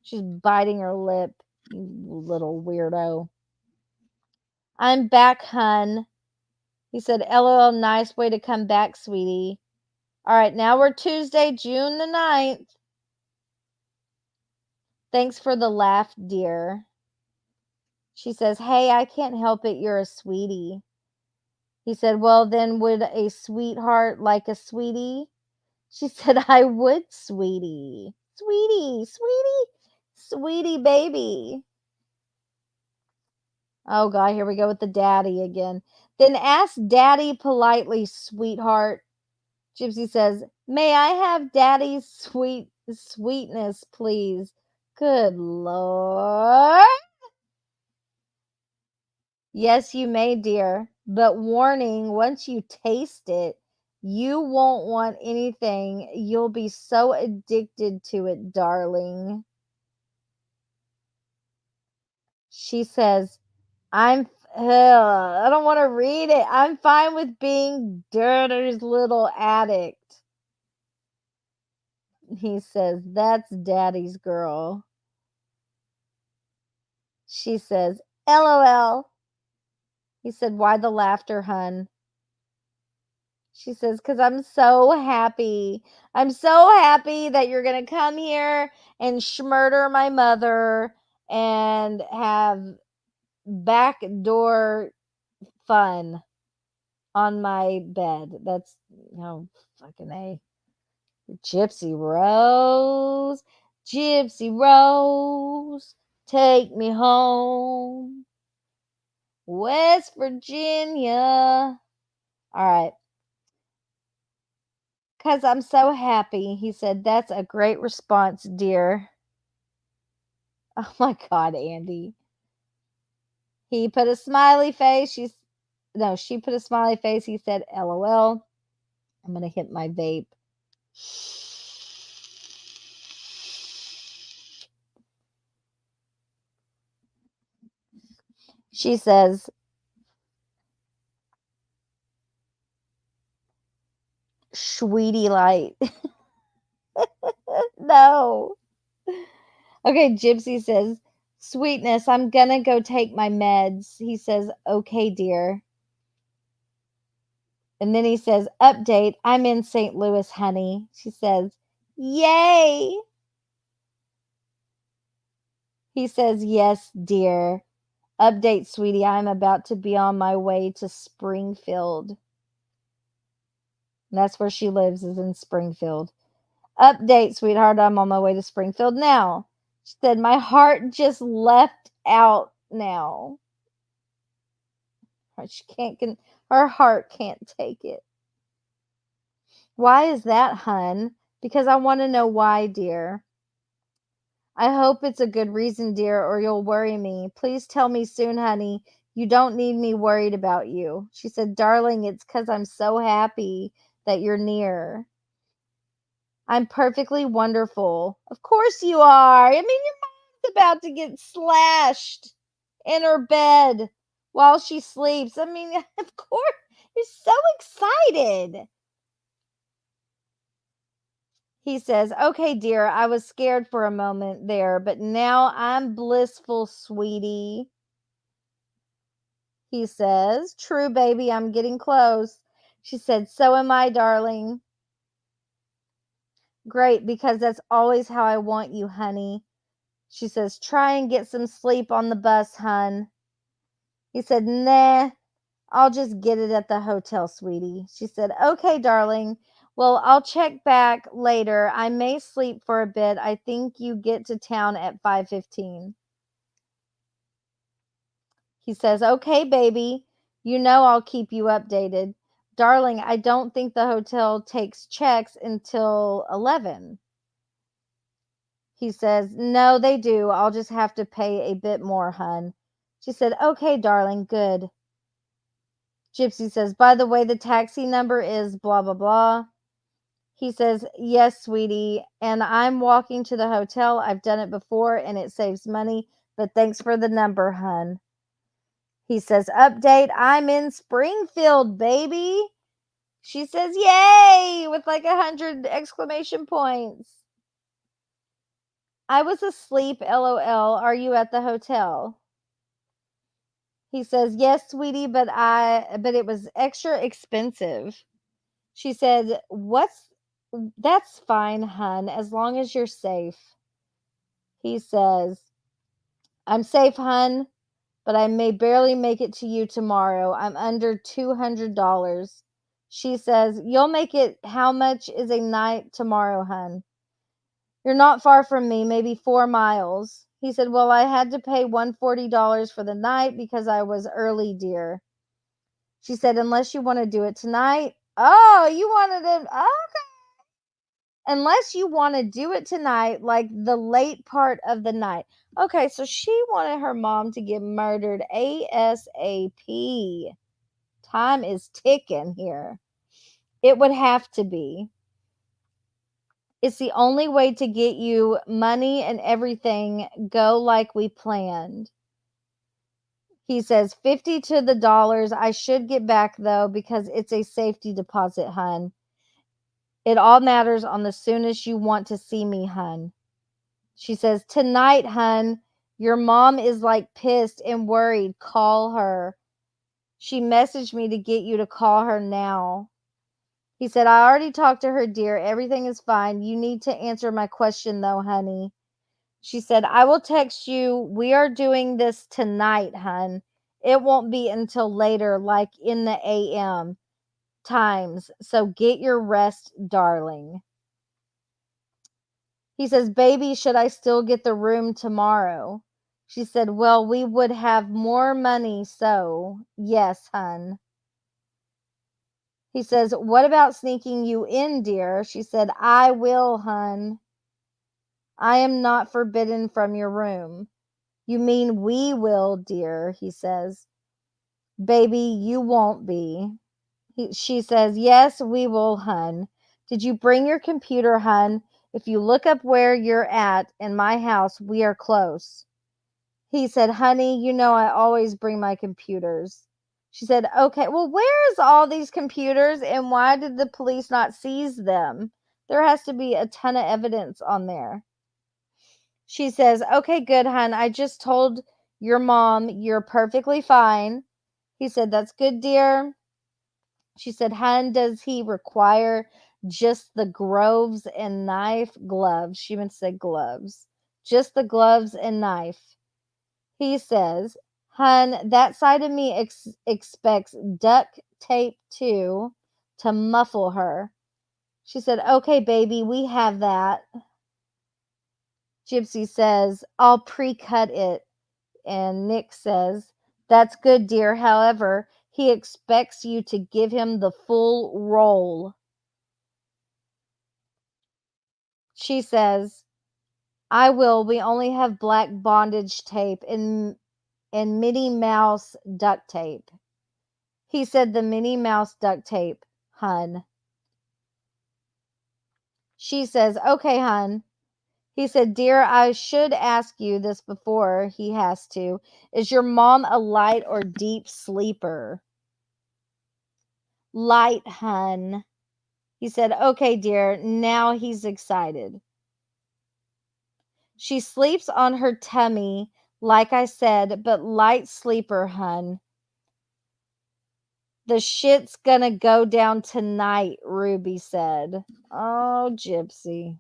She's biting her lip, you little weirdo. I'm back, hun. He said, LOL, nice way to come back, sweetie. All right, now we're Tuesday, June the 9th. Thanks for the laugh, dear. She says, hey, I can't help it. You're a sweetie. He said, well, then would a sweetheart like a sweetie? She said, I would, sweetie. Sweetie, sweetie, sweetie baby. Oh, God, here we go with the daddy again. Then ask daddy politely, sweetheart. Gypsy says, may I have daddy's sweetness, please? Good Lord. Yes, you may, dear. But warning, once you taste it, you won't want anything. You'll be so addicted to it, darling. She says, I don't want to read it. I'm fine with being Dirter's little addict. He says, that's daddy's girl. She says, LOL. He said, why the laughter, hun? She says, because I'm so happy. I'm so happy that you're going to come here and schmurder my mother and have backdoor fun on my bed. That's, oh, fucking A. Gypsy Rose. Gypsy Rose. Take me home. West Virginia. All right. Because I'm so happy. He said, that's a great response, dear. Oh my God, Andy. He put a smiley face. She put a smiley face. He said, LOL. I'm going to hit my vape. She says, sweetie light. No. Okay, Gypsy says, sweetness, I'm gonna go take my meds. He says, okay, dear. And then he says, update, I'm in St. Louis, honey. She says, yay. He says, yes, dear. Update, sweetie, I'm about to be on my way to Springfield. And that's where she lives, is in Springfield. Update, sweetheart, I'm on my way to Springfield now. She said, my heart just left out now. Her heart can't take it. Why is that, hun? Because I want to know why, dear. I hope it's a good reason, dear, or you'll worry me. Please tell me soon, honey. You don't need me worried about you. She said, darling, it's because I'm so happy that you're near. I'm perfectly wonderful. Of course you are. I mean, your mom's about to get slashed in her bed while she sleeps. I mean, of course, you're so excited. He says, okay, dear, I was scared for a moment there, but now I'm blissful, sweetie. He says, true, baby, I'm getting close. She said, so am I, darling. Great, because that's always how I want you, honey. She says, try and get some sleep on the bus, hun. He said, nah, I'll just get it at the hotel, sweetie. She said, okay, darling. Well, I'll check back later. I may sleep for a bit. I think you get to town at 5:15. He says, okay, baby. You know I'll keep you updated. Darling, I don't think the hotel takes checks until 11. He says, no, they do. I'll just have to pay a bit more, hun. She said, okay, darling, good. Gypsy says, by the way, the taxi number is blah, blah, blah. He says, yes, sweetie, and I'm walking to the hotel. I've done it before, and it saves money, but thanks for the number, hun. He says, update, I'm in Springfield, baby. She says, yay, with like 100 exclamation points. I was asleep, LOL. Are you at the hotel? He says, yes, sweetie, but it was extra expensive. She said, that's fine, hun, as long as you're safe. He says, I'm safe, hun, but I may barely make it to you tomorrow. I'm under $200. She says, you'll make it. How much is a night tomorrow, hun? You're not far from me, maybe 4 miles. He said, well, I had to pay $140 for the night because I was early, dear. She said, unless you want to do it tonight. Oh, you wanted it. Okay. Unless you want to do it tonight, like the late part of the night. Okay, so she wanted her mom to get murdered ASAP. Time is ticking here. It would have to be. It's the only way to get you money and everything go like we planned. He says, 50 to the dollars. I should get back, though, because it's a safety deposit, hun. It all matters on the soonest you want to see me, hun. She says, tonight, hun. Your mom is like pissed and worried. Call her. She messaged me to get you to call her now. He said, I already talked to her, dear. Everything is fine. You need to answer my question, though, honey. She said, I will text you. We are doing this tonight, hun. It won't be until later, like in the AM times. So get your rest, darling. He says, baby, should I still get the room tomorrow? She said, well, we would have more money, so yes, hun. He says, what about sneaking you in, dear? She said, I will, hun. I am not forbidden from your room. You mean we will, dear, he says. Baby, you won't be. She says, yes, we will, hun. Did you bring your computer, hun? If you look up where you're at in my house, we are close. He said, honey, you know I always bring my computers. She said, okay, well, where's all these computers and why did the police not seize them? There has to be a ton of evidence on there. She says, okay, good, hun. I just told your mom you're perfectly fine. He said, that's good, dear. She said, hun, does he require just the gloves and knife? Gloves. She meant to say gloves. Just the gloves and knife. He says, hun, that side of me expects duct tape too to muffle her. She said, okay, baby, we have that. Gypsy says, I'll pre-cut it. And Nick says, that's good, dear. However, he expects you to give him the full roll. She says, I will. We only have black bondage tape. And and Minnie Mouse duct tape. He said, the Minnie Mouse duct tape, hun. She says, okay, hun. He said, dear, I should ask you this before he has to. Is your mom a light or deep sleeper? Light, hun. He said, okay, dear. Now he's excited. She sleeps on her tummy, like I said, but light sleeper, hun. The shit's gonna go down tonight, Ruby said. Oh, Gypsy.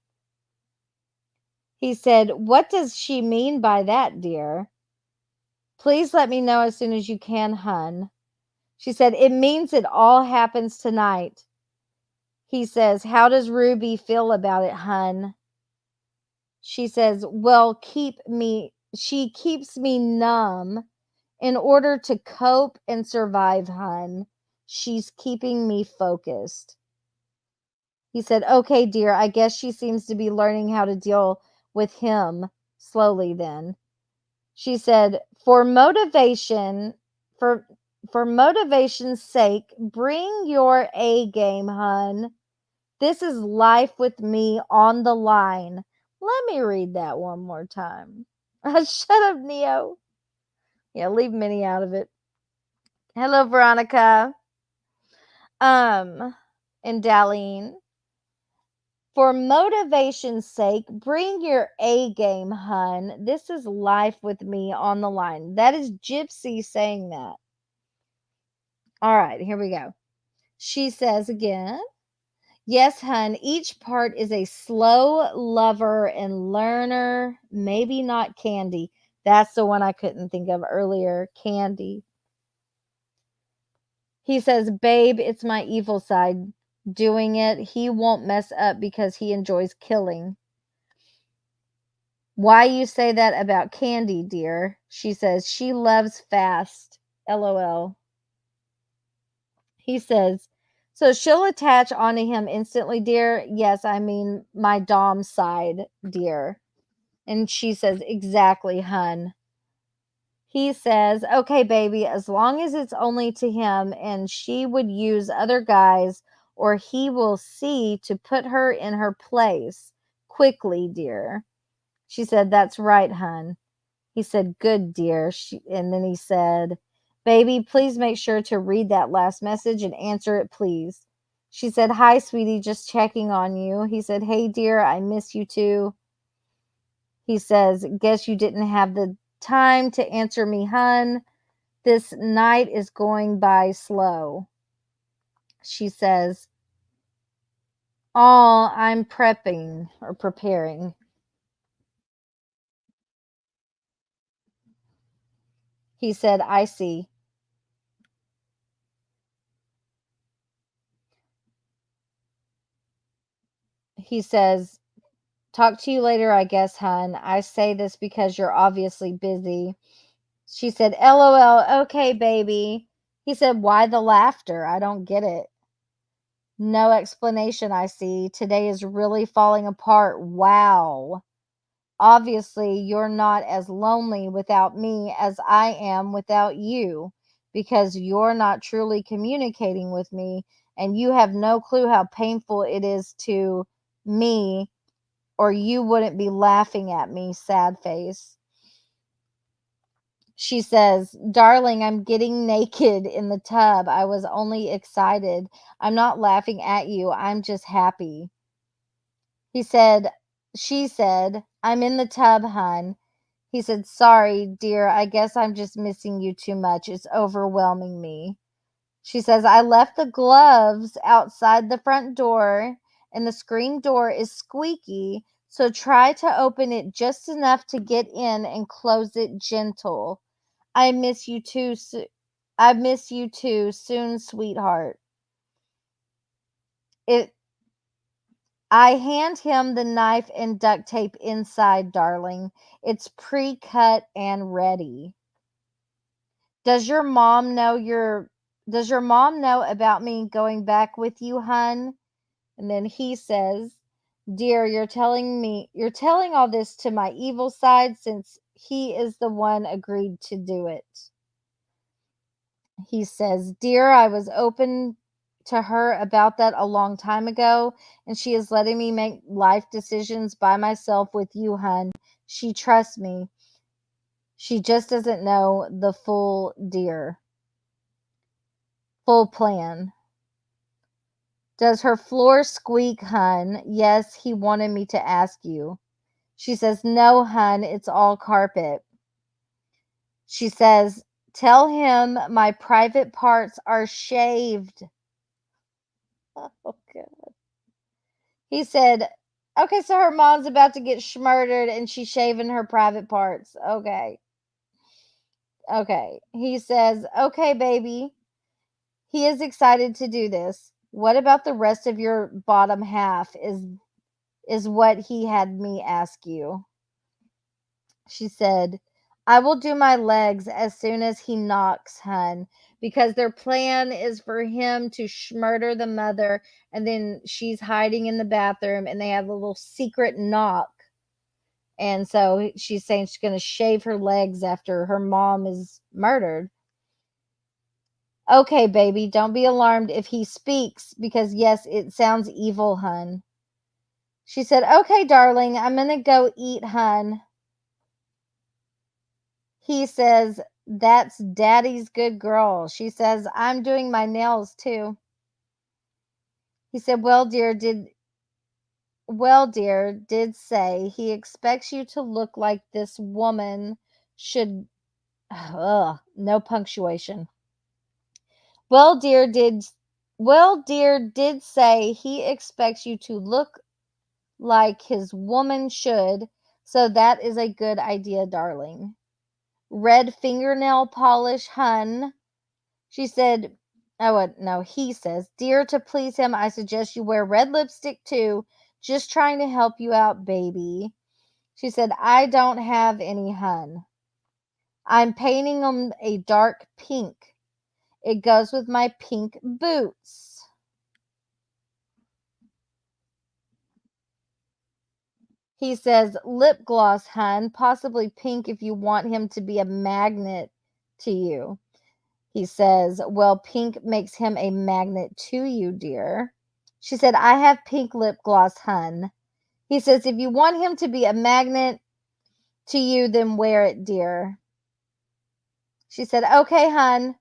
He said, what does she mean by that, dear? Please let me know as soon as you can, hun. She said, it means it all happens tonight. He says, how does Ruby feel about it, hun? She says, well, she keeps me numb in order to cope and survive, hun. She's keeping me focused. He said, okay, dear, I guess she seems to be learning how to deal with him slowly then. She said, for motivation's sake, bring your A game, hun. This is life with me on the line. Let me read that one more time. Shut up, Neo. Yeah, leave Minnie out of it. Hello, Veronica. And Darlene. For motivation's sake, bring your A game, hun. This is life with me on the line. That is Gypsy saying that. All right, here we go. She says again, yes, hun, each part is a slow lover and learner, maybe not Candy. That's the one I couldn't think of earlier, Candy. He says, babe, it's my evil side doing it. He won't mess up because he enjoys killing. Why you say that about Candy, dear? She says, she loves fast. LOL. He says, so she'll attach onto him instantly, dear? Yes, I mean my dom side, dear. And she says, exactly, hun. He says, okay, baby, as long as it's only to him and she would use other guys or he will see to put her in her place quickly, dear. She said, that's right, hun. He said, good, dear. And then he said, baby, please make sure to read that last message and answer it, please. She said, hi, sweetie, just checking on you. He said, hey, dear, I miss you too. He says, guess you didn't have the time to answer me, hun. This night is going by slow. She says, oh, I'm prepping or preparing. He said, I see. He says, talk to you later, I guess, hun. I say this because you're obviously busy. She said, LOL, okay, baby. He said, why the laughter? I don't get it. No explanation, I see. Today is really falling apart. Wow. Obviously, you're not as lonely without me as I am without you, because you're not truly communicating with me, and you have no clue how painful it is to me, or you wouldn't be laughing at me, sad face. She says, darling, I'm getting naked in the tub. I was only excited. I'm not laughing at you. I'm just happy. She said, I'm in the tub, hun. He said, sorry, dear. I guess I'm just missing you too much. It's overwhelming me. She says, I left the gloves outside the front door and the screen door is squeaky. So try to open it just enough to get in and close it gentle. I miss you too. I miss you too soon, sweetheart. I hand him the knife and duct tape inside, darling. It's pre-cut and ready. Does your mom know about me going back with you, hun? And then he says, dear, you're telling all this to my evil side since he is the one agreed to do it. He says, "Dear, I was open to her about that a long time ago, and she is letting me make life decisions by myself with you, hun. She trusts me. She just doesn't know the full plan. Does her floor squeak, hun? Yes, he wanted me to ask you." She says, "No, hun, it's all carpet." She says, "Tell him my private parts are shaved." Oh, God. He said, "Okay, so her mom's about to get murdered and she's shaving her private parts." Okay. Okay. He says, "Okay, baby." He is excited to do this. What about the rest of your bottom half is what he had me ask you. She said, "I will do my legs as soon as he knocks, hun, because their plan is for him to murder the mother, and then she's hiding in the bathroom, and they have a little secret knock. And so she's saying she's going to shave her legs after her mom is murdered." "Okay, baby, don't be alarmed if he speaks, because yes, it sounds evil, hun." She said, "Okay, darling, I'm going to go eat, hun." He says, "That's daddy's good girl." She says, "I'm doing my nails too." He said, well, dear, did say he expects you to look like this woman should." No punctuation. Well, dear, did say he expects you to look like his woman should, so that is a good idea, darling. Red fingernail polish, hun. She said, oh, no, he says, "Dear, to please him, I suggest you wear red lipstick too. Just trying to help you out, baby." She said, "I don't have any, hun. I'm painting them a dark pink. It goes with my pink boots." He says, "Lip gloss, hun, possibly pink if you want him to be a magnet to you." He says, "Well, pink makes him a magnet to you, dear." She said, "I have pink lip gloss, hun." He says, "If you want him to be a magnet to you, then wear it, dear." She said, "Okay, hun."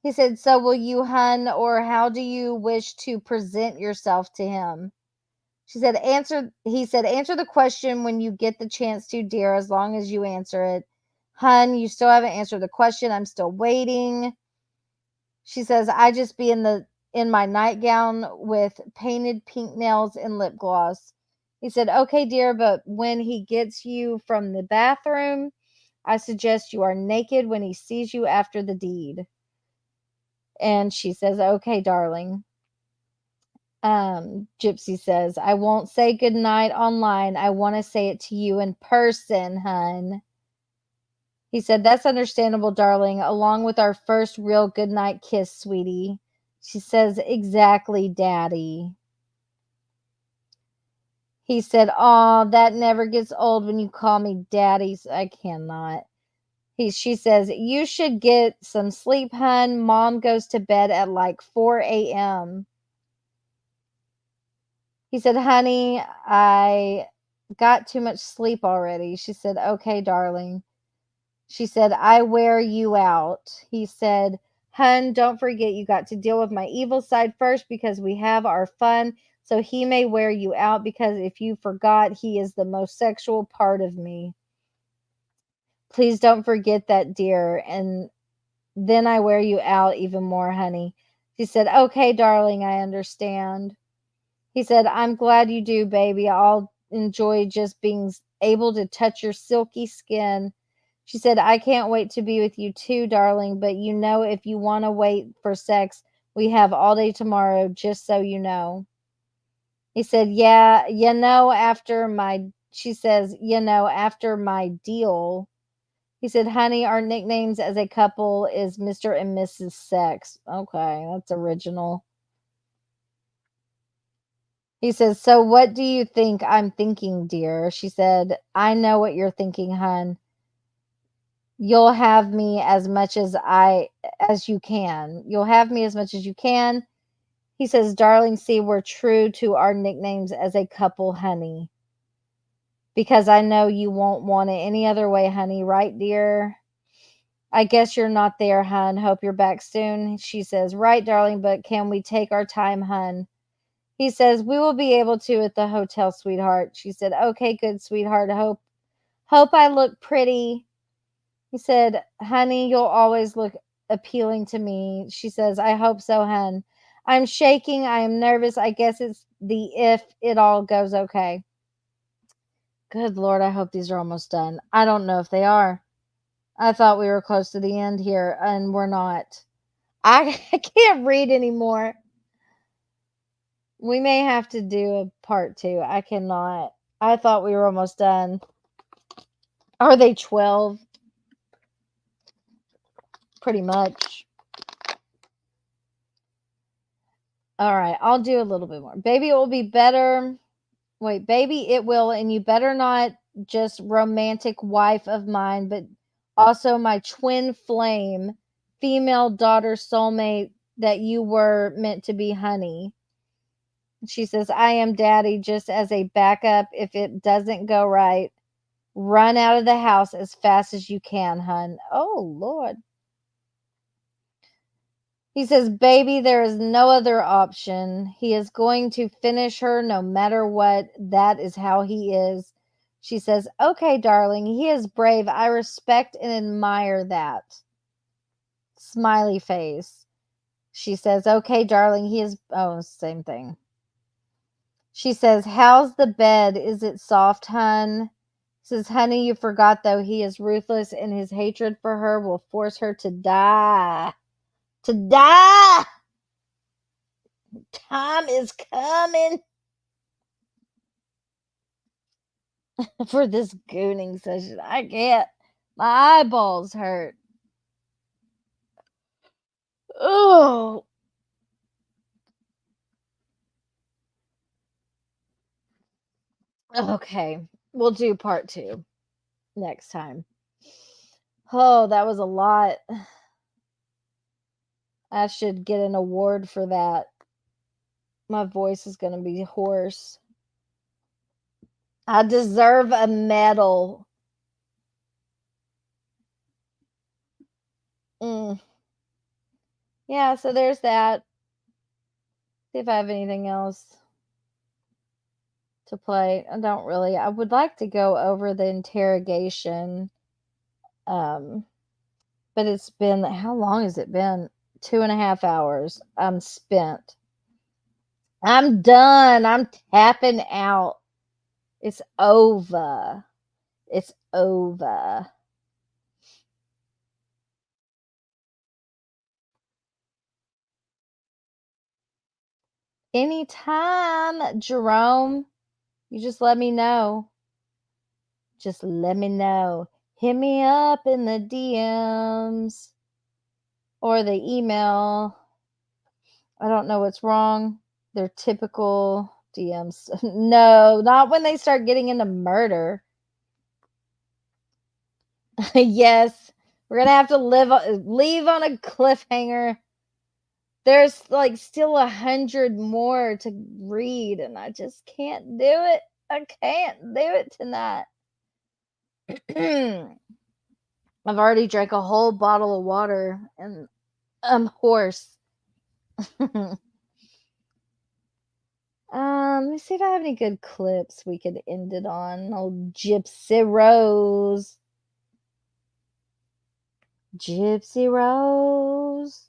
He said, "So will you, hun, or how do you wish to present yourself to him?" He said, "Answer the question when you get the chance to, dear, as long as you answer it." "Hun, you still haven't answered the question. I'm still waiting." She says, "I just be in my nightgown with painted pink nails and lip gloss." He said, "Okay, dear, but when he gets you from the bathroom, I suggest you are naked when he sees you after the deed." And she says, "Okay, darling." Gypsy says, "I won't say goodnight online. I want to say it to you in person, hun." He said, "That's understandable, darling, along with our first real goodnight kiss, sweetie." She says, "Exactly, daddy." He said, "Aw, that never gets old when you call me daddy." I cannot. She says, "You should get some sleep, hun. Mom goes to bed at like 4 a.m. He said, "Honey, I got too much sleep already." She said, "Okay, darling." She said, "I wear you out." He said, "Hun, don't forget you got to deal with my evil side first because we have our fun. So he may wear you out because if you forgot, he is the most sexual part of me. Please don't forget that, dear. And then I wear you out even more, honey." She said, "Okay, darling, I understand." He said, "I'm glad you do, baby. I'll enjoy just being able to touch your silky skin." She said, "I can't wait to be with you too, darling, but you know, if you want to wait for sex, we have all day tomorrow, just so you know." He said, "Yeah, she says, after my deal." He said, "Honey, our nicknames as a couple is Mr. and Mrs. Sex." Okay, that's original. He says, "So what do you think I'm thinking, dear?" She said, "I know what you're thinking, hun. you'll have me as much as you can. You'll have me as much as you can. He says, darling, see, we're true to our nicknames as a couple, honey. Because I know you won't want it any other way, honey. Right, dear? I guess you're not there, hun. Hope you're back soon. She says, right, darling, but can we take our time, hun? He says, we will be able to at the hotel, sweetheart. She said, okay, good, sweetheart. Hope I look pretty. He said, honey, you'll always look appealing to me. She says, I hope so, hun. I'm shaking. I am nervous. I guess it's the if it all goes okay. Good Lord, I hope these are almost done. I don't know if they are. I thought we were close to the end here, and we're not. I can't read anymore. We may have to do a part 2. I cannot. I thought we were almost done. Are they 12? Pretty much. All right, I'll do a little bit more. Baby, it will be better. Wait, baby, it will, and you better not just romantic wife of mine, but also my twin flame, female daughter soulmate that you were meant to be, honey. She says, I am daddy just as a backup. If it doesn't go right, run out of the house as fast as you can, hun. Oh, Lord. He says, baby, there is no other option. He is going to finish her no matter what. That is how he is. She says, okay, darling, he is brave. I respect and admire that. Smiley face. She says, okay, darling, he is, oh, same thing. She says, how's the bed? Is it soft, hun? Says, honey, you forgot, though, he is ruthless and his hatred for her will force her to die. To die! Time is coming for this gooning session. I can't. My eyeballs hurt. Oh. Okay. We'll do part 2 next time. Oh, that was a lot. I should get an award for that. My voice is going to be hoarse. I deserve a medal. Yeah, so there's that. See if I have anything else to play. I don't really. I would like to go over the interrogation. But it's been, how long has it been? 2.5 hours. I'm spent. I'm done. I'm tapping out. It's over. It's over. Anytime, Jerome. You just let me know. Just let me know. Hit me up in the DMs or the email. I don't know what's wrong. They're typical DMs. No, not when they start getting into murder. Yes, we're gonna have to leave on a cliffhanger. There's like still 100 more to read, and I just can't do it. I can't do it tonight. I've already drank a whole bottle of water, and I'm hoarse. Let me see if I have any good clips we could end it on. Old Gypsy Rose. Gypsy Rose.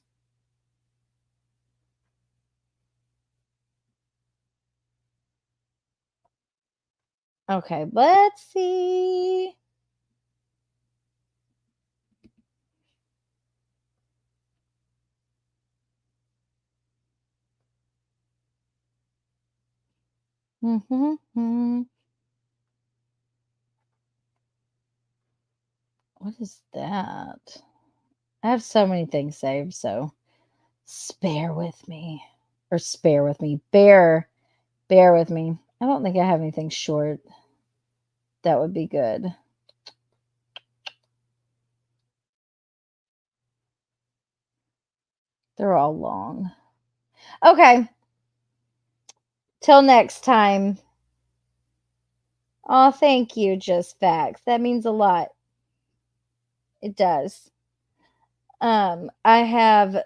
Okay, let's see. What is that? I have so many things saved, so spare with me. Or spare with me. Bear with me. I don't think I have anything short. That would be good. They're all long. Okay. Till next time. Oh, thank you, Just Facts. That means a lot. It does. I have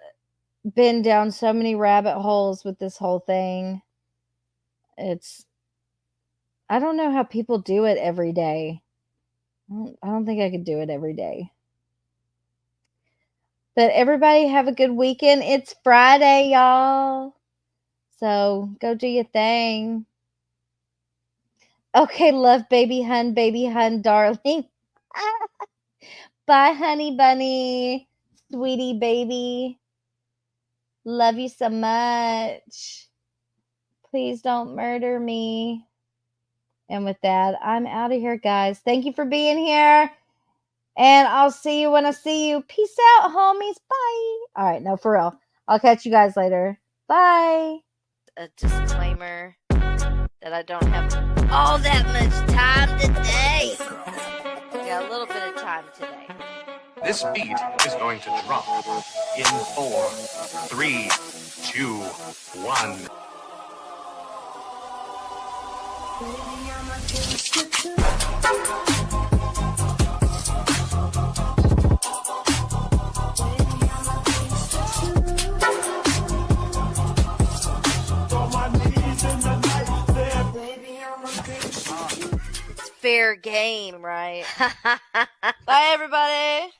been down so many rabbit holes with this whole thing. I don't know how people do it every day. I don't think I could do it every day. But everybody have a good weekend. It's Friday, y'all. So go do your thing. Okay, love, baby hun, darling. Bye, honey bunny. Sweetie baby. Love you so much. Please don't murder me. And with that, I'm out of here, guys. Thank you for being here. And I'll see you when I see you. Peace out, homies. Bye. All right, no, for real. I'll catch you guys later. Bye. A disclaimer that I don't have all that much time today. Got a little bit of time today. This beat is going to drop in 4, 3, 2, 1. It's fair game, right? Bye, everybody.